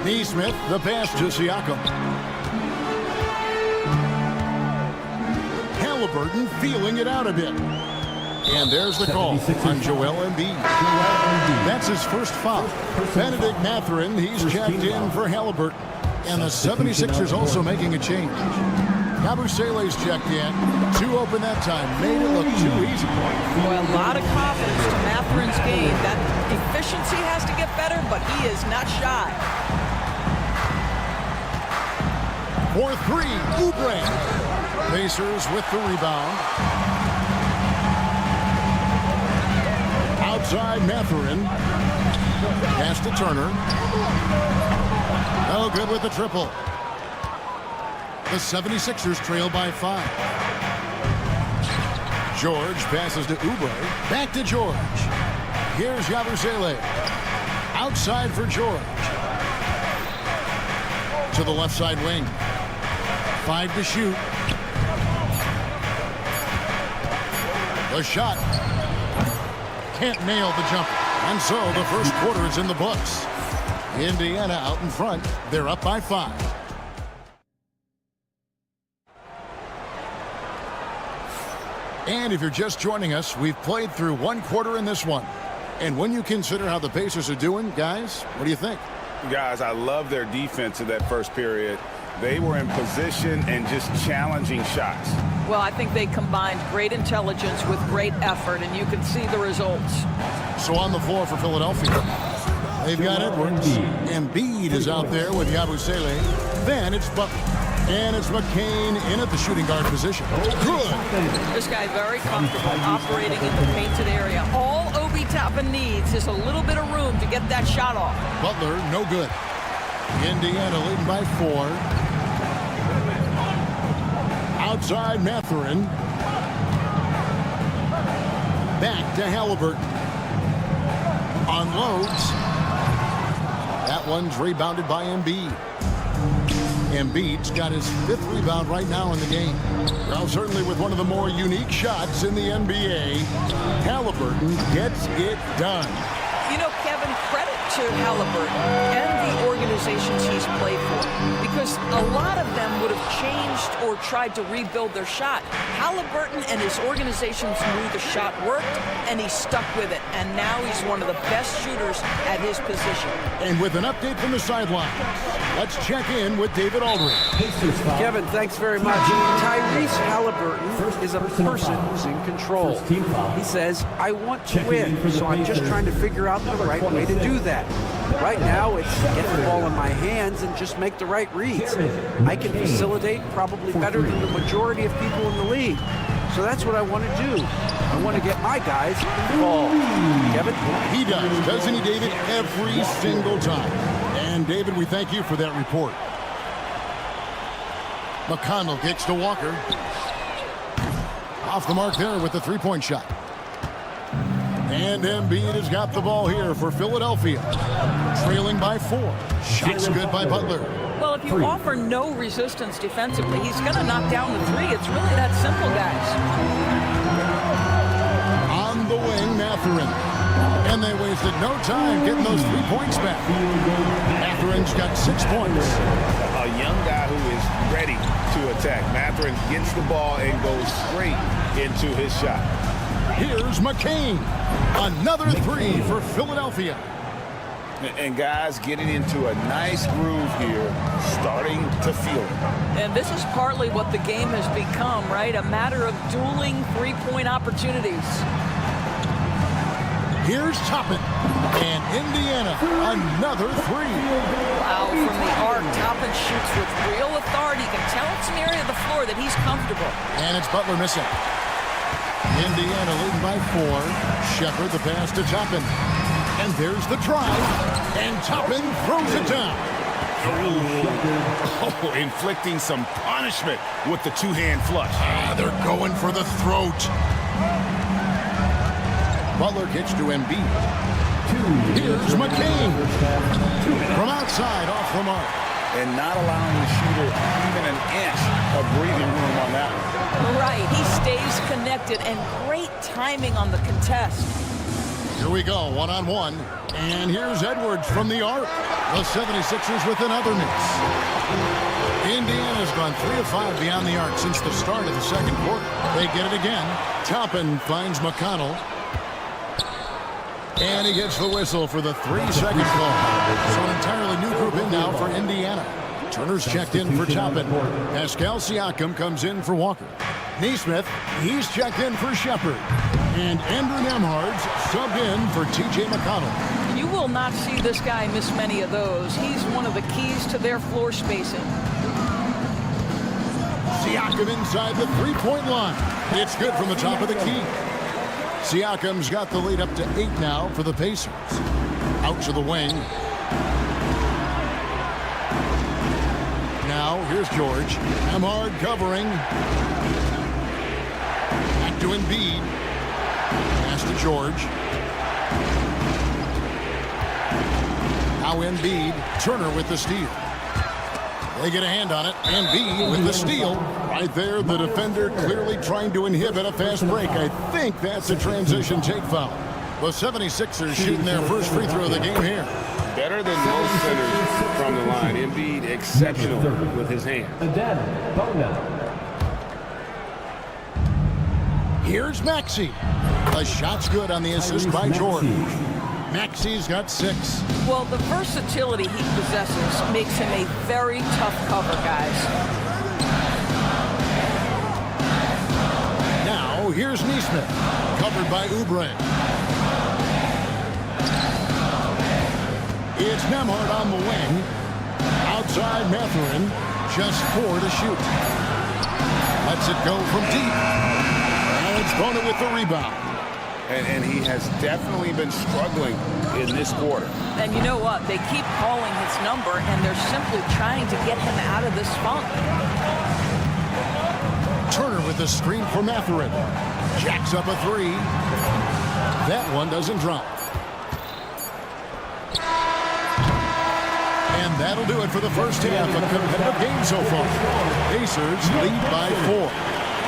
Nesmith, the pass to Siakam. Halliburton feeling it out a bit. And there's the call on Joel Embiid. That's his first foul. Benedict Mathurin, he's checked in for Halliburton. And the 76ers also making a change. Kabusele's checked in. 2 open that time. Made it look too easy. Boy, a lot of confidence to Mathurin's game. That efficiency has to get better, but he is not shy. For 3, Oubre. Pacers with the rebound. Outside Mathurin. Pass to Turner. No good with the triple. The 76ers trail by 5. George passes to Oubre. Back to George. Here's Yabusele. Outside for George. To the left side wing. 5 to shoot. The shot. Can't nail the jumper. And so the first quarter is in the books. Indiana out in front. They're up by 5. And if you're just joining us, we've played through one quarter in this one. And when you consider how the Pacers are doing, guys, what do you think? Guys, I love their defense in that first period. They were in position and just challenging shots. Well, I think they combined great intelligence with great effort, and you can see the results. So on the floor for Philadelphia, they've got Edwards. Embiid is out there with Yabusele. Then it's Butler. And it's McCain in at the shooting guard position. Good. This guy very comfortable operating in the painted area. All Obi Toppin needs is a little bit of room to get that shot off. Butler, no good. Indiana leading by 4. Outside Mathurin. Back to Halliburton. Unloads. That one's rebounded by Embiid. Embiid's got his 5th rebound right now in the game. Well, certainly with one of the more unique shots in the NBA, Halliburton gets it done. You know, Kevin, credit to Halliburton and the organizations he's played for, because a lot of them would have changed or tried to rebuild their shot. Halliburton and his organizations knew the shot worked, and he stuck with it. And now he's one of the best shooters at his position. And with an update from the sideline, let's check in with David Aldridge. Kevin, thanks very much. Tyrese Halliburton is a person who's in control. He says, I want to win, so I'm just trying to figure out the right way to do that. Right now, it's get the ball in my hands and just make the right reads. I can facilitate probably better than the majority of people in the league. So that's what I want to do. I want to get my guys involved. Kevin? He does, doesn't he, David? Every single time. And, David, we thank you for that report. McConnell kicks to Walker. Off the mark there with the three-point shot. And Embiid has got the ball here for Philadelphia. Trailing by 4. Shots good by Butler. Well, if you offer no resistance defensively, he's going to knock down the 3. It's really that simple, guys. On the wing, Mathurin. And they wasted no time getting those 3 points back. Mathurin's got 6 points. A young guy who is ready to attack. Mathurin gets the ball and goes straight into his shot. Here's McCain. Another 3 for Philadelphia. And guys getting into a nice groove here, starting to feel it. And this is partly what the game has become, right? A matter of dueling 3-point opportunities. Here's Toppin. And Indiana, another 3. Wow, from the arc, Toppin shoots with real authority. You can tell it's an area of the floor that he's comfortable. And it's Butler missing. Indiana leading by 4. Shepard the pass to Toppin. And there's the drive. And Toppin throws it down. Oh, inflicting some punishment with the two-hand flush. They're going for the throat. Butler gets to Embiid. Here's McCain. From outside, off the mark. And not allowing the shooter even an inch of breathing room on that one. Right, he stays connected, and great timing on the contest. Here we go, one-on-one. And here's Edwards from the arc. The 76ers with another miss. Indiana's gone 3 of 5 beyond the arc since the start of the second quarter. They get it again. Toppin finds McConnell. And he gets the whistle for the 3-second call. So an entirely new group in now for Indiana. Turner's checked in for Toppin. Pascal Siakam comes in for Walker. Nesmith, he's checked in for Shepard. And Andrew Nembhard's subbed in for T.J. McConnell. You will not see this guy miss many of those. He's one of the keys to their floor spacing. Siakam inside the 3-point line. It's good from the top of the key. Siakam's got the lead up to 8 now for the Pacers. Out to the wing. Now, here's George. Hard covering. Back to Embiid. Pass to George. Now Embiid. Turner with the steal. They get a hand on it. Embiid with the steal. Right there, the defender clearly trying to inhibit a fast break. I think that's a transition take foul. The 76ers shooting their first free throw of the game here. Better than most centers from the line. Embiid exceptional with his hand. Here's Maxey. The shot's good on the assist by George. Maxey's got 6. Well, the versatility he possesses makes him a very tough cover, guys. Now, here's Neesmith. Covered by Oubre. It's Nembhard on the wing. Outside Mathurin. Just 4 to shoot. Lets it go from deep. And it's Bona with the rebound. And he has definitely been struggling in this quarter. And you know what? They keep calling his number, and they're simply trying to get him out of this funk. Turner with the screen for Mathurin. Jacks up a 3. That one doesn't drop. And that'll do it for the first half. A competitive game so far. Pacers lead by 4.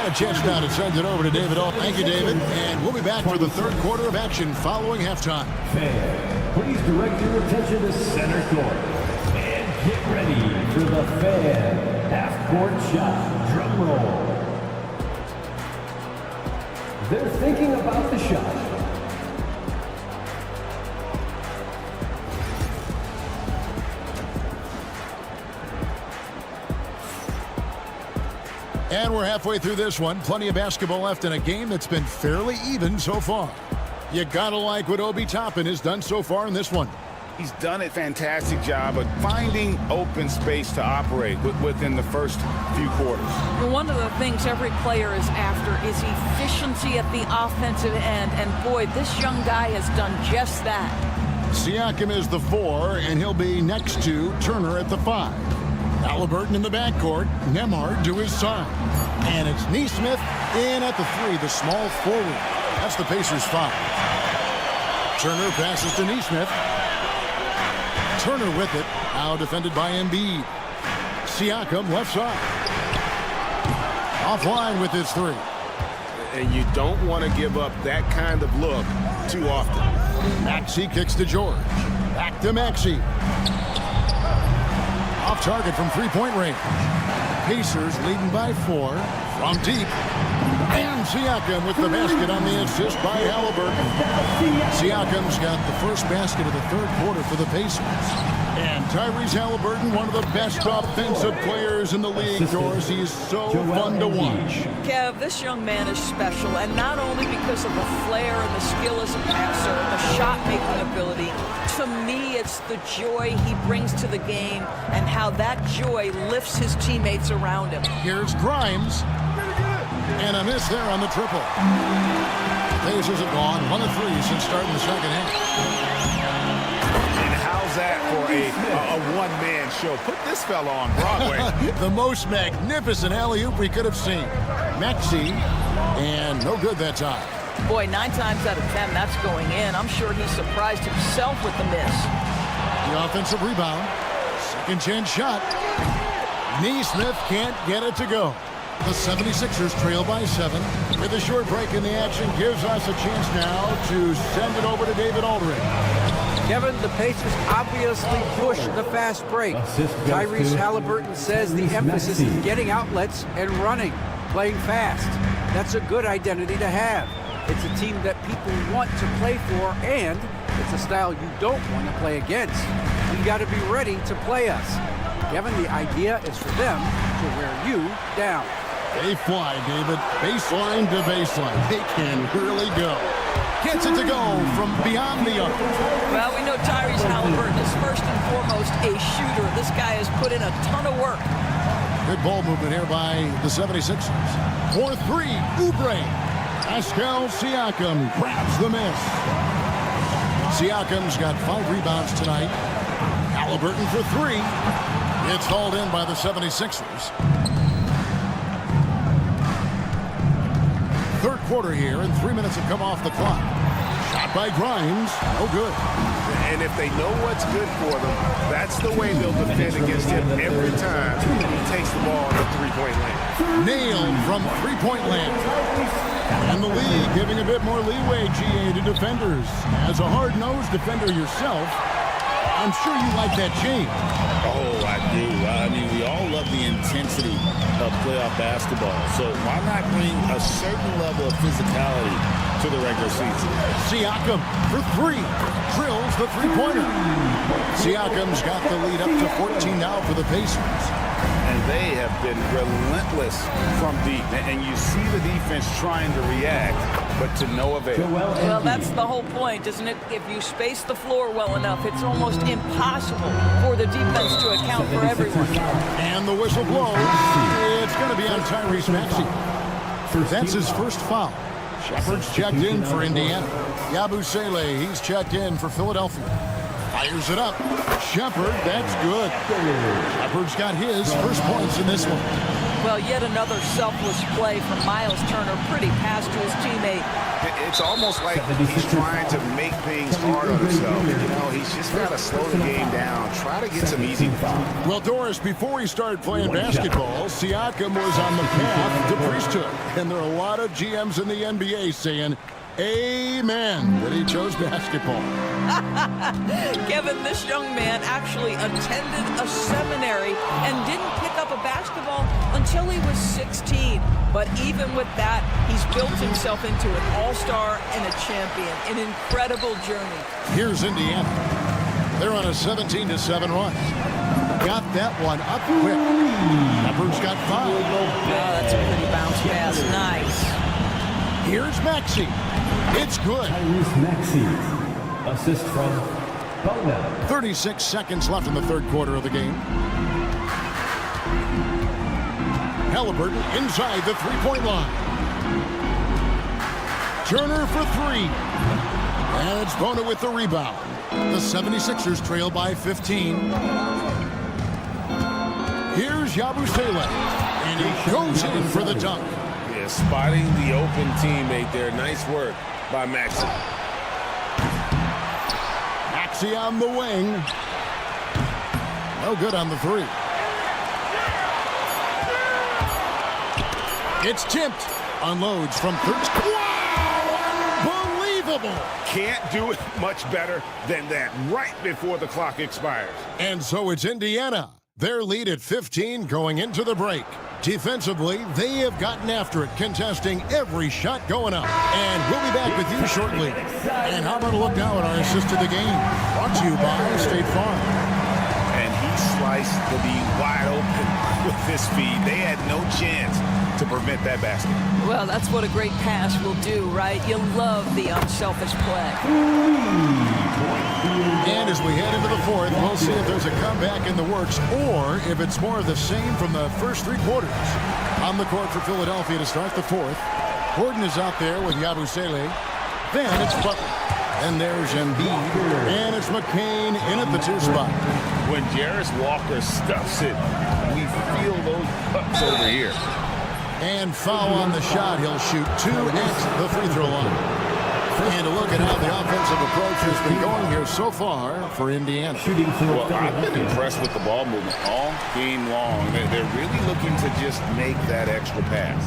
A chance now to send it over to David Alt. Thank you, David. And we'll be back for the third quarter of action following halftime. Fan, please direct your attention to center court. And get ready for the Fan half-court shot. Drum roll. They're thinking about the shot. And we're halfway through this one. Plenty of basketball left in a game that's been fairly even so far. You gotta like what Obi Toppin has done so far in this one. He's done a fantastic job of finding open space to operate within the first few quarters. Well, one of the things every player is after is efficiency at the offensive end. And boy, this young guy has done just that. Siakam is the 4, and he'll be next to Turner at the 5. Halliburton in the backcourt. Nembhard to his side. And it's Neesmith in at the 3, the small forward. That's the Pacers' 5. Turner passes to Neesmith. Turner with it. Now defended by Embiid. Siakam left side. Offline with his 3. And you don't want to give up that kind of look too often. Maxey kicks to George. Back to Maxey. Off target from three-point range. Pacers leading by 4 from deep. And Siakam with the basket on the assist by Halliburton. Siakam's got the first basket of the third quarter for the Pacers. And Tyrese Halliburton, one of the best offensive players in the league, Doris. He's so fun to watch. Kev, this young man is special, and not only because of the flair and the skill as a passer, the shot-making ability. To me, it's the joy he brings to the game and how that joy lifts his teammates around him. Here's Grimes. And a miss there on the triple. Pacers have gone 1 of 3 since starting the second half. And how's that for a one-man show? Put this fella on Broadway. The most magnificent alley-oop we could have seen. Maxey, and no good that time. Boy, 9 times out of 10, that's going in. I'm sure he surprised himself with the miss. The offensive rebound. Second chance shot. Neesmith can't get it to go. The 76ers trail by 7. With a short break in the action, gives us a chance now to send it over to David Aldridge. Kevin, the Pacers obviously push the fast break. Tyrese Halliburton says the emphasis is getting outlets and running, playing fast. That's a good identity to have. It's a team that people want to play for, and it's a style you don't want to play against. You got to be ready to play us. Kevin, the idea is for them to wear you down. They fly, David. Baseline to baseline. They can really go. Gets it to go from beyond the arc. Well, we know Tyrese Halliburton is first and foremost a shooter. This guy has put in a ton of work. Good ball movement here by the 76ers. For 3, Oubre. Pascal Siakam grabs the miss. Siakam's got 5 rebounds tonight. Halliburton for 3. It's hauled in by the 76ers. Third quarter here, and 3 minutes have come off the clock. Shot by Grimes, no good. And if they know what's good for them, that's the way they'll defend against him every time he takes the ball in the three-point land. Nailed from three-point land. And the league giving a bit more leeway, GA, to defenders. As a hard-nosed defender yourself, I'm sure you like that change. Oh, I do. I mean, we all love the intensity of playoff basketball. So why not bring a certain level of physicality to the regular season? Siakam for 3. Drills the three-pointer. Siakam's got the lead up to 14 now for the Pacers. And they have been relentless from deep. And you see the defense trying to react, but to no avail. Well, that's the whole point, isn't it? If you space the floor well enough, it's almost impossible for the defense to account for everyone. And the whistle blows. It's going to be on Tyrese Maxey. That's his first foul. Shepard's checked in for Indiana. Yabusele, he's checked in for Philadelphia. Fires it up. Shepard, that's good. Shepard's got his first points in this one. Well, yet another selfless play from Miles Turner. Pretty pass to his teammate. It's almost like he's trying to make things hard on himself. You know, he's just got to slow the game down. Try to get some easy fouls. Well, Doris, before he started playing basketball, Siakam was on the path to priesthood. And there are a lot of GMs in the NBA saying, amen, that he chose basketball. Kevin, this young man actually attended a seminary and didn't pick up a basketball until he was 16. But even with that, he's built himself into an all-star and a champion. An incredible journey. Here's Indiana. They're on a 17-7 run. Got that one up quick. Shepard's got 5. Oh, that's a pretty bounce pass. Nice. Here's Maxey. It's good. Tyrese Maxey. Assist from Bona. 36 seconds left in the third quarter of the game. Halliburton inside the three-point line. Turner for 3. And it's Bona with the rebound. The 76ers trail by 15. Here's Yabusele. And he goes in for the dunk. Yeah, spotting the open teammate there. Nice work by Maxey. Maxey on the wing. No good on the 3. It's tipped. Unloads from 13. Wow! Unbelievable! Can't do it much better than that right before the clock expires. And so it's Indiana. Their lead at 15 going into the break. Defensively, they have gotten after it, contesting every shot going up. And we'll be back with you shortly. And how about a look now at our assist to the game? Brought to you by State Farm. And he sliced the D wide open with his feed. They had no chance to prevent that basket. Well, that's what a great pass will do, right? You love the unselfish play. And as we head into the fourth, we'll see if there's a comeback in the works or if it's more of the same from the first 3 quarters. On the court for Philadelphia to start the fourth. Gordon is out there with Yabusele. Then it's Butler. And there's Embiid. And it's McCain in at the 2 spot. When Jarris Walker stuffs it, we feel those pucks over here. And foul on the shot. He'll shoot 2 at the free throw line. And a look at how the offensive approach has been going here so far for Indiana. Well, I've been impressed with the ball movement all game long. They're really looking to just make that extra pass.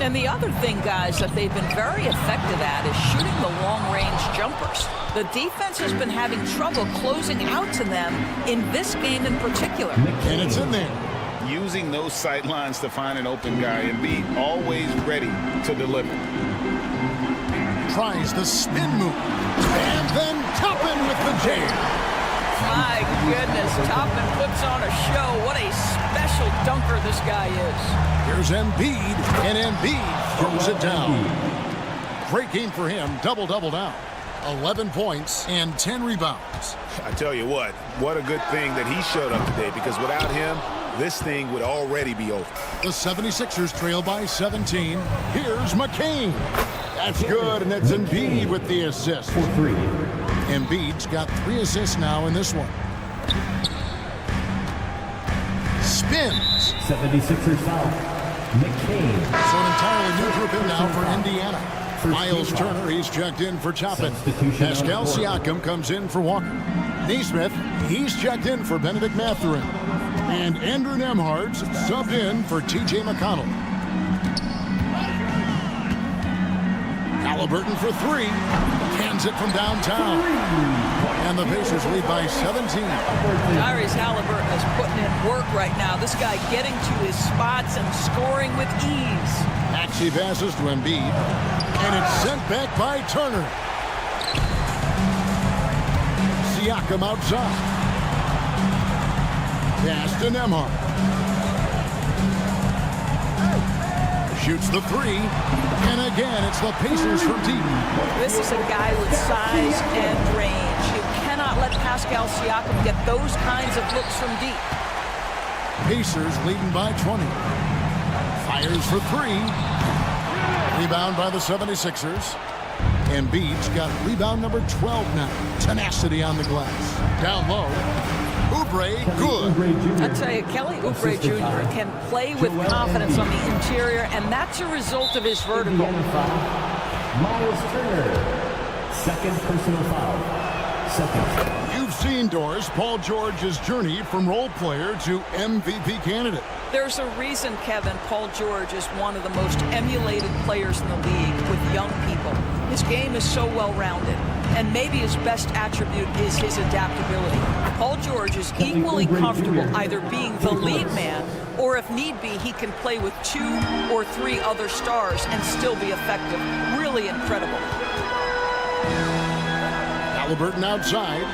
And the other thing, guys, that they've been very effective at is shooting the long-range jumpers. The defense has been having trouble closing out to them in this game in particular. And it's in there. Using those sight lines to find an open guy and be always ready to deliver. Tries the spin move. And then Toppin with the jam. My goodness, Toppin puts on a show. What a special dunker this guy is. Here's Embiid, and Embiid throws it down. Great game for him. Double-double now. 11 points and 10 rebounds. I tell you what a good thing that he showed up today, because without him, this thing would already be over. The 76ers trail by 17. Here's McCain. That's good, and it's Embiid with the assist. For 3. Embiid's got 3 assists now in this one. Spins. 76ers foul. McCain. So an entirely new group in now for Indiana. Miles Turner, he's checked in for Toppin. Pascal Siakam comes in for Walker. Neesmith, he's checked in for Benedict Mathurin. And Andrew Nembhard's subbed in for T.J. McConnell. Halliburton for 3. Cans it from downtown. And the Pacers lead by 17. Tyrese Halliburton is putting in work right now. This guy getting to his spots and scoring with ease. Maxey passes to Embiid. And it's sent back by Turner. Siakam outside. Pass to Nembhard. Shoots the 3. And again, it's the Pacers from deep. This is a guy with size and range. You cannot let Pascal Siakam get those kinds of looks from deep. Pacers leading by 20. Fires for 3. Rebound by the 76ers. Embiid's got rebound number 12 now. Tenacity on the glass. Down low. Oubre, good. I tell you, Kelly Oubre Jr. can play with confidence on the interior, and that's a result of his vertical. Miles Turner. Second personal foul. Second. You've seen, Doris, Paul George's journey from role player to MVP candidate. There's a reason, Kevin, Paul George is one of the most emulated players in the league with young people. His game is so well-rounded, and maybe his best attribute is his adaptability. Paul George is equally comfortable either being the lead man, or if need be, he can play with 2 or 3 other stars and still be effective. Really incredible. Halliburton outside.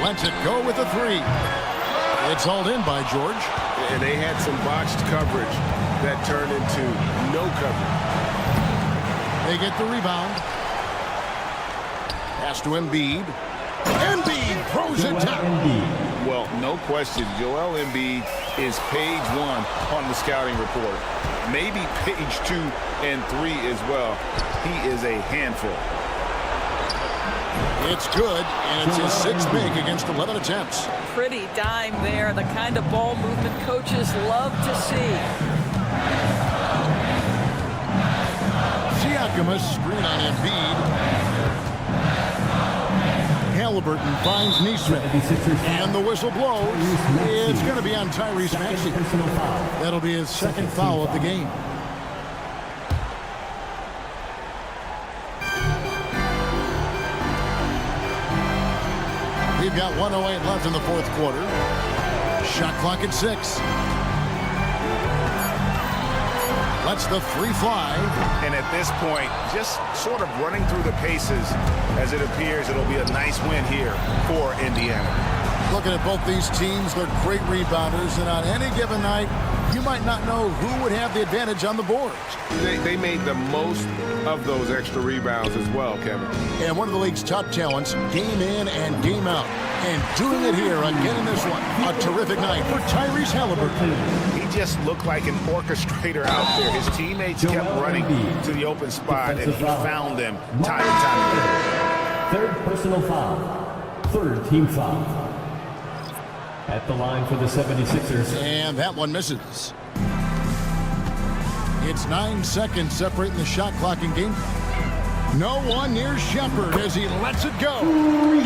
Lets it go with a 3. It's hauled in by George. And they had some botched coverage that turned into no coverage. They get the rebound. Pass to Embiid. Embiid throws it down. Well, no question, Joel Embiid is page 1 on the scouting report. Maybe page 2 and 3 as well. He is a handful. It's good, and it's his 6th make against 11 attempts. Pretty dime there, the kind of ball movement coaches love to see. Siakam, a screen on Embiid. Halliburton finds Neesmith, and the whistle blows. It's going to be on Tyrese Maxey. That'll be his 2nd foul of the game. We've got 1:08 left in the 4th quarter. Shot clock at 6. Lets the 3 fly. And at this point, just sort of running through the paces as it appears it'll be a nice win here for Indiana. Looking at both these teams, they're great rebounders, and on any given night, you might not know who would have the advantage on the boards. They made the most of those extra rebounds as well, Kevin. And one of the league's top talents, game in and game out. And doing it here again in this one. A terrific night for Tyrese Halliburton. He just looked like an orchestrator out there. His teammates kept running to the open spot, and he found them time and time again. 3rd personal foul. 3rd team foul. At the line for the 76ers. And that one misses. It's 9 seconds separating the shot clock and game clock. No one near Shepherd as he lets it go.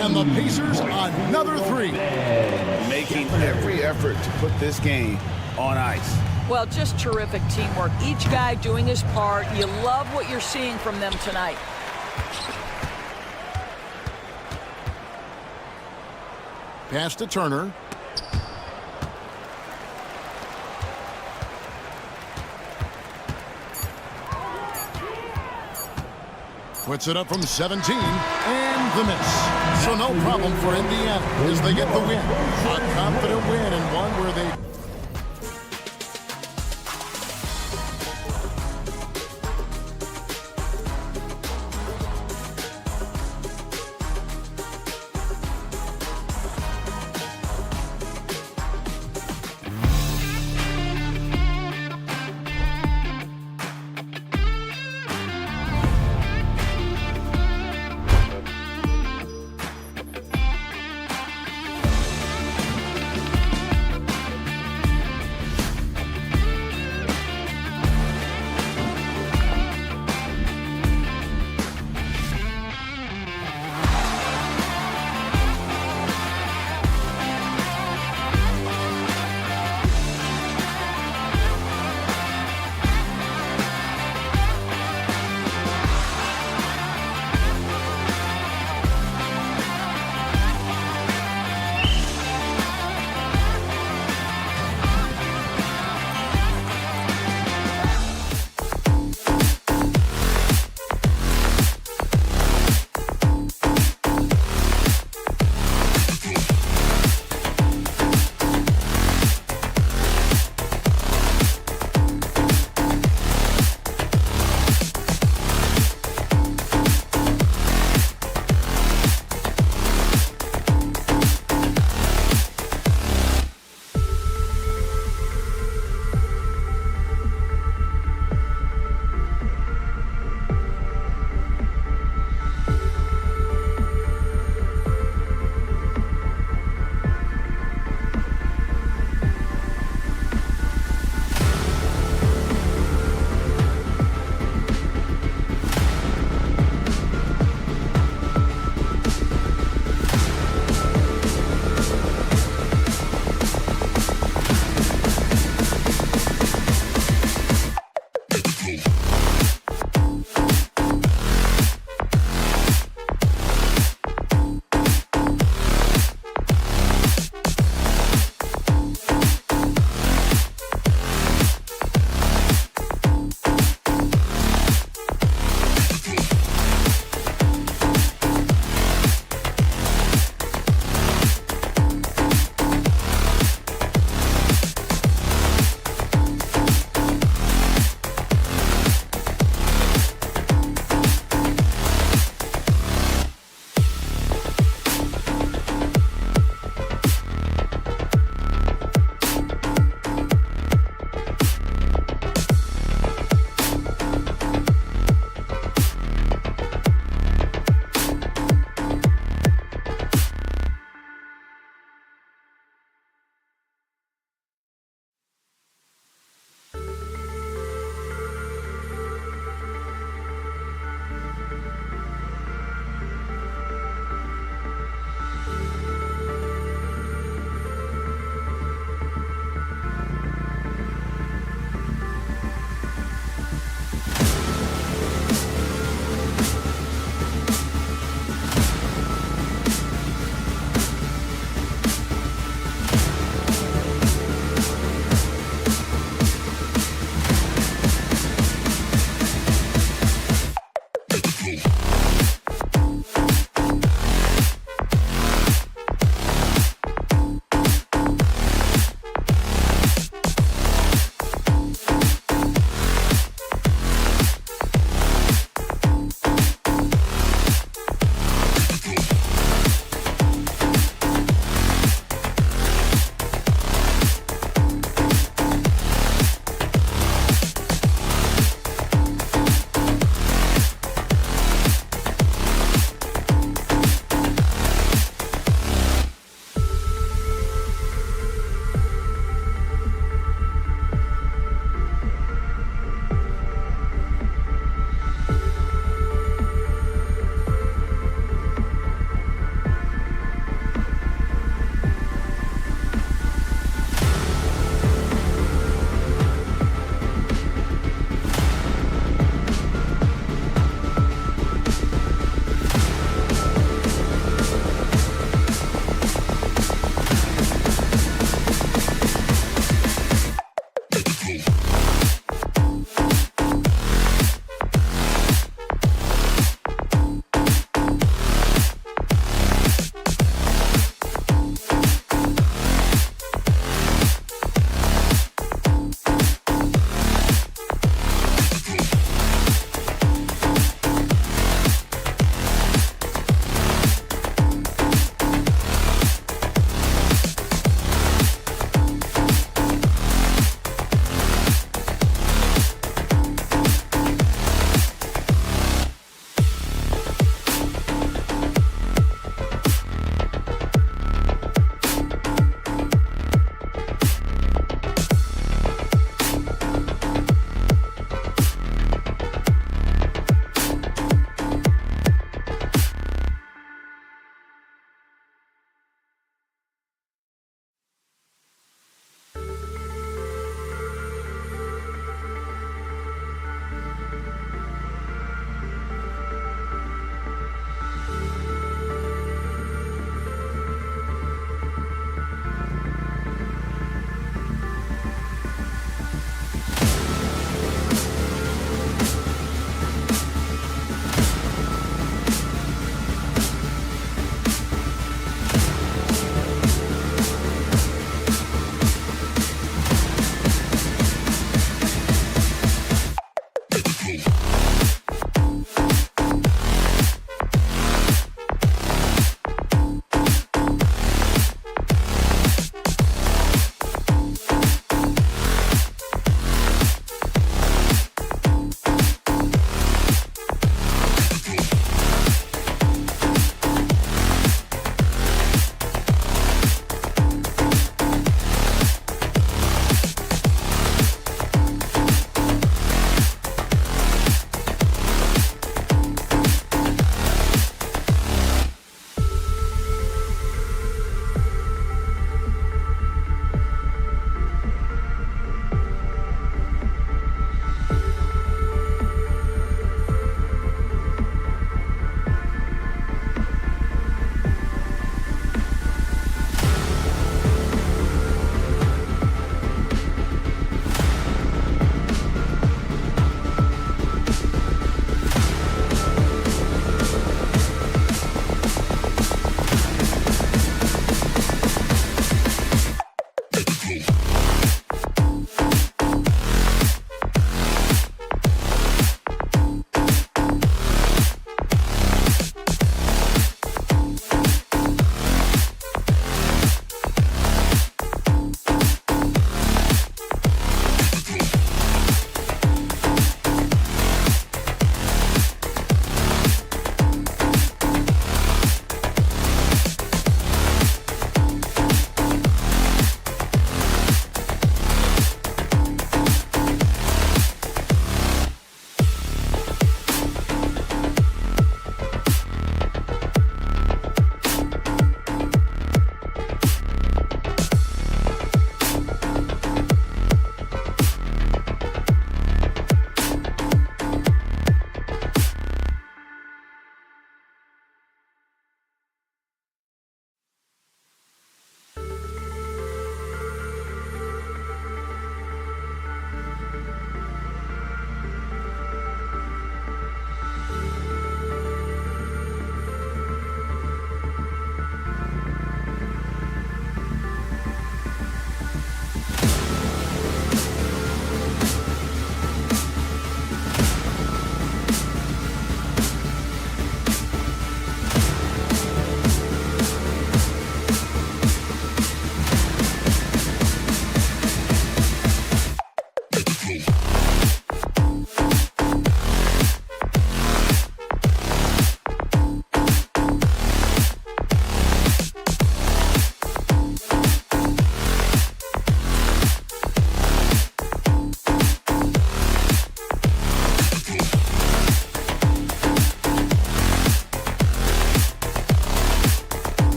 And the Pacers another 3. Making every effort to put this game on ice. Well, just terrific teamwork. Each guy doing his part. You love what you're seeing from them tonight. Pass to Turner. Puts it up from 17, and the miss. So no problem for Indiana as they get the win. A confident win and one where they...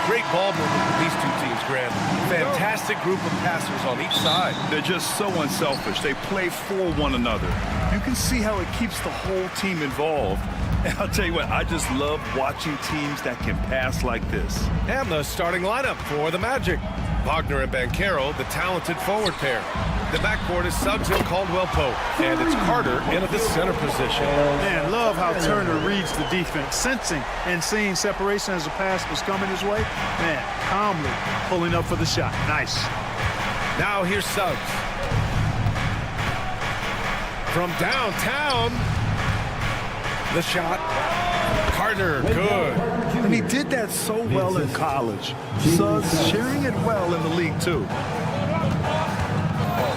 Great ball movement with these two teams, Grant. Fantastic group of passers on each side. They're just so unselfish. They play for one another. You can see how it keeps the whole team involved. And I'll tell you what, I just love watching teams that can pass like this. And the starting lineup for the Magic. Wagner and Banchero, the talented forward pair. The backcourt is Suggs and Caldwell-Pope. And it's Carter in at the center position. Man, love how Turner reads the defense, sensing and seeing separation as the pass was coming his way. Man, calmly pulling up for the shot. Nice. Now here's Suggs. From downtown, the shot. Carter, good. And he did that so well in college. Suggs sharing it well in the league, too.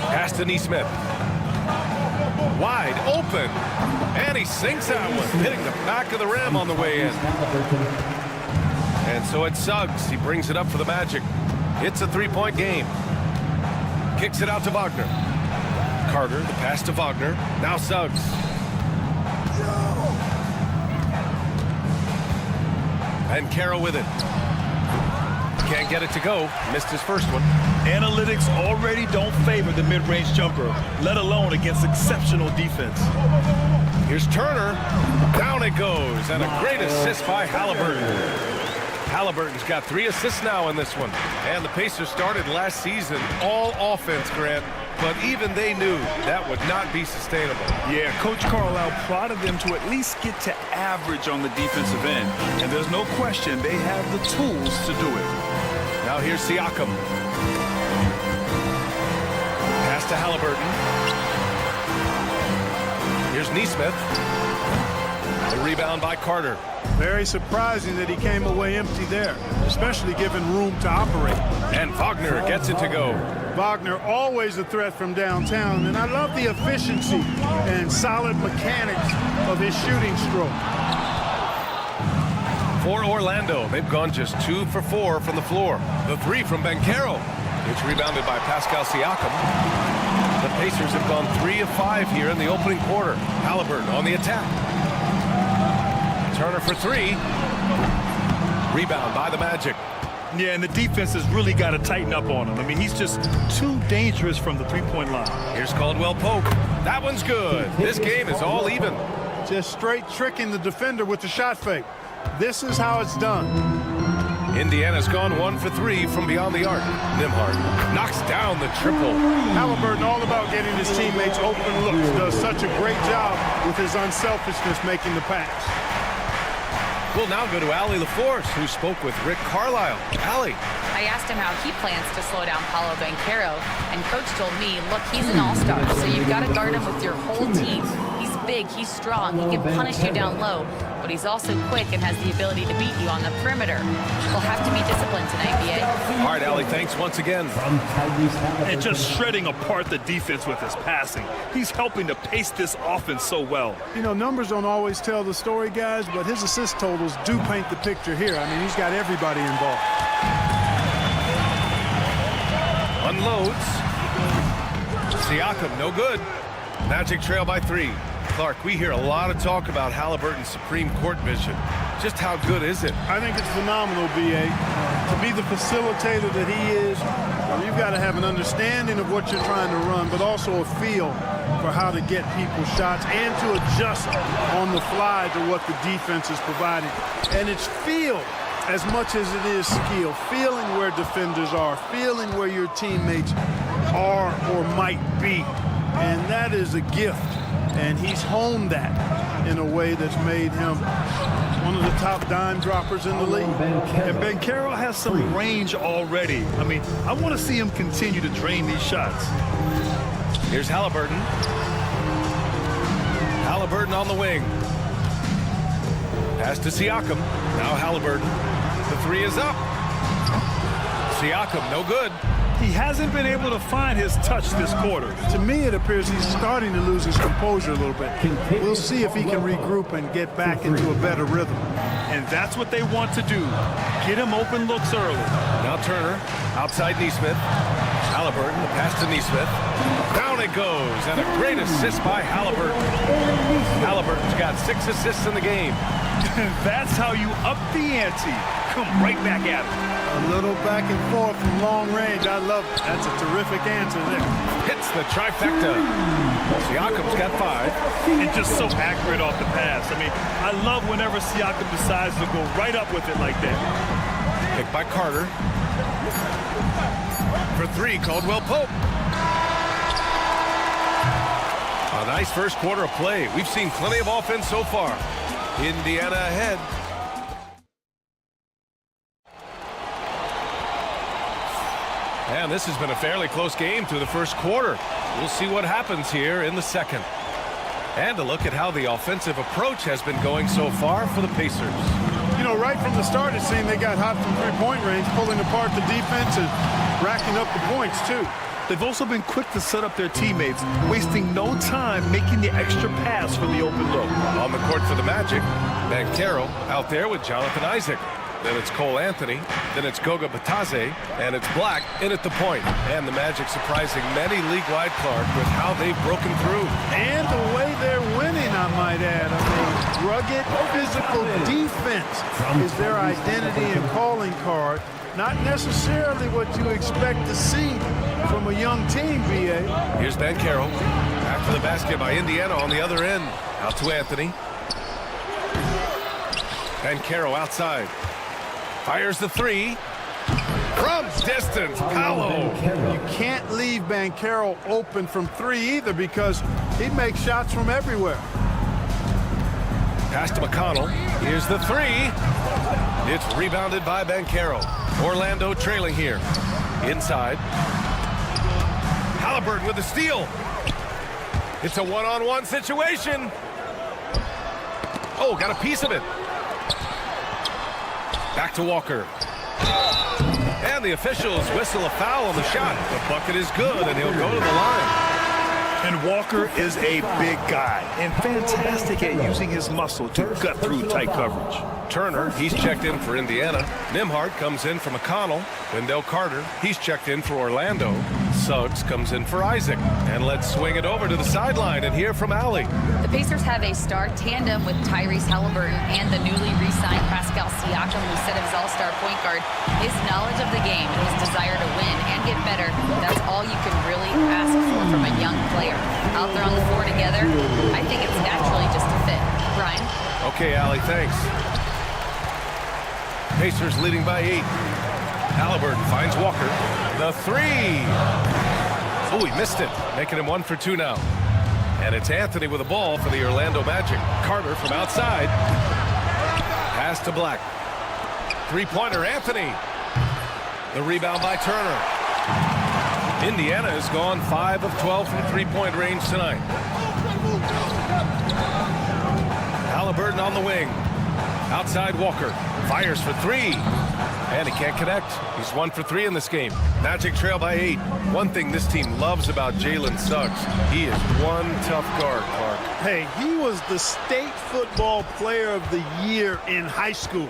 Pass to Neesmith. Wide open. And he sinks that one, hitting the back of the rim on the way in. And so it's Suggs. He brings it up for the Magic. It's a three-point game. Kicks it out to Wagner. Carter, the pass to Wagner. Now Suggs. And Carroll with it. Can't get it to go. Missed his first one. Analytics already don't favor the mid-range jumper, let alone against exceptional defense. Here's Turner. Down it goes. And a great assist by Halliburton. Halliburton's got 3 assists now in this one. And the Pacers started last season all offense, Grant. But even they knew that would not be sustainable. Yeah, Coach Carlisle prodded them to at least get to average on the defensive end. And there's no question they have the tools to do it. Now here's Siakam. Pass to Halliburton. Here's Neesmith. A rebound by Carter. Very surprising that he came away empty there, especially given room to operate. And Wagner gets it to go. Wagner always a threat from downtown, and I love the efficiency and solid mechanics of his shooting stroke. For Orlando, they've gone just 2 for 4 from the floor. The 3 from Banchero. It's rebounded by Pascal Siakam. The Pacers have gone 3 of 5 here in the opening quarter. Halliburton on the attack. Turner for 3. Rebound by the Magic. Yeah, and the defense has really got to tighten up on him. I mean, he's just too dangerous from the three-point line. Here's Caldwell-Pope. That one's good. This game is all even. Just straight tricking the defender with the shot fake. This is how it's done. Indiana's gone 1 for 3 from beyond the arc. Nembhard knocks down the triple. Halliburton all about getting his teammates open looks. Does such a great job with his unselfishness making the pass. We'll now go to Allie LaForce, who spoke with Rick Carlisle. Allie. I asked him how he plans to slow down Paolo Banchero, and Coach told me, look, he's an all-star, so you've got to guard him with your whole team. He's big, he's strong, he can punish you down low, but he's also quick and has the ability to beat you on the perimeter. He'll have to be disciplined tonight, BA. All right, Allie, thanks once again. And just shredding apart the defense with his passing. He's helping to pace this offense so well. You know, numbers don't always tell the story, guys, but his assist totals do paint the picture here. I mean, he's got everybody involved. Unloads. Siakam, no good. Magic trail by 3. Clark, we hear a lot of talk about Halliburton's Supreme Court vision. Just how good is it? I think it's phenomenal, BA. To be the facilitator that he is, You've got to have an understanding of what you're trying to run, but also a feel for how to get people shots and to adjust on the fly to what the defense is providing. And it's feel as much as it is skill, feeling where defenders are, feeling where your teammates are or might be. And that is a gift. And he's honed that in a way that's made him one of the top dime droppers in the league. And Banchero has some range already. I mean, I want to see him continue to drain these shots. Here's Halliburton. Halliburton on the wing. Pass to Siakam. Now Halliburton. The three is up. Siakam, no good. He hasn't been able to find his touch this quarter. To me, it appears he's starting to lose his composure a little bit. We'll see if he can regroup and get back into a better rhythm. And that's what they want to do. Get him open looks early. Now Turner, outside Neesmith. Halliburton, the pass to Neesmith. Down it goes, and a great assist by Halliburton. Halliburton's got 6 assists in the game. That's how you up the ante. Come right back at him. A little back and forth from long range. I love it. That's a terrific answer there. Hits the trifecta. Siakam's got 5. And just so accurate off the pass. I mean, I love whenever Siakam decides to go right up with it like that. Picked by Carter. For 3, Caldwell Pope. A nice first quarter of play. We've seen plenty of offense so far. Indiana ahead. And this has been a fairly close game through the first quarter. We'll see what happens here in the second. And a look at how the offensive approach has been going so far for the Pacers. You know, right from the start, it seemed they got hot from three-point range, pulling apart the defense and racking up the points, too. They've also been quick to set up their teammates, wasting no time making the extra pass from the open look. On the court for the Magic, Banchero out there with Jonathan Isaac. Then it's Cole Anthony, then it's Goga Batadze, and it's Black in at the point. And the Magic surprising many league-wide, Clark, with how they've broken through. And the way they're winning, I might add. I mean, rugged, physical defense is their identity and calling card. Not necessarily what you expect to see from a young team, B.A. Here's Banchero. After the basket by Indiana on the other end. Out to Anthony. Banchero outside. Fires the 3. From distance, Paolo. You can't leave Banchero open from 3 either because he makes shots from everywhere. Pass to McConnell. Here's the 3. It's rebounded by Banchero. Orlando trailing here. Inside. Halliburton with the steal. It's a one-on-one situation. Oh, got a piece of it. Back to Walker. And the officials whistle a foul on the shot. The bucket is good, and he'll go to the line. And Walker is a big guy and fantastic at using his muscle to gut through tight coverage. Turner, he's checked in for Indiana. Nembhard comes in for McConnell. Wendell Carter, he's checked in for Orlando. Suggs comes in for Isaac. And let's swing it over to the sideline and hear from Allie. The Pacers have a star tandem with Tyrese Halliburton and the newly re-signed Pascal Siakam, who said of his all-star point guard, his knowledge of the game and his desire to win and get better, that's all you can really ask for from a young player. Out there on the floor together, I think it's naturally just a fit. Brian? Okay, Allie, thanks. Pacers leading by 8. Halliburton finds Walker. The 3. Oh, he missed it, making him 1 for 2 now. And it's Anthony with the ball for the Orlando Magic. Carter from outside. Pass to Black. Three-pointer, Anthony. The rebound by Turner. Indiana has gone 5 of 12 from three-point range tonight. Halliburton on the wing. Outside Walker. Fires for 3. And he can't connect. He's 1 for 3 in this game. Magic trail by 8. One thing this team loves about Jalen Suggs, he is one tough guard, Clark. Hey, he was the state football player of the year in high school.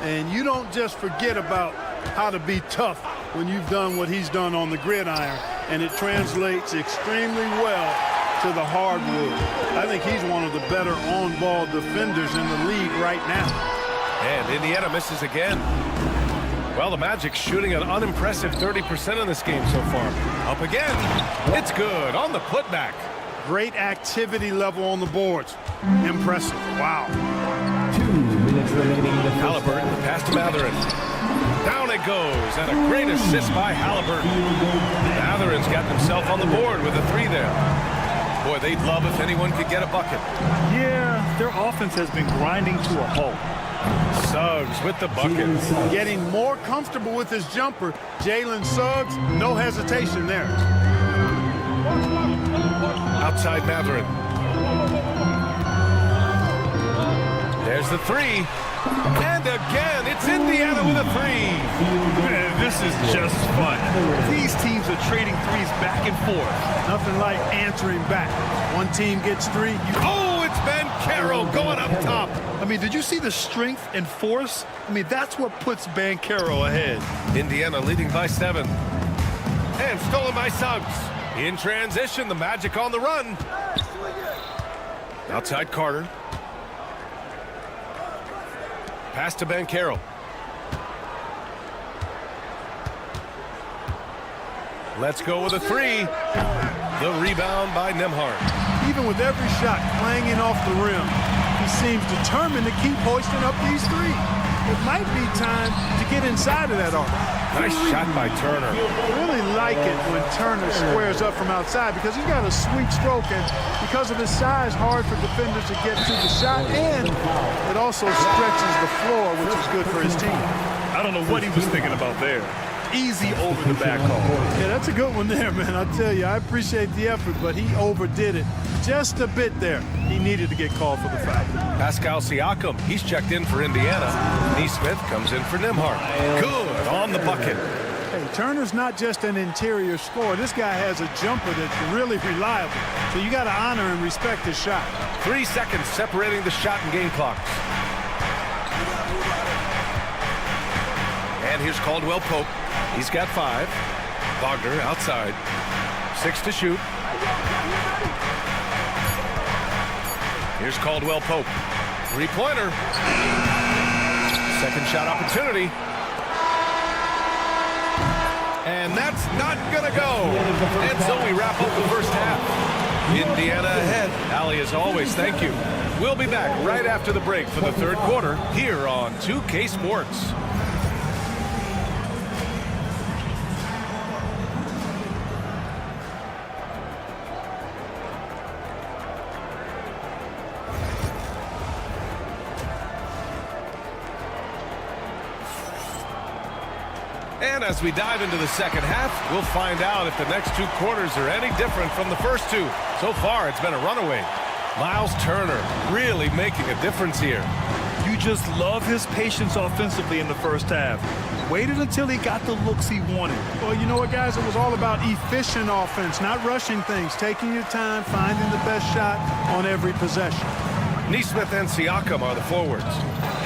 And you don't just forget about how to be tough when you've done what he's done on the gridiron. And it translates extremely well to the hardwood. I think he's one of the better on-ball defenders in the league right now. And Indiana misses again. Well, the Magic's shooting an unimpressive 30% in this game so far. Up again. It's good on the putback. Great activity level on the boards. Impressive. Wow. 2 minutes remaining in the Halliburton, pass to Matherin. Down it goes, and a great assist by Halliburton. Matherin's got himself on the board with a 3 there. Boy, they'd love if anyone could get a bucket. Yeah, their offense has been grinding to a halt. Suggs with the bucket. Getting more comfortable with his jumper. Jalen Suggs, no hesitation there. Outside Matherin. There's the 3. And again, it's Indiana with a 3. Man, this is just fun. These teams are trading threes back and forth. Nothing like answering back. One team gets 3. Oh, it's Banchero going up top. I mean, did you see the strength and force? I mean, that's what puts Banchero ahead. Indiana leading by 7. And stolen by Suggs. In transition, the Magic on the run. Outside Carter. Pass to Banchero. Let's go with a 3. The rebound by Nembhard. Even with every shot clanging off the rim, he seems determined to keep hoisting up these 3. It might be time to get inside of that arc. Nice shot by Turner. Really like it when Turner squares up from outside because he's got a sweet stroke, and because of his size, hard for defenders to get to the shot, and it also stretches the floor, which is good for his team. I don't know what he was thinking about there. Easy over the back call. Yeah, that's a good one there, man. I tell you, I appreciate the effort, but he overdid it just a bit there. He needed to get called for the foul. Pascal Siakam, he's checked in for Indiana. Neesmith comes in for Nembhard. Good on the bucket. Hey, Turner's not just an interior scorer. This guy has a jumper that's really reliable. So you got to honor and respect his shot. 3 seconds separating the shot and game clocks. And here's Caldwell Pope. He's got 5. Wagner outside. 6 to shoot. Here's Caldwell Pope. 3-pointer. Second shot opportunity. And that's not going to go. And so we wrap up the first half. Indiana ahead. Allie, as always, thank you. We'll be back right after the break for the third quarter here on 2K Sports. And as we dive into the second half, we'll find out if the next 2 quarters are any different from the first 2. So far, it's been a runaway. Miles Turner really making a difference here. You just love his patience offensively in the first half. Waited until he got the looks he wanted. Well, you know what, guys? It was all about efficient offense, not rushing things, taking your time, finding the best shot on every possession. Neesmith and Siakam are the forwards.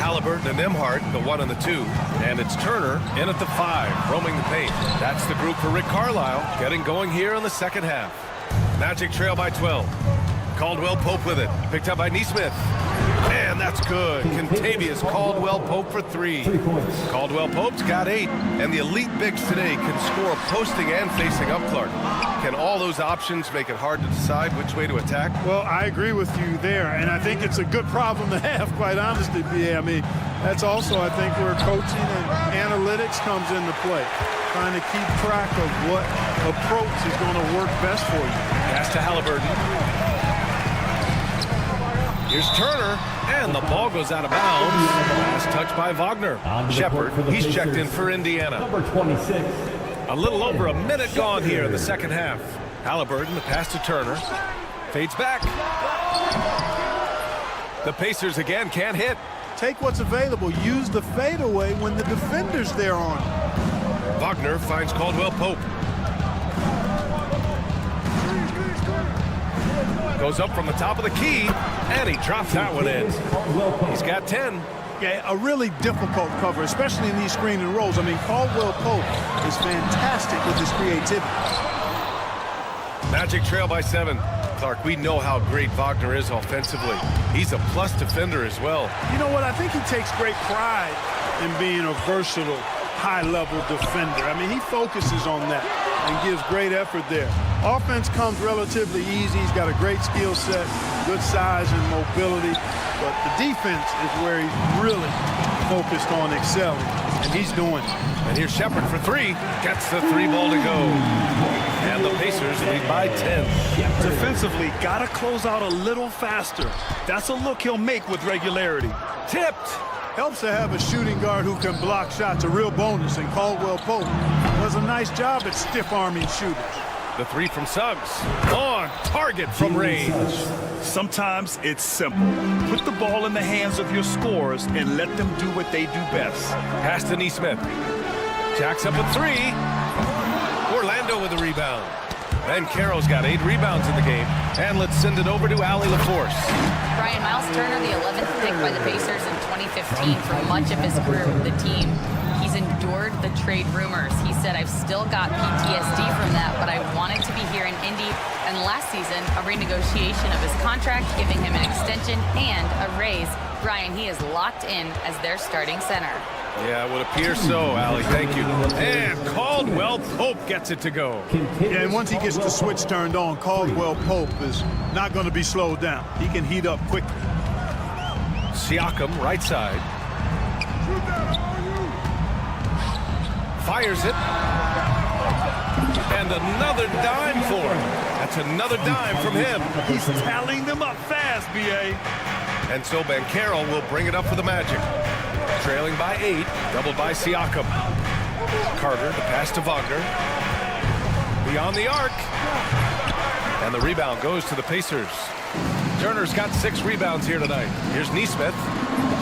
Halliburton and Nembhard, the 1 and the 2. And it's Turner in at the 5, roaming the paint. That's the group for Rick Carlisle, getting going here in the second half. Magic trail by 12. Caldwell Pope with it. Picked up by Neesmith. Man, that's good. Contavious Caldwell Pope for 3. Caldwell Pope's got 8. And the elite bigs today can score posting and facing up Clark. Can all those options make it hard to decide which way to attack? Well, I agree with you there, and I think it's a good problem to have, quite honestly, B.A. I mean, that's also, I think, where coaching and analytics comes into play. Trying to keep track of what approach is going to work best for you. Pass to Halliburton. Here's Turner, and the ball goes out of bounds. Last touch by Wagner. Shepard, he's checked in for Indiana. Number 26. A little over a minute gone here in the second half. Halliburton, the pass to Turner. Fades back. The Pacers again can't hit. Take what's available. Use the fadeaway when the defender's there on it. Wagner finds Caldwell Pope. Goes up from the top of the key, and he drops that one in. He's got 10. Yeah, a really difficult cover, especially in these screen and rolls. I mean, Caldwell Pope is fantastic with his creativity. Magic trail by 7. Clark, we know how great Wagner is offensively. He's a plus defender as well. You know what? I think he takes great pride in being a versatile high-level defender. I mean, he focuses on that and gives great effort there. Offense comes relatively easy. He's got a great skill set, good size and mobility. But the defense is where he's really focused on excelling, and he's doing it. And here's Shepard for three. Gets the three ball to go. And the Pacers lead by 10. Defensively, got to close out a little faster. That's a look he'll make with regularity. Tipped. Helps to have a shooting guard who can block shots, a real bonus, and Caldwell Pope does a nice job at stiff-arming shooters. The three from Suggs. On target from range. Sometimes it's simple. Put the ball in the hands of your scorers and let them do what they do best. Pass to Neesmith. Jacks up a three. Orlando with a rebound. Ben Carroll's got 8 rebounds in the game. And let's send it over to Allie LaForce. Brian, Miles Turner, the 11th pick by the Pacers in 2015 for much of his career with the team. He's endured the trade rumors. He said, I've still got PTSD from that, but I wanted to be here in Indy. And last season, a renegotiation of his contract, giving him an extension and a raise. Brian, he is locked in as their starting center. Yeah, it would appear so, Allie. Thank you. And Caldwell Pope gets it to go. Yeah, and once he gets the switch turned on, Caldwell Pope is not going to be slowed down. He can heat up quickly. Siakam, right side. Fires it. And another dime for him. That's another dime from him. He's tallying them up fast, B.A. And so Ben Carroll will bring it up for the Magic. Trailing by 8, doubled by Siakam. Carter, the pass to Wagner. Beyond the arc. And the rebound goes to the Pacers. Turner's got 6 rebounds here tonight. Here's Neesmith.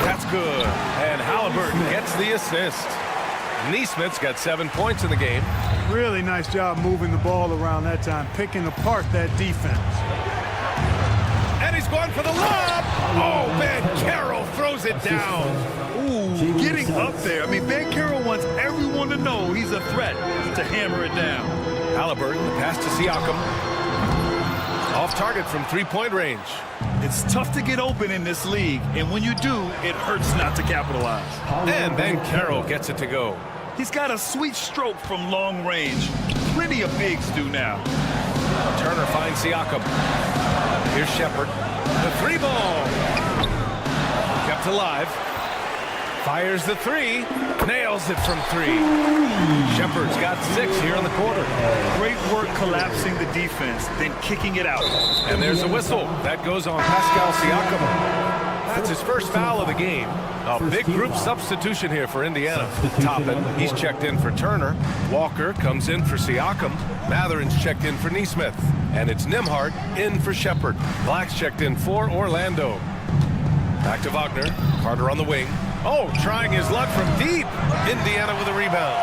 That's good. And Halliburton gets the assist. Neesmith's got 7 points in the game. Really nice job moving the ball around that time, picking apart that defense. And he's going for the lob. Oh, Ben Carroll throws it down. Ooh, getting up there. I mean, Ben Carroll wants everyone to know he's a threat to hammer it down. Halliburton, the pass to Siakam. Off target from three-point range. It's tough to get open in this league, and when you do, it hurts not to capitalize. And Ben Carroll gets it to go. He's got a sweet stroke from long range. Plenty of bigs do now. Turner finds Siakam. Here's Shepard. The three ball. Kept alive. Fires the three. Nails it from 3. Shepard's got 6 here in the quarter. Great work collapsing the defense, then kicking it out. And there's a whistle. That goes on Pascal Siakam. That's his first foul of the game. A big group substitution here for Indiana. Toppin, he's checked in for Turner. Walker comes in for Siakam. Matherin's checked in for Neesmith. And it's Nembhard in for Shepard. Black's checked in for Orlando. Back to Wagner. Carter on the wing. Oh, trying his luck from deep. Indiana with a rebound.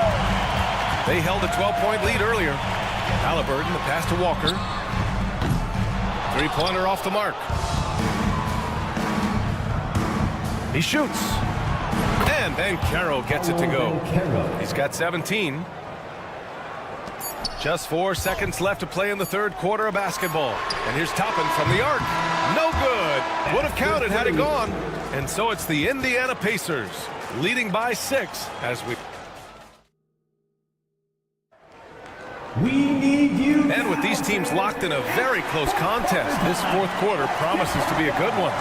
They held a 12-point lead earlier. Halliburton, the pass to Walker. Three-pointer off the mark. He shoots. And Ben Carroll gets it to go. He's got 17. Just 4 seconds left to play in the third quarter of basketball. And here's Toppin from the arc. No good. Would have counted had it gone. And so it's the Indiana Pacers leading by 6 as we... And with these teams locked in a very close contest, this fourth quarter promises to be a good one.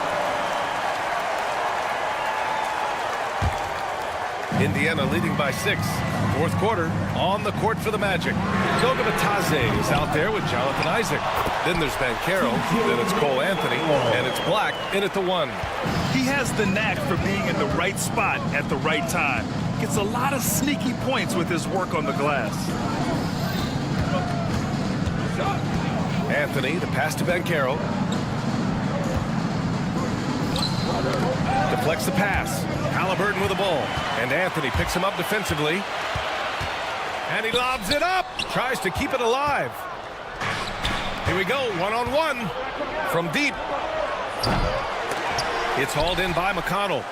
Indiana leading by 6. Fourth quarter on the court for the Magic. Goga Bitadze is out there with Jonathan Isaac. Then there's Ben Carroll. Then it's Cole Anthony. And it's Black in at the 1. He has the knack for being in the right spot at the right time. Gets a lot of sneaky points with his work on the glass. Anthony, the pass to Ben Carroll. Deflects the pass. Halliburton with the ball. And Anthony picks him up defensively. And he lobs it up. Tries to keep it alive. Here we go, one-on-one from deep. It's hauled in by McConnell.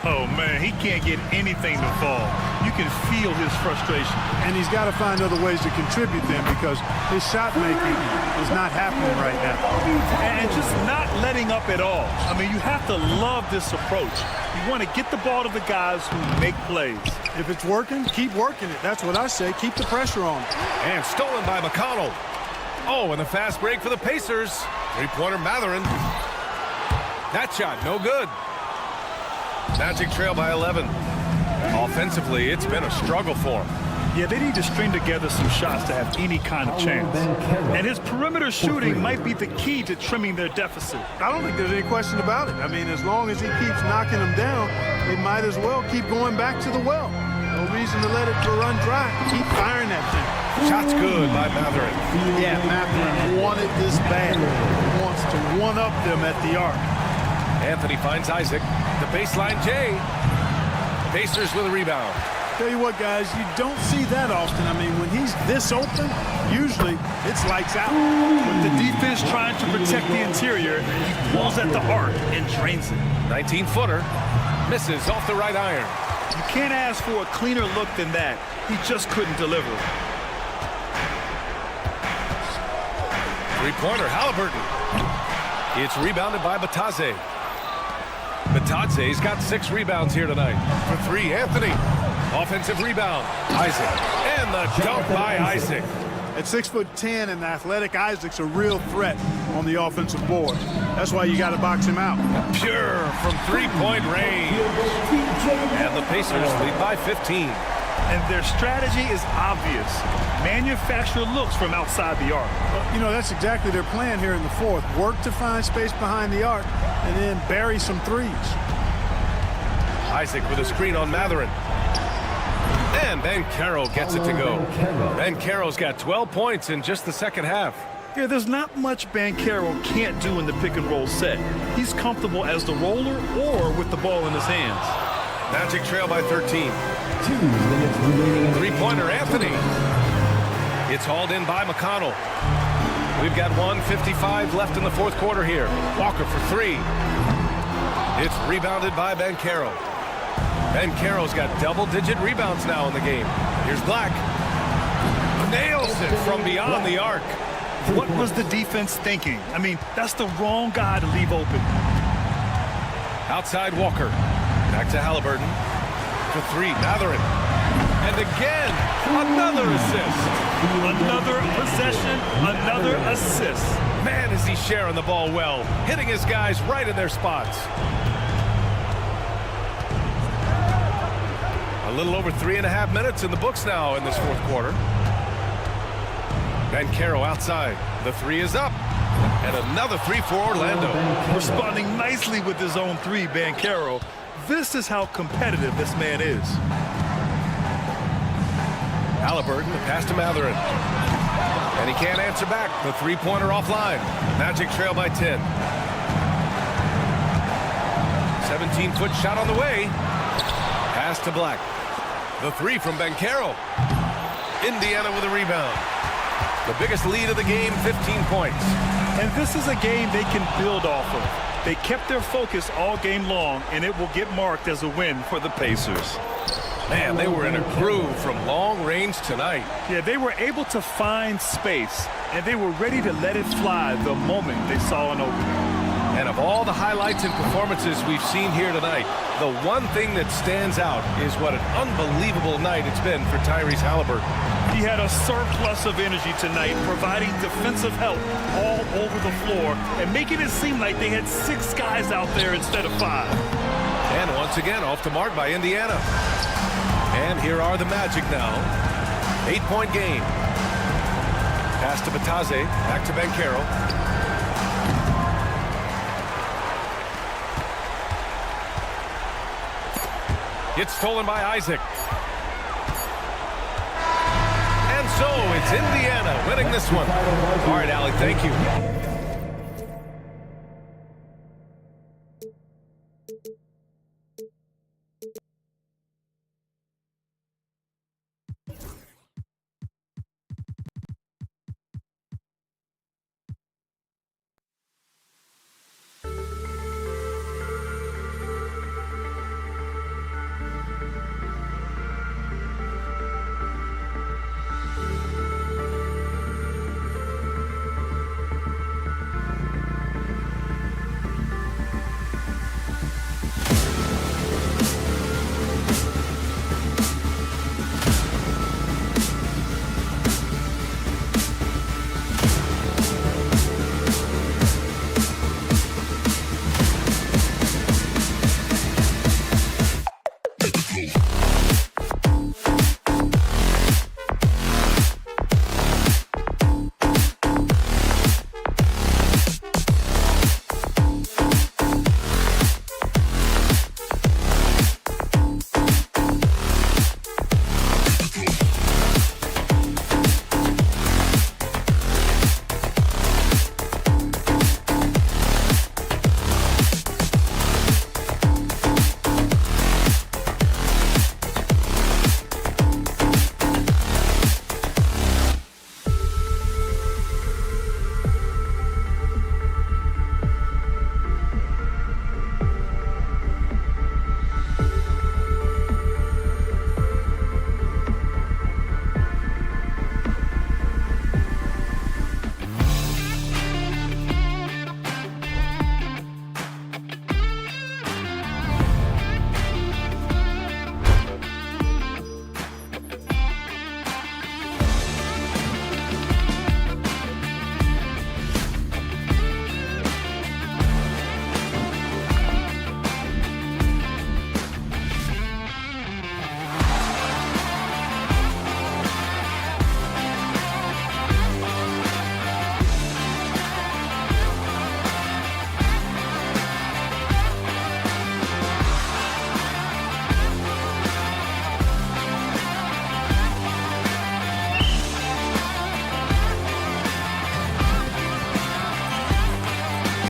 Oh, man, he can't get anything to fall. You can feel his frustration. And he's got to find other ways to contribute then because his shot making is not happening right now. And just not letting up at all. I mean, you have to love this approach. You want to get the ball to the guys who make plays. If it's working, keep working it. That's what I say. Keep the pressure on. And stolen by McConnell. Oh, and the fast break for the Pacers. Three-pointer Mathurin. That shot, no good. Magic trail by 11. Offensively, it's been a struggle for him. Yeah, they need to string together some shots to have any kind of chance. And his perimeter shooting might be the key to trimming their deficit. I don't think there's any question about it. I mean, as long as he keeps knocking them down, they might as well keep going back to the well. No reason to let it run dry. Keep firing that thing. Shot's good by Mathurin. Yeah, Mathurin wanted this bad. He wants to one-up them at the arc. Anthony finds Isaac. The baseline J. Pacers with a rebound. Tell you what, guys, you don't see that often. I mean, when he's this open, usually it's lights out. With the defense trying to protect the interior, he pulls at the arc and drains it. 19-footer. Misses off the right iron. You can't ask for a cleaner look than that. He just couldn't deliver. Three-pointer, Halliburton. It's rebounded by Batadze. Batadze's got 6 rebounds here tonight. For 3, Anthony. Offensive rebound, Isaac. And the dunk by Isaac. At 6'10", and athletic Isaac's a real threat on the offensive board. That's why you got to box him out. Pure from three-point range. And the Pacers lead by 15. And their strategy is obvious. Manufacture looks from outside the arc. Well, you know, that's exactly their plan here in the fourth. Work to find space behind the arc and then bury some threes. Isaac with a screen on Mathurin. And Banchero gets it to go. Banchero's got 12 points in just the second half. Yeah, there's not much Banchero can't do in the pick-and-roll set. He's comfortable as the roller or with the ball in his hands. Magic trail by 13. 2 minutes remaining. Three-pointer, Anthony. It's hauled in by McConnell. We've got 1:55 left in the fourth quarter here. Walker for 3. It's rebounded by Banchero. Banchero's got double-digit rebounds now in the game. Here's Black. Nails it from beyond the arc. What was the defense thinking? I mean, that's the wrong guy to leave open. Outside Walker. Back to Halliburton. For 3, Mathurin. And again, another assist. Another possession, another assist. Man, is he sharing the ball well. Hitting his guys right in their spots. A little over 3.5 minutes in the books now in this fourth quarter. Banchero outside. The 3 is up. And another 3 for Orlando. Responding nicely with his own 3, Banchero. This is how competitive this man is. Halliburton, the pass to Mathurin. And he can't answer back. The three-pointer offline. Magic trail by 10. 17-foot shot on the way. Pass to Black. The 3 from Banchero. Indiana with a rebound. The biggest lead of the game, 15 points. And this is a game they can build off of. They kept their focus all game long, and it will get marked as a win for the Pacers. Man, they were in a groove from long range tonight. Yeah, they were able to find space, and they were ready to let it fly the moment they saw an opening. And of all the highlights and performances we've seen here tonight, the one thing that stands out is what an unbelievable night it's been for Tyrese Halliburton. He had a surplus of energy tonight, providing defensive help all over the floor and making it seem like they had 6 guys out there instead of 5. And once again, off the mark by Indiana. And here are the Magic now. 8-point game. Pass to Batadze, back to Banchero. Gets stolen by Isaac. And so it's Indiana winning this one. All right, Allie, thank you.